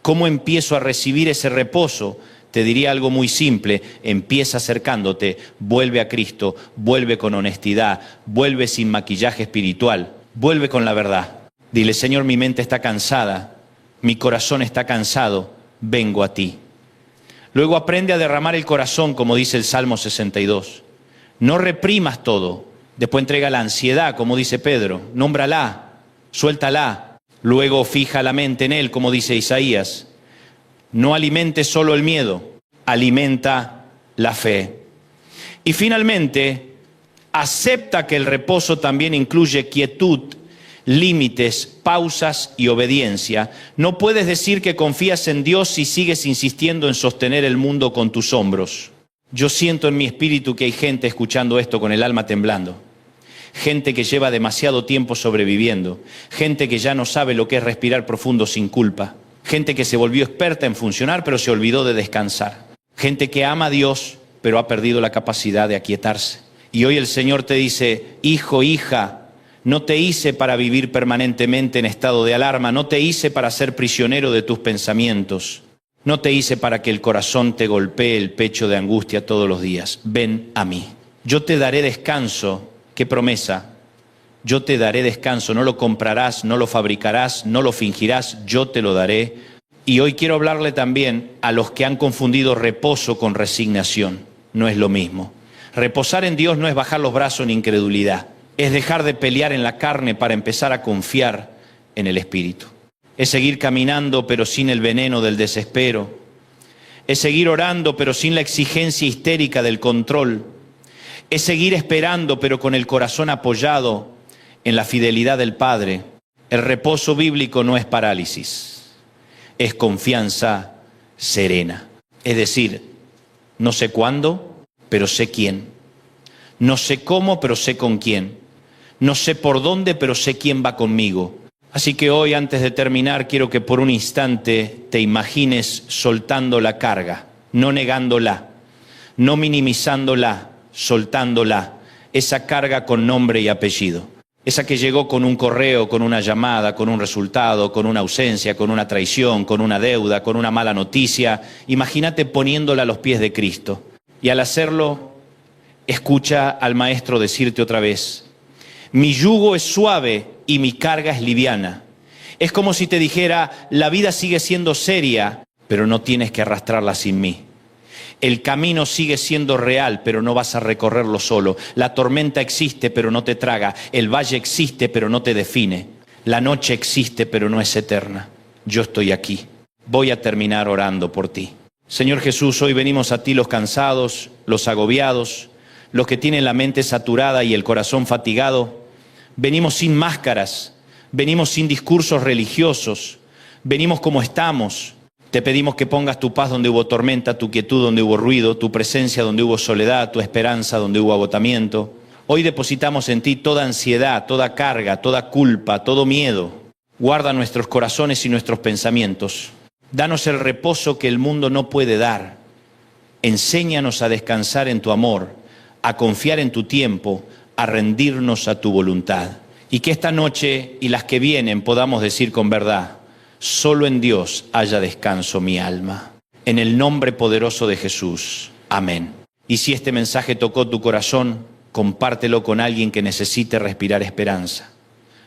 ¿cómo empiezo a recibir ese reposo? Te diría algo muy simple. Empieza acercándote, vuelve a Cristo, vuelve con honestidad, vuelve sin maquillaje espiritual, vuelve con la verdad. Dile, Señor, mi mente está cansada, mi corazón está cansado, vengo a ti. Luego aprende a derramar el corazón, como dice el Salmo 62. No reprimas todo, Después entrega la ansiedad, como dice Pedro. Nómbrala, suéltala. Luego fija la mente en Él, como dice Isaías. No alimentes solo el miedo, alimenta la fe. Y finalmente, acepta que el reposo también incluye quietud, límites, pausas y obediencia. No puedes decir que confías en Dios si sigues insistiendo en sostener el mundo con tus hombros. Yo siento en mi espíritu que hay gente escuchando esto con el alma temblando. Gente que lleva demasiado tiempo sobreviviendo. Gente que ya no sabe lo que es respirar profundo sin culpa. Gente que se volvió experta en funcionar pero se olvidó de descansar. Gente que ama a Dios pero ha perdido la capacidad de aquietarse. Y hoy el Señor te dice, hijo, hija, no te hice para vivir permanentemente en estado de alarma, no te hice para ser prisionero de tus pensamientos, no te hice para que el corazón te golpee el pecho de angustia todos los días. Ven a mí. Yo te daré descanso. ¿Qué promesa? Yo te daré descanso, no lo comprarás, no lo fabricarás, no lo fingirás, yo te lo daré. Y hoy quiero hablarle también a los que han confundido reposo con resignación. No es lo mismo. Reposar en Dios no es bajar los brazos en incredulidad. Es dejar de pelear en la carne para empezar a confiar en el Espíritu. Es seguir caminando pero sin el veneno del desespero. Es seguir orando pero sin la exigencia histérica del control. Es seguir esperando pero con el corazón apoyado en la fidelidad del Padre. El reposo bíblico no es parálisis, es confianza serena. Es decir, no sé cuándo, pero sé quién. No sé cómo, pero sé con quién. No sé por dónde, pero sé quién va conmigo. Así que hoy, antes de terminar, quiero que por un instante te imagines soltando la carga, no negándola, no minimizándola, soltándola, esa carga con nombre y apellido. Esa que llegó con un correo, con una llamada, con un resultado, con una ausencia, con una traición, con una deuda, con una mala noticia. Imagínate poniéndola a los pies de Cristo. Y al hacerlo, escucha al Maestro decirte otra vez, mi yugo es suave y mi carga es liviana. Es como si te dijera, la vida sigue siendo seria, pero no tienes que arrastrarla sin mí. El camino sigue siendo real, pero no vas a recorrerlo solo. La tormenta existe, pero no te traga. El valle existe, pero no te define. La noche existe, pero no es eterna. Yo estoy aquí. Voy a terminar orando por ti. Señor Jesús, hoy venimos a ti los cansados, los agobiados, los que tienen la mente saturada y el corazón fatigado. Venimos sin máscaras, venimos sin discursos religiosos, venimos como estamos. Te pedimos que pongas tu paz donde hubo tormenta, tu quietud donde hubo ruido, tu presencia donde hubo soledad, tu esperanza donde hubo agotamiento. Hoy depositamos en ti toda ansiedad, toda carga, toda culpa, todo miedo. Guarda nuestros corazones y nuestros pensamientos. Danos el reposo que el mundo no puede dar. Enséñanos a descansar en tu amor, a confiar en tu tiempo, a rendirnos a tu voluntad. Y que esta noche y las que vienen podamos decir con verdad, solo en Dios haya descanso mi alma. En el nombre poderoso de Jesús. Amén. Y si este mensaje tocó tu corazón, compártelo con alguien que necesite respirar esperanza.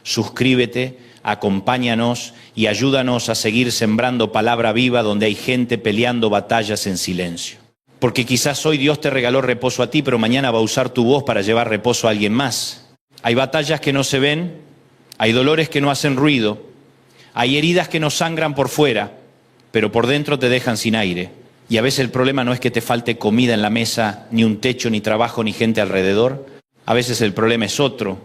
Suscríbete, acompáñanos y ayúdanos a seguir sembrando palabra viva donde hay gente peleando batallas en silencio. Porque quizás hoy Dios te regaló reposo a ti, pero mañana va a usar tu voz para llevar reposo a alguien más. Hay batallas que no se ven, hay dolores que no hacen ruido, hay heridas que no sangran por fuera, pero por dentro te dejan sin aire. Y a veces el problema no es que te falte comida en la mesa, ni un techo, ni trabajo, ni gente alrededor. A veces el problema es otro.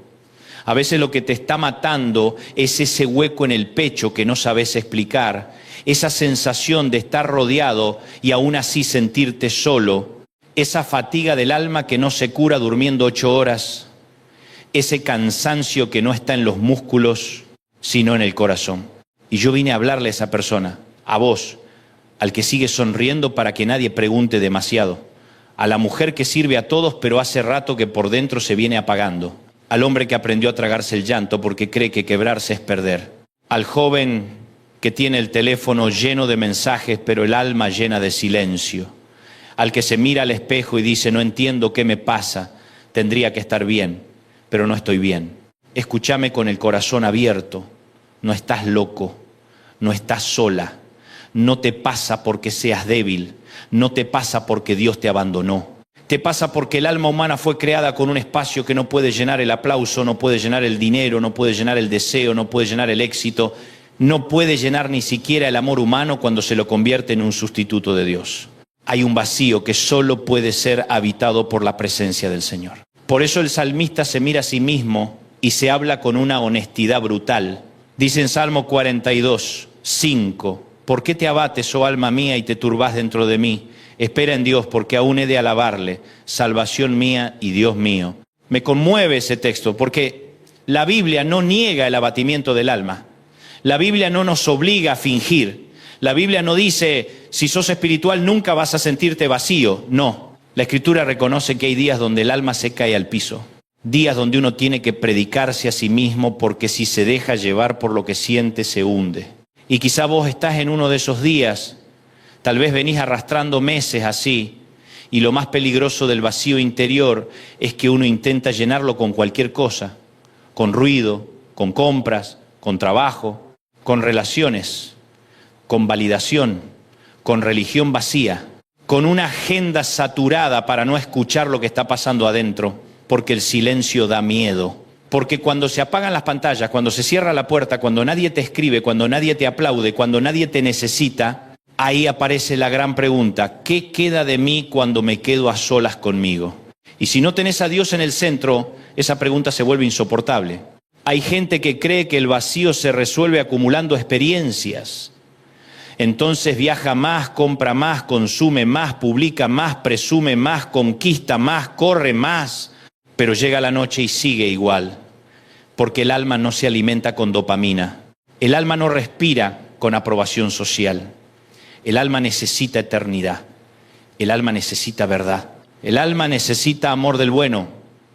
A veces lo que te está matando es ese hueco en el pecho que no sabes explicar, esa sensación de estar rodeado y aún así sentirte solo, esa fatiga del alma que no se cura durmiendo 8 horas, ese cansancio que no está en los músculos, sino en el corazón. Y yo vine a hablarle a esa persona, a vos, al que sigue sonriendo para que nadie pregunte demasiado, a la mujer que sirve a todos pero hace rato que por dentro se viene apagando, al hombre que aprendió a tragarse el llanto porque cree que quebrarse es perder, al joven que tiene el teléfono lleno de mensajes pero el alma llena de silencio, al que se mira al espejo y dice no entiendo qué me pasa, tendría que estar bien, pero no estoy bien. Escúchame con el corazón abierto, no estás loco, no estás sola, no te pasa porque seas débil, no te pasa porque Dios te abandonó. Te pasa porque el alma humana fue creada con un espacio que no puede llenar el aplauso, no puede llenar el dinero, no puede llenar el deseo, no puede llenar el éxito, no puede llenar ni siquiera el amor humano cuando se lo convierte en un sustituto de Dios. Hay un vacío que solo puede ser habitado por la presencia del Señor. Por eso el salmista se mira a sí mismo y se habla con una honestidad brutal. Dice en Salmo 42, 5, ¿por qué te abates, oh alma mía, y te turbás dentro de mí? Espera en Dios, porque aún he de alabarle, salvación mía y Dios mío. Me conmueve ese texto, porque la Biblia no niega el abatimiento del alma. La Biblia no nos obliga a fingir. La Biblia no dice, si sos espiritual nunca vas a sentirte vacío. No, la Escritura reconoce que hay días donde el alma se cae al piso. Días donde uno tiene que predicarse a sí mismo, porque si se deja llevar por lo que siente, se hunde. Y quizá vos estás en uno de esos días. Tal vez venís arrastrando meses así, y lo más peligroso del vacío interior es que uno intenta llenarlo con cualquier cosa, con ruido, con compras, con trabajo, con relaciones, con validación, con religión vacía, con una agenda saturada para no escuchar lo que está pasando adentro, porque el silencio da miedo. Porque cuando se apagan las pantallas, cuando se cierra la puerta, cuando nadie te escribe, cuando nadie te aplaude, cuando nadie te necesita, ahí aparece la gran pregunta, ¿qué queda de mí cuando me quedo a solas conmigo? Y si no tenés a Dios en el centro, esa pregunta se vuelve insoportable. Hay gente que cree que el vacío se resuelve acumulando experiencias. Entonces viaja más, compra más, consume más, publica más, presume más, conquista más, corre más. Pero llega la noche y sigue igual, porque el alma no se alimenta con dopamina. El alma no respira con aprobación social. El alma necesita eternidad, el alma necesita verdad, el alma necesita amor del bueno,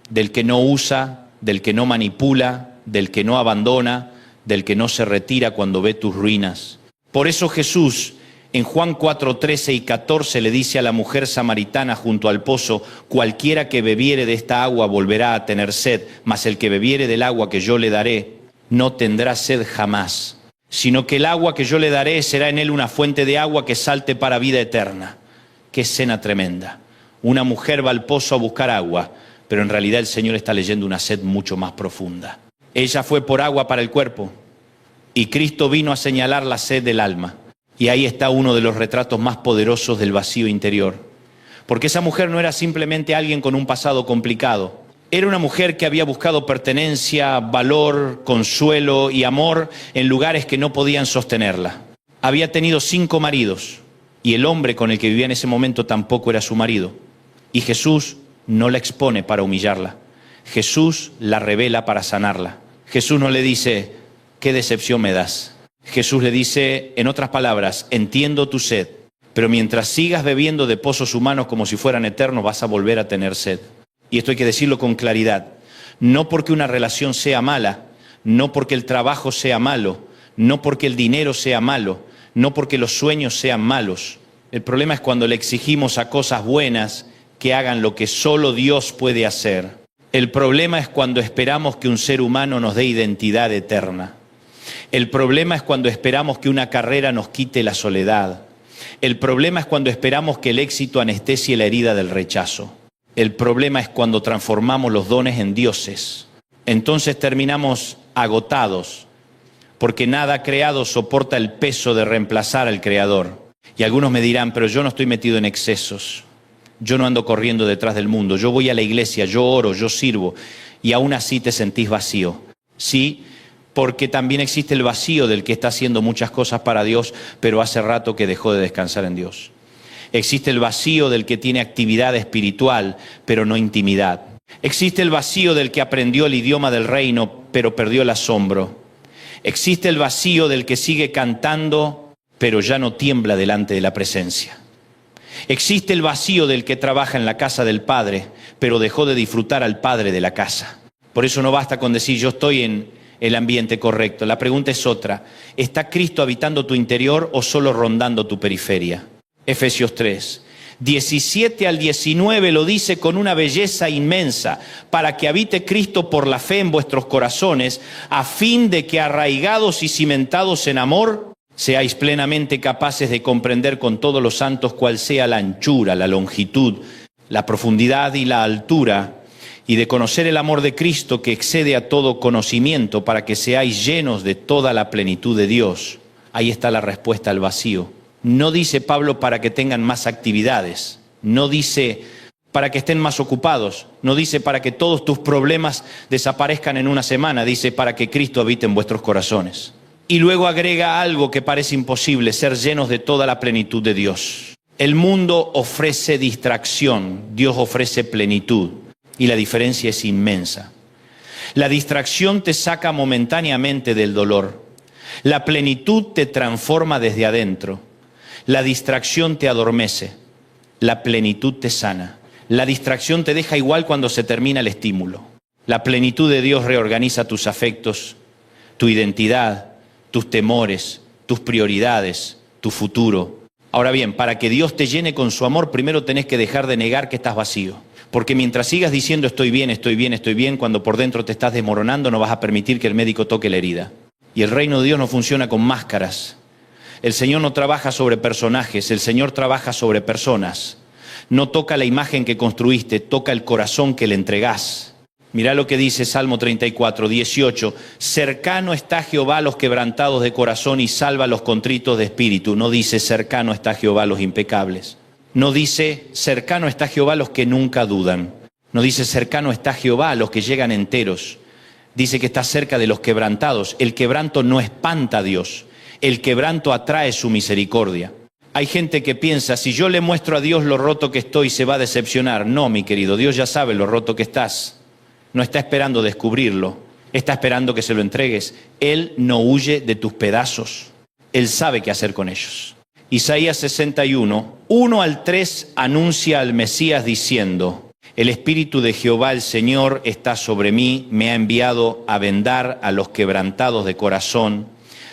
del que no usa, del que no manipula, del que no abandona, del que no se retira cuando ve tus ruinas. Por eso Jesús en Juan 4, 13 y 14 le dice a la mujer samaritana junto al pozo, cualquiera que bebiere de esta agua volverá a tener sed, mas el que bebiere del agua que yo le daré no tendrá sed jamás, sino que el agua que yo le daré será en él una fuente de agua que salte para vida eterna. Qué escena tremenda. Una mujer va al pozo a buscar agua, pero en realidad el Señor está leyendo una sed mucho más profunda. Ella fue por agua para el cuerpo y Cristo vino a señalar la sed del alma. Y ahí está uno de los retratos más poderosos del vacío interior. Porque esa mujer no era simplemente alguien con un pasado complicado. Era una mujer que había buscado pertenencia, valor, consuelo y amor en lugares que no podían sostenerla. Había tenido 5 maridos y el hombre con el que vivía en ese momento tampoco era su marido. Y Jesús no la expone para humillarla. Jesús la revela para sanarla. Jesús no le dice, ¿qué decepción me das? Jesús le dice, en otras palabras, entiendo tu sed, pero mientras sigas bebiendo de pozos humanos como si fueran eternos, vas a volver a tener sed. Y esto hay que decirlo con claridad. No porque una relación sea mala, no porque el trabajo sea malo, no porque el dinero sea malo, no porque los sueños sean malos. El problema es cuando le exigimos a cosas buenas que hagan lo que solo Dios puede hacer. El problema es cuando esperamos que un ser humano nos dé identidad eterna. El problema es cuando esperamos que una carrera nos quite la soledad. El problema es cuando esperamos que el éxito anestesie la herida del rechazo. El problema es cuando transformamos los dones en dioses. Entonces terminamos agotados, porque nada creado soporta el peso de reemplazar al Creador. Y algunos me dirán, pero yo no estoy metido en excesos. Yo no ando corriendo detrás del mundo. Yo voy a la iglesia, yo oro, yo sirvo. Y aún así te sentís vacío. Sí, porque también existe el vacío del que está haciendo muchas cosas para Dios, pero hace rato que dejó de descansar en Dios. Existe el vacío del que tiene actividad espiritual, pero no intimidad. Existe el vacío del que aprendió el idioma del reino, pero perdió el asombro. Existe el vacío del que sigue cantando, pero ya no tiembla delante de la presencia. Existe el vacío del que trabaja en la casa del Padre, pero dejó de disfrutar al Padre de la casa. Por eso no basta con decir, yo estoy en el ambiente correcto. La pregunta es otra. ¿Está Cristo habitando tu interior o solo rondando tu periferia? Efesios 3, 17 al 19 lo dice con una belleza inmensa, para que habite Cristo por la fe en vuestros corazones, a fin de que arraigados y cimentados en amor, seáis plenamente capaces de comprender con todos los santos cuál sea la anchura, la longitud, la profundidad y la altura, y de conocer el amor de Cristo que excede a todo conocimiento, para que seáis llenos de toda la plenitud de Dios. Ahí está la respuesta al vacío. No dice Pablo para que tengan más actividades, no dice para que estén más ocupados, no dice para que todos tus problemas desaparezcan en una semana, dice para que Cristo habite en vuestros corazones. Y luego agrega algo que parece imposible: ser llenos de toda la plenitud de Dios. El mundo ofrece distracción, Dios ofrece plenitud, y la diferencia es inmensa. La distracción te saca momentáneamente del dolor, la plenitud te transforma desde adentro. La distracción te adormece, la plenitud te sana. La distracción te deja igual cuando se termina el estímulo. La plenitud de Dios reorganiza tus afectos, tu identidad, tus temores, tus prioridades, tu futuro. Ahora bien, para que Dios te llene con su amor, primero tenés que dejar de negar que estás vacío. Porque mientras sigas diciendo estoy bien, estoy bien, estoy bien, cuando por dentro te estás desmoronando, no vas a permitir que el médico toque la herida. Y el reino de Dios no funciona con máscaras. El Señor no trabaja sobre personajes, el Señor trabaja sobre personas. No toca la imagen que construiste, toca el corazón que le entregás. Mirá lo que dice Salmo 34, 18. Cercano está Jehová a los quebrantados de corazón y salva a los contritos de espíritu. No dice cercano está Jehová a los impecables. No dice cercano está Jehová a los que nunca dudan. No dice cercano está Jehová a los que llegan enteros. Dice que está cerca de los quebrantados. El quebranto no espanta a Dios. El quebranto atrae su misericordia. Hay gente que piensa, si yo le muestro a Dios lo roto que estoy, se va a decepcionar. No, mi querido, Dios ya sabe lo roto que estás. No está esperando descubrirlo, está esperando que se lo entregues. Él no huye de tus pedazos. Él sabe qué hacer con ellos. Isaías 61, 1 al 3 anuncia al Mesías diciendo: el Espíritu de Jehová el Señor está sobre mí, me ha enviado a vendar a los quebrantados de corazón,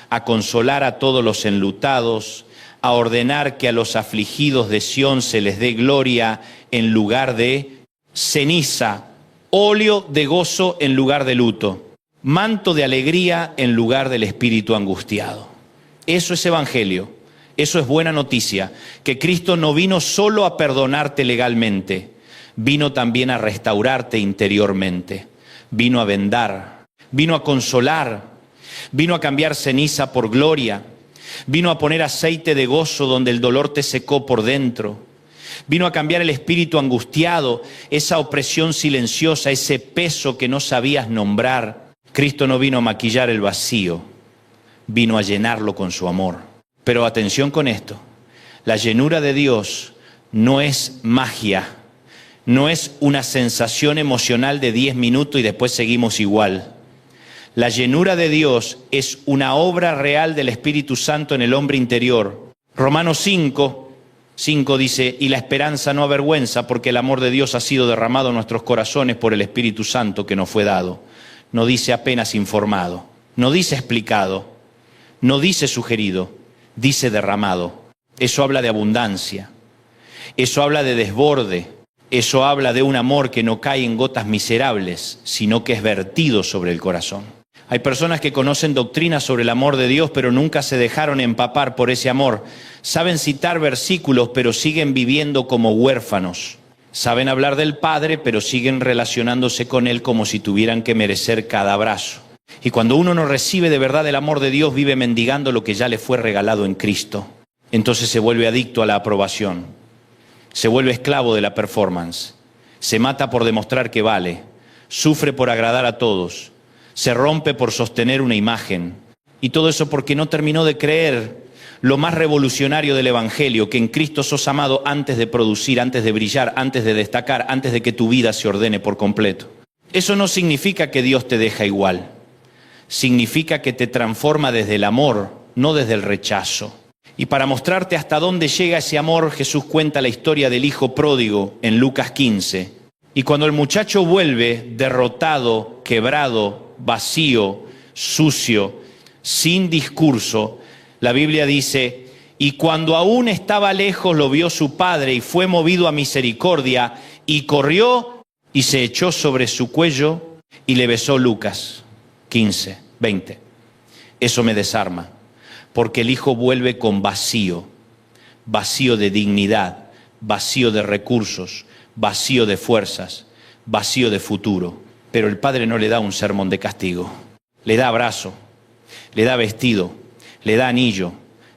a consolar a todos los enlutados, a ordenar que a los afligidos de Sión se les dé gloria en lugar de ceniza, óleo de gozo en lugar de luto, manto de alegría en lugar del espíritu angustiado. Eso es evangelio, eso es buena noticia, que Cristo no vino solo a perdonarte legalmente, vino también a restaurarte interiormente, vino a vendar, vino a consolar, vino a cambiar ceniza por gloria, vino a poner aceite de gozo donde el dolor te secó por dentro, vino a cambiar el espíritu angustiado, esa opresión silenciosa, ese peso que no sabías nombrar. Cristo no vino a maquillar el vacío, vino a llenarlo con su amor. Pero atención con esto, la llenura de Dios no es magia, no es una sensación emocional de 10 minutos y después seguimos igual. La llenura de Dios es una obra real del Espíritu Santo en el hombre interior. Romanos 5 dice, y la esperanza no avergüenza, porque el amor de Dios ha sido derramado en nuestros corazones por el Espíritu Santo que nos fue dado. No dice apenas informado, no dice explicado, no dice sugerido, dice derramado. Eso habla de abundancia, eso habla de desborde, eso habla de un amor que no cae en gotas miserables, sino que es vertido sobre el corazón. Hay personas que conocen doctrinas sobre el amor de Dios, pero nunca se dejaron empapar por ese amor. Saben citar versículos, pero siguen viviendo como huérfanos. Saben hablar del Padre, pero siguen relacionándose con Él como si tuvieran que merecer cada abrazo. Y cuando uno no recibe de verdad el amor de Dios, vive mendigando lo que ya le fue regalado en Cristo. Entonces se vuelve adicto a la aprobación. Se vuelve esclavo de la performance. Se mata por demostrar que vale. Sufre por agradar a todos. Se rompe por sostener una imagen. Y todo eso porque no terminó de creer lo más revolucionario del Evangelio, que en Cristo sos amado antes de producir, antes de brillar, antes de destacar, antes de que tu vida se ordene por completo. Eso no significa que Dios te deja igual. Significa que te transforma desde el amor, no desde el rechazo. Y para mostrarte hasta dónde llega ese amor, Jesús cuenta la historia del hijo pródigo en Lucas 15. Y cuando el muchacho vuelve derrotado, quebrado, vacío, sucio, sin discurso, la Biblia dice, y cuando aún estaba lejos lo vio su padre y fue movido a misericordia y corrió y se echó sobre su cuello y le besó. Lucas 15, 20. Eso me desarma, porque el hijo vuelve con vacío, vacío de dignidad, vacío de recursos, vacío de fuerzas, vacío de futuro. Pero el Padre no le da un sermón de castigo. Le da abrazo, le da vestido, le da anillo,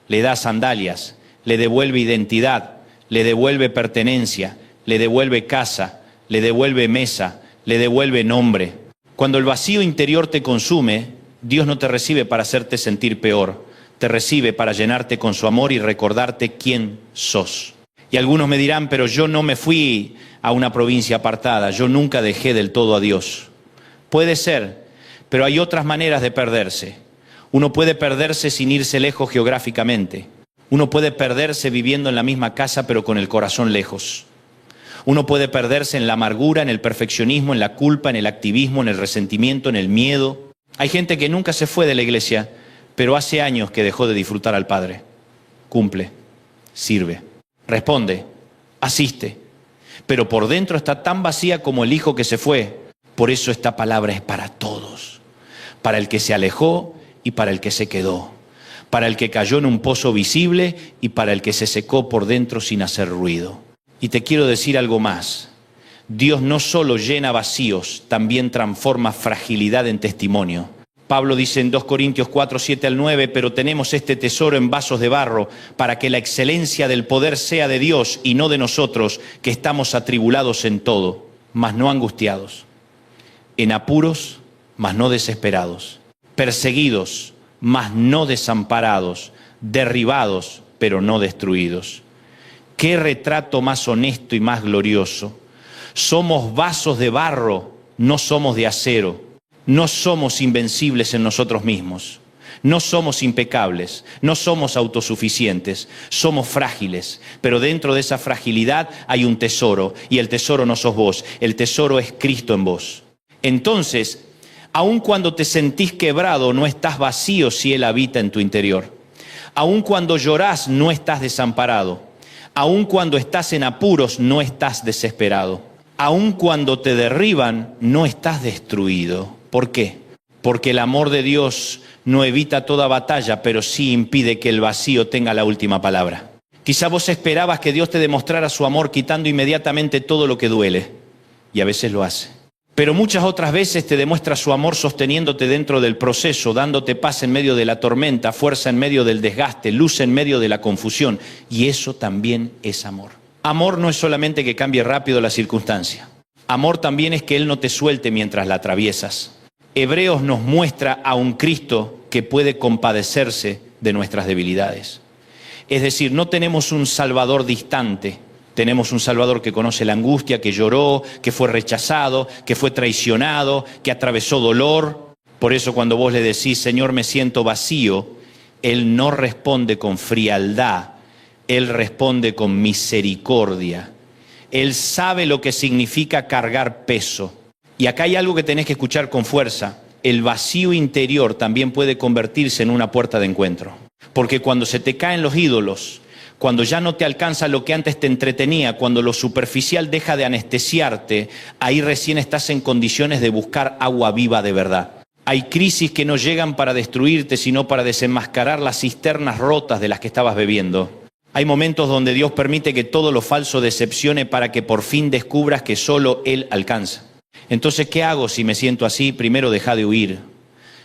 le da sandalias, le devuelve identidad, le devuelve pertenencia, le devuelve casa, le devuelve mesa, le devuelve nombre. Cuando el vacío interior te consume, Dios no te recibe para hacerte sentir peor, te recibe para llenarte con su amor y recordarte quién sos. Y algunos me dirán, pero yo no me fui a una provincia apartada, yo nunca dejé del todo a Dios. Puede ser, pero hay otras maneras de perderse. Uno puede perderse sin irse lejos geográficamente. Uno puede perderse viviendo en la misma casa pero con el corazón lejos. Uno puede perderse en la amargura, en el perfeccionismo, en la culpa, en el activismo, en el resentimiento, en el miedo. Hay gente que nunca se fue de la iglesia, pero hace años que dejó de disfrutar al Padre. Cumple, sirve, responde, asiste, pero por dentro está tan vacía como el hijo que se fue. Por eso esta palabra es para todos, para el que se alejó y para el que se quedó, para el que cayó en un pozo visible y para el que se secó por dentro sin hacer ruido. Y te quiero decir algo más. Dios no solo llena vacíos, también transforma fragilidad en testimonio. Pablo dice en 2 Corintios 4, 7 al 9, pero tenemos este tesoro en vasos de barro para que la excelencia del poder sea de Dios y no de nosotros, que estamos atribulados en todo, mas no angustiados, en apuros, mas no desesperados, perseguidos, mas no desamparados, derribados, pero no destruidos. ¡Qué retrato más honesto y más glorioso! Somos vasos de barro, no somos de acero. No somos invencibles en nosotros mismos. No somos impecables, no somos autosuficientes, somos frágiles. Pero dentro de esa fragilidad hay un tesoro, y el tesoro no sos vos, el tesoro es Cristo en vos. Entonces, aun cuando te sentís quebrado, no estás vacío si Él habita en tu interior. Aun cuando llorás, no estás desamparado. Aun cuando estás en apuros, no estás desesperado. Aun cuando te derriban, no estás destruido. ¿Por qué? Porque el amor de Dios no evita toda batalla, pero sí impide que el vacío tenga la última palabra. Quizá vos esperabas que Dios te demostrara su amor quitando inmediatamente todo lo que duele, y a veces lo hace. Pero muchas otras veces te demuestra su amor sosteniéndote dentro del proceso, dándote paz en medio de la tormenta, fuerza en medio del desgaste, luz en medio de la confusión. Y eso también es amor. Amor no es solamente que cambie rápido la circunstancia. Amor también es que Él no te suelte mientras la atraviesas. Hebreos nos muestra a un Cristo que puede compadecerse de nuestras debilidades. Es decir, no tenemos un Salvador distante. Tenemos un Salvador que conoce la angustia, que lloró, que fue rechazado, que fue traicionado, que atravesó dolor. Por eso cuando vos le decís, Señor, me siento vacío, Él no responde con frialdad, Él responde con misericordia. Él sabe lo que significa cargar peso. Y acá hay algo que tenés que escuchar con fuerza. El vacío interior también puede convertirse en una puerta de encuentro. Porque cuando se te caen los ídolos, cuando ya no te alcanza lo que antes te entretenía, cuando lo superficial deja de anestesiarte, ahí recién estás en condiciones de buscar agua viva de verdad. Hay crisis que no llegan para destruirte, sino para desenmascarar las cisternas rotas de las que estabas bebiendo. Hay momentos donde Dios permite que todo lo falso decepcione para que por fin descubras que solo Él alcanza. Entonces, ¿qué hago si me siento así? Primero, deja de huir,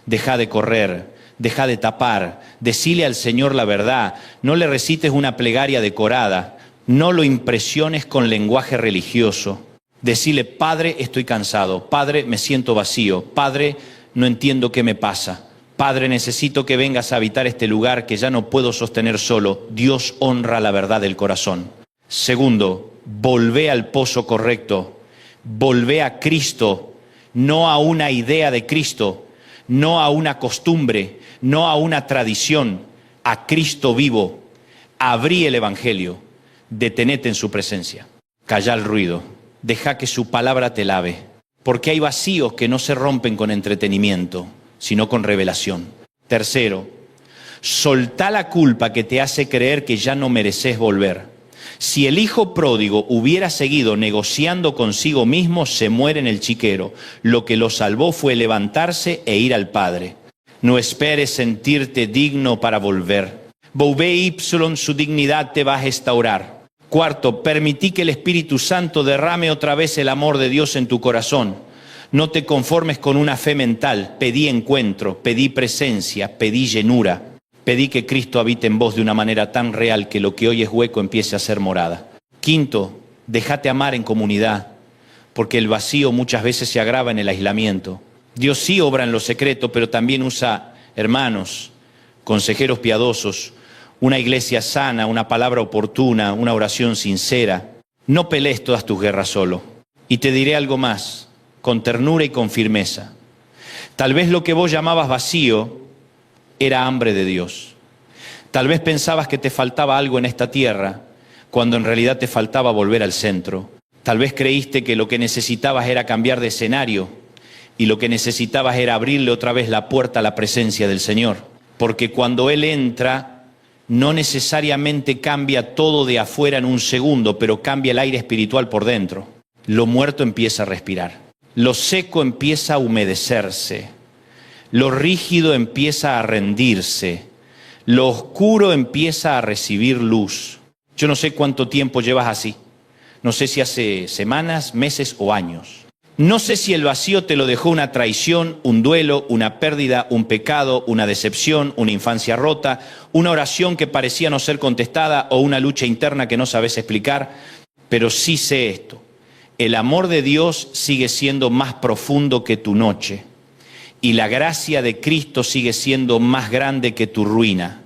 deja de correr. Deja de tapar, decile al Señor la verdad, no le recites una plegaria decorada, no lo impresiones con lenguaje religioso. Decile, Padre, estoy cansado, Padre, me siento vacío, Padre, no entiendo qué me pasa, Padre, necesito que vengas a habitar este lugar que ya no puedo sostener solo. Dios honra la verdad del corazón. Segundo, volvé al pozo correcto, volvé a Cristo, no a una idea de Cristo, no a una costumbre, no a una tradición, a Cristo vivo. Abrí el Evangelio, detenete en su presencia, calla el ruido, deja que su palabra te lave, porque hay vacíos que no se rompen con entretenimiento, sino con revelación. Tercero, soltá la culpa que te hace creer que ya no mereces volver. Si el hijo pródigo hubiera seguido negociando consigo mismo, se muere en el chiquero. Lo que lo salvó fue levantarse e ir al Padre. No esperes sentirte digno para volver. Volvé Ypsilon, su dignidad te va a restaurar. Cuarto, permití que el Espíritu Santo derrame otra vez el amor de Dios en tu corazón. No te conformes con una fe mental. Pedí encuentro, pedí presencia, pedí llenura. Pedí que Cristo habite en vos de una manera tan real que lo que hoy es hueco empiece a ser morada. Quinto, déjate amar en comunidad, porque el vacío muchas veces se agrava en el aislamiento. Dios sí obra en lo secreto, pero también usa hermanos, consejeros piadosos, una iglesia sana, una palabra oportuna, una oración sincera. No pelees todas tus guerras solo. Y te diré algo más, con ternura y con firmeza. Tal vez lo que vos llamabas vacío era hambre de Dios. Tal vez pensabas que te faltaba algo en esta tierra, cuando en realidad te faltaba volver al centro. Tal vez creíste que lo que necesitabas era cambiar de escenario y lo que necesitabas era abrirle otra vez la puerta a la presencia del Señor. Porque cuando Él entra, no necesariamente cambia todo de afuera en un segundo, pero cambia el aire espiritual por dentro. Lo muerto empieza a respirar. Lo seco empieza a humedecerse. Lo rígido empieza a rendirse. Lo oscuro empieza a recibir luz. Yo no sé cuánto tiempo llevas así. No sé si hace semanas, meses o años. No sé si el vacío te lo dejó una traición, un duelo, una pérdida, un pecado, una decepción, una infancia rota, una oración que parecía no ser contestada o una lucha interna que no sabes explicar. Pero sí sé esto. El amor de Dios sigue siendo más profundo que tu noche. Y la gracia de Cristo sigue siendo más grande que tu ruina.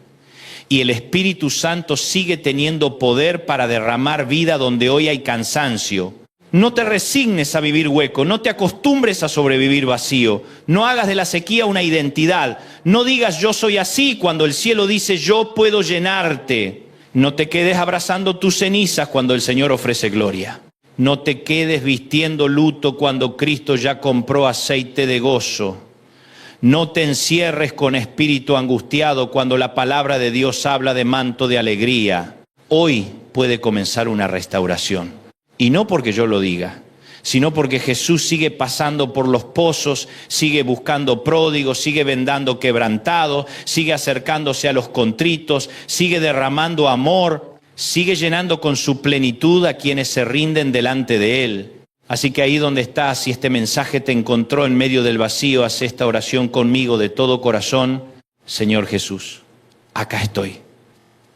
Y el Espíritu Santo sigue teniendo poder para derramar vida donde hoy hay cansancio. No te resignes a vivir hueco, no te acostumbres a sobrevivir vacío. No hagas de la sequía una identidad. No digas yo soy así cuando el cielo dice yo puedo llenarte. No te quedes abrazando tus cenizas cuando el Señor ofrece gloria. No te quedes vistiendo luto cuando Cristo ya compró aceite de gozo. No te encierres con espíritu angustiado cuando la palabra de Dios habla de manto de alegría. Hoy puede comenzar una restauración. Y no porque yo lo diga, sino porque Jesús sigue pasando por los pozos, sigue buscando pródigos, sigue vendando quebrantados, sigue acercándose a los contritos, sigue derramando amor, sigue llenando con su plenitud a quienes se rinden delante de Él. Así que ahí donde estás, si este mensaje te encontró en medio del vacío, haz esta oración conmigo de todo corazón. Señor Jesús, acá estoy,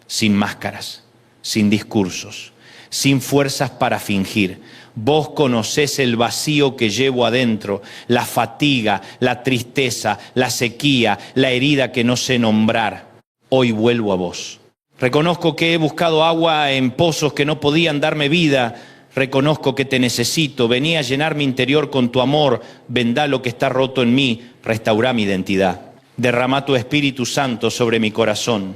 sin máscaras, sin discursos, sin fuerzas para fingir. Vos conocés el vacío que llevo adentro, la fatiga, la tristeza, la sequía, la herida que no sé nombrar. Hoy vuelvo a vos. Reconozco que he buscado agua en pozos que no podían darme vida. Reconozco que te necesito, vení a llenar mi interior con tu amor, vendá lo que está roto en mí, restaurá mi identidad. Derramá tu Espíritu Santo sobre mi corazón,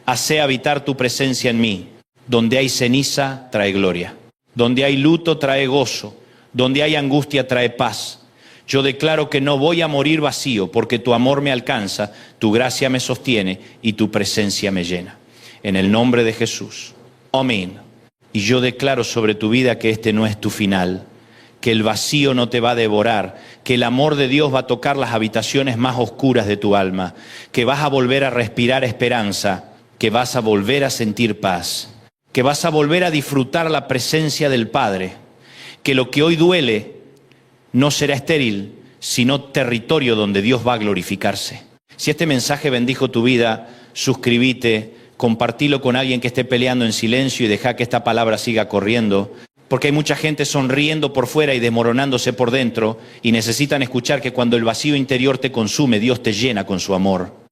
hacé habitar tu presencia en mí. Donde hay ceniza, trae gloria. Donde hay luto, trae gozo. Donde hay angustia, trae paz. Yo declaro que no voy a morir vacío, porque tu amor me alcanza, tu gracia me sostiene y tu presencia me llena. En el nombre de Jesús. Amén. Y yo declaro sobre tu vida que este no es tu final, que el vacío no te va a devorar, que el amor de Dios va a tocar las habitaciones más oscuras de tu alma, que vas a volver a respirar esperanza, que vas a volver a sentir paz, que vas a volver a disfrutar la presencia del Padre, que lo que hoy duele no será estéril, sino territorio donde Dios va a glorificarse. Si este mensaje bendijo tu vida, suscríbete, compartilo con alguien que esté peleando en silencio y deja que esta palabra siga corriendo, porque hay mucha gente sonriendo por fuera y desmoronándose por dentro y necesitan escuchar que cuando el vacío interior te consume, Dios te llena con su amor.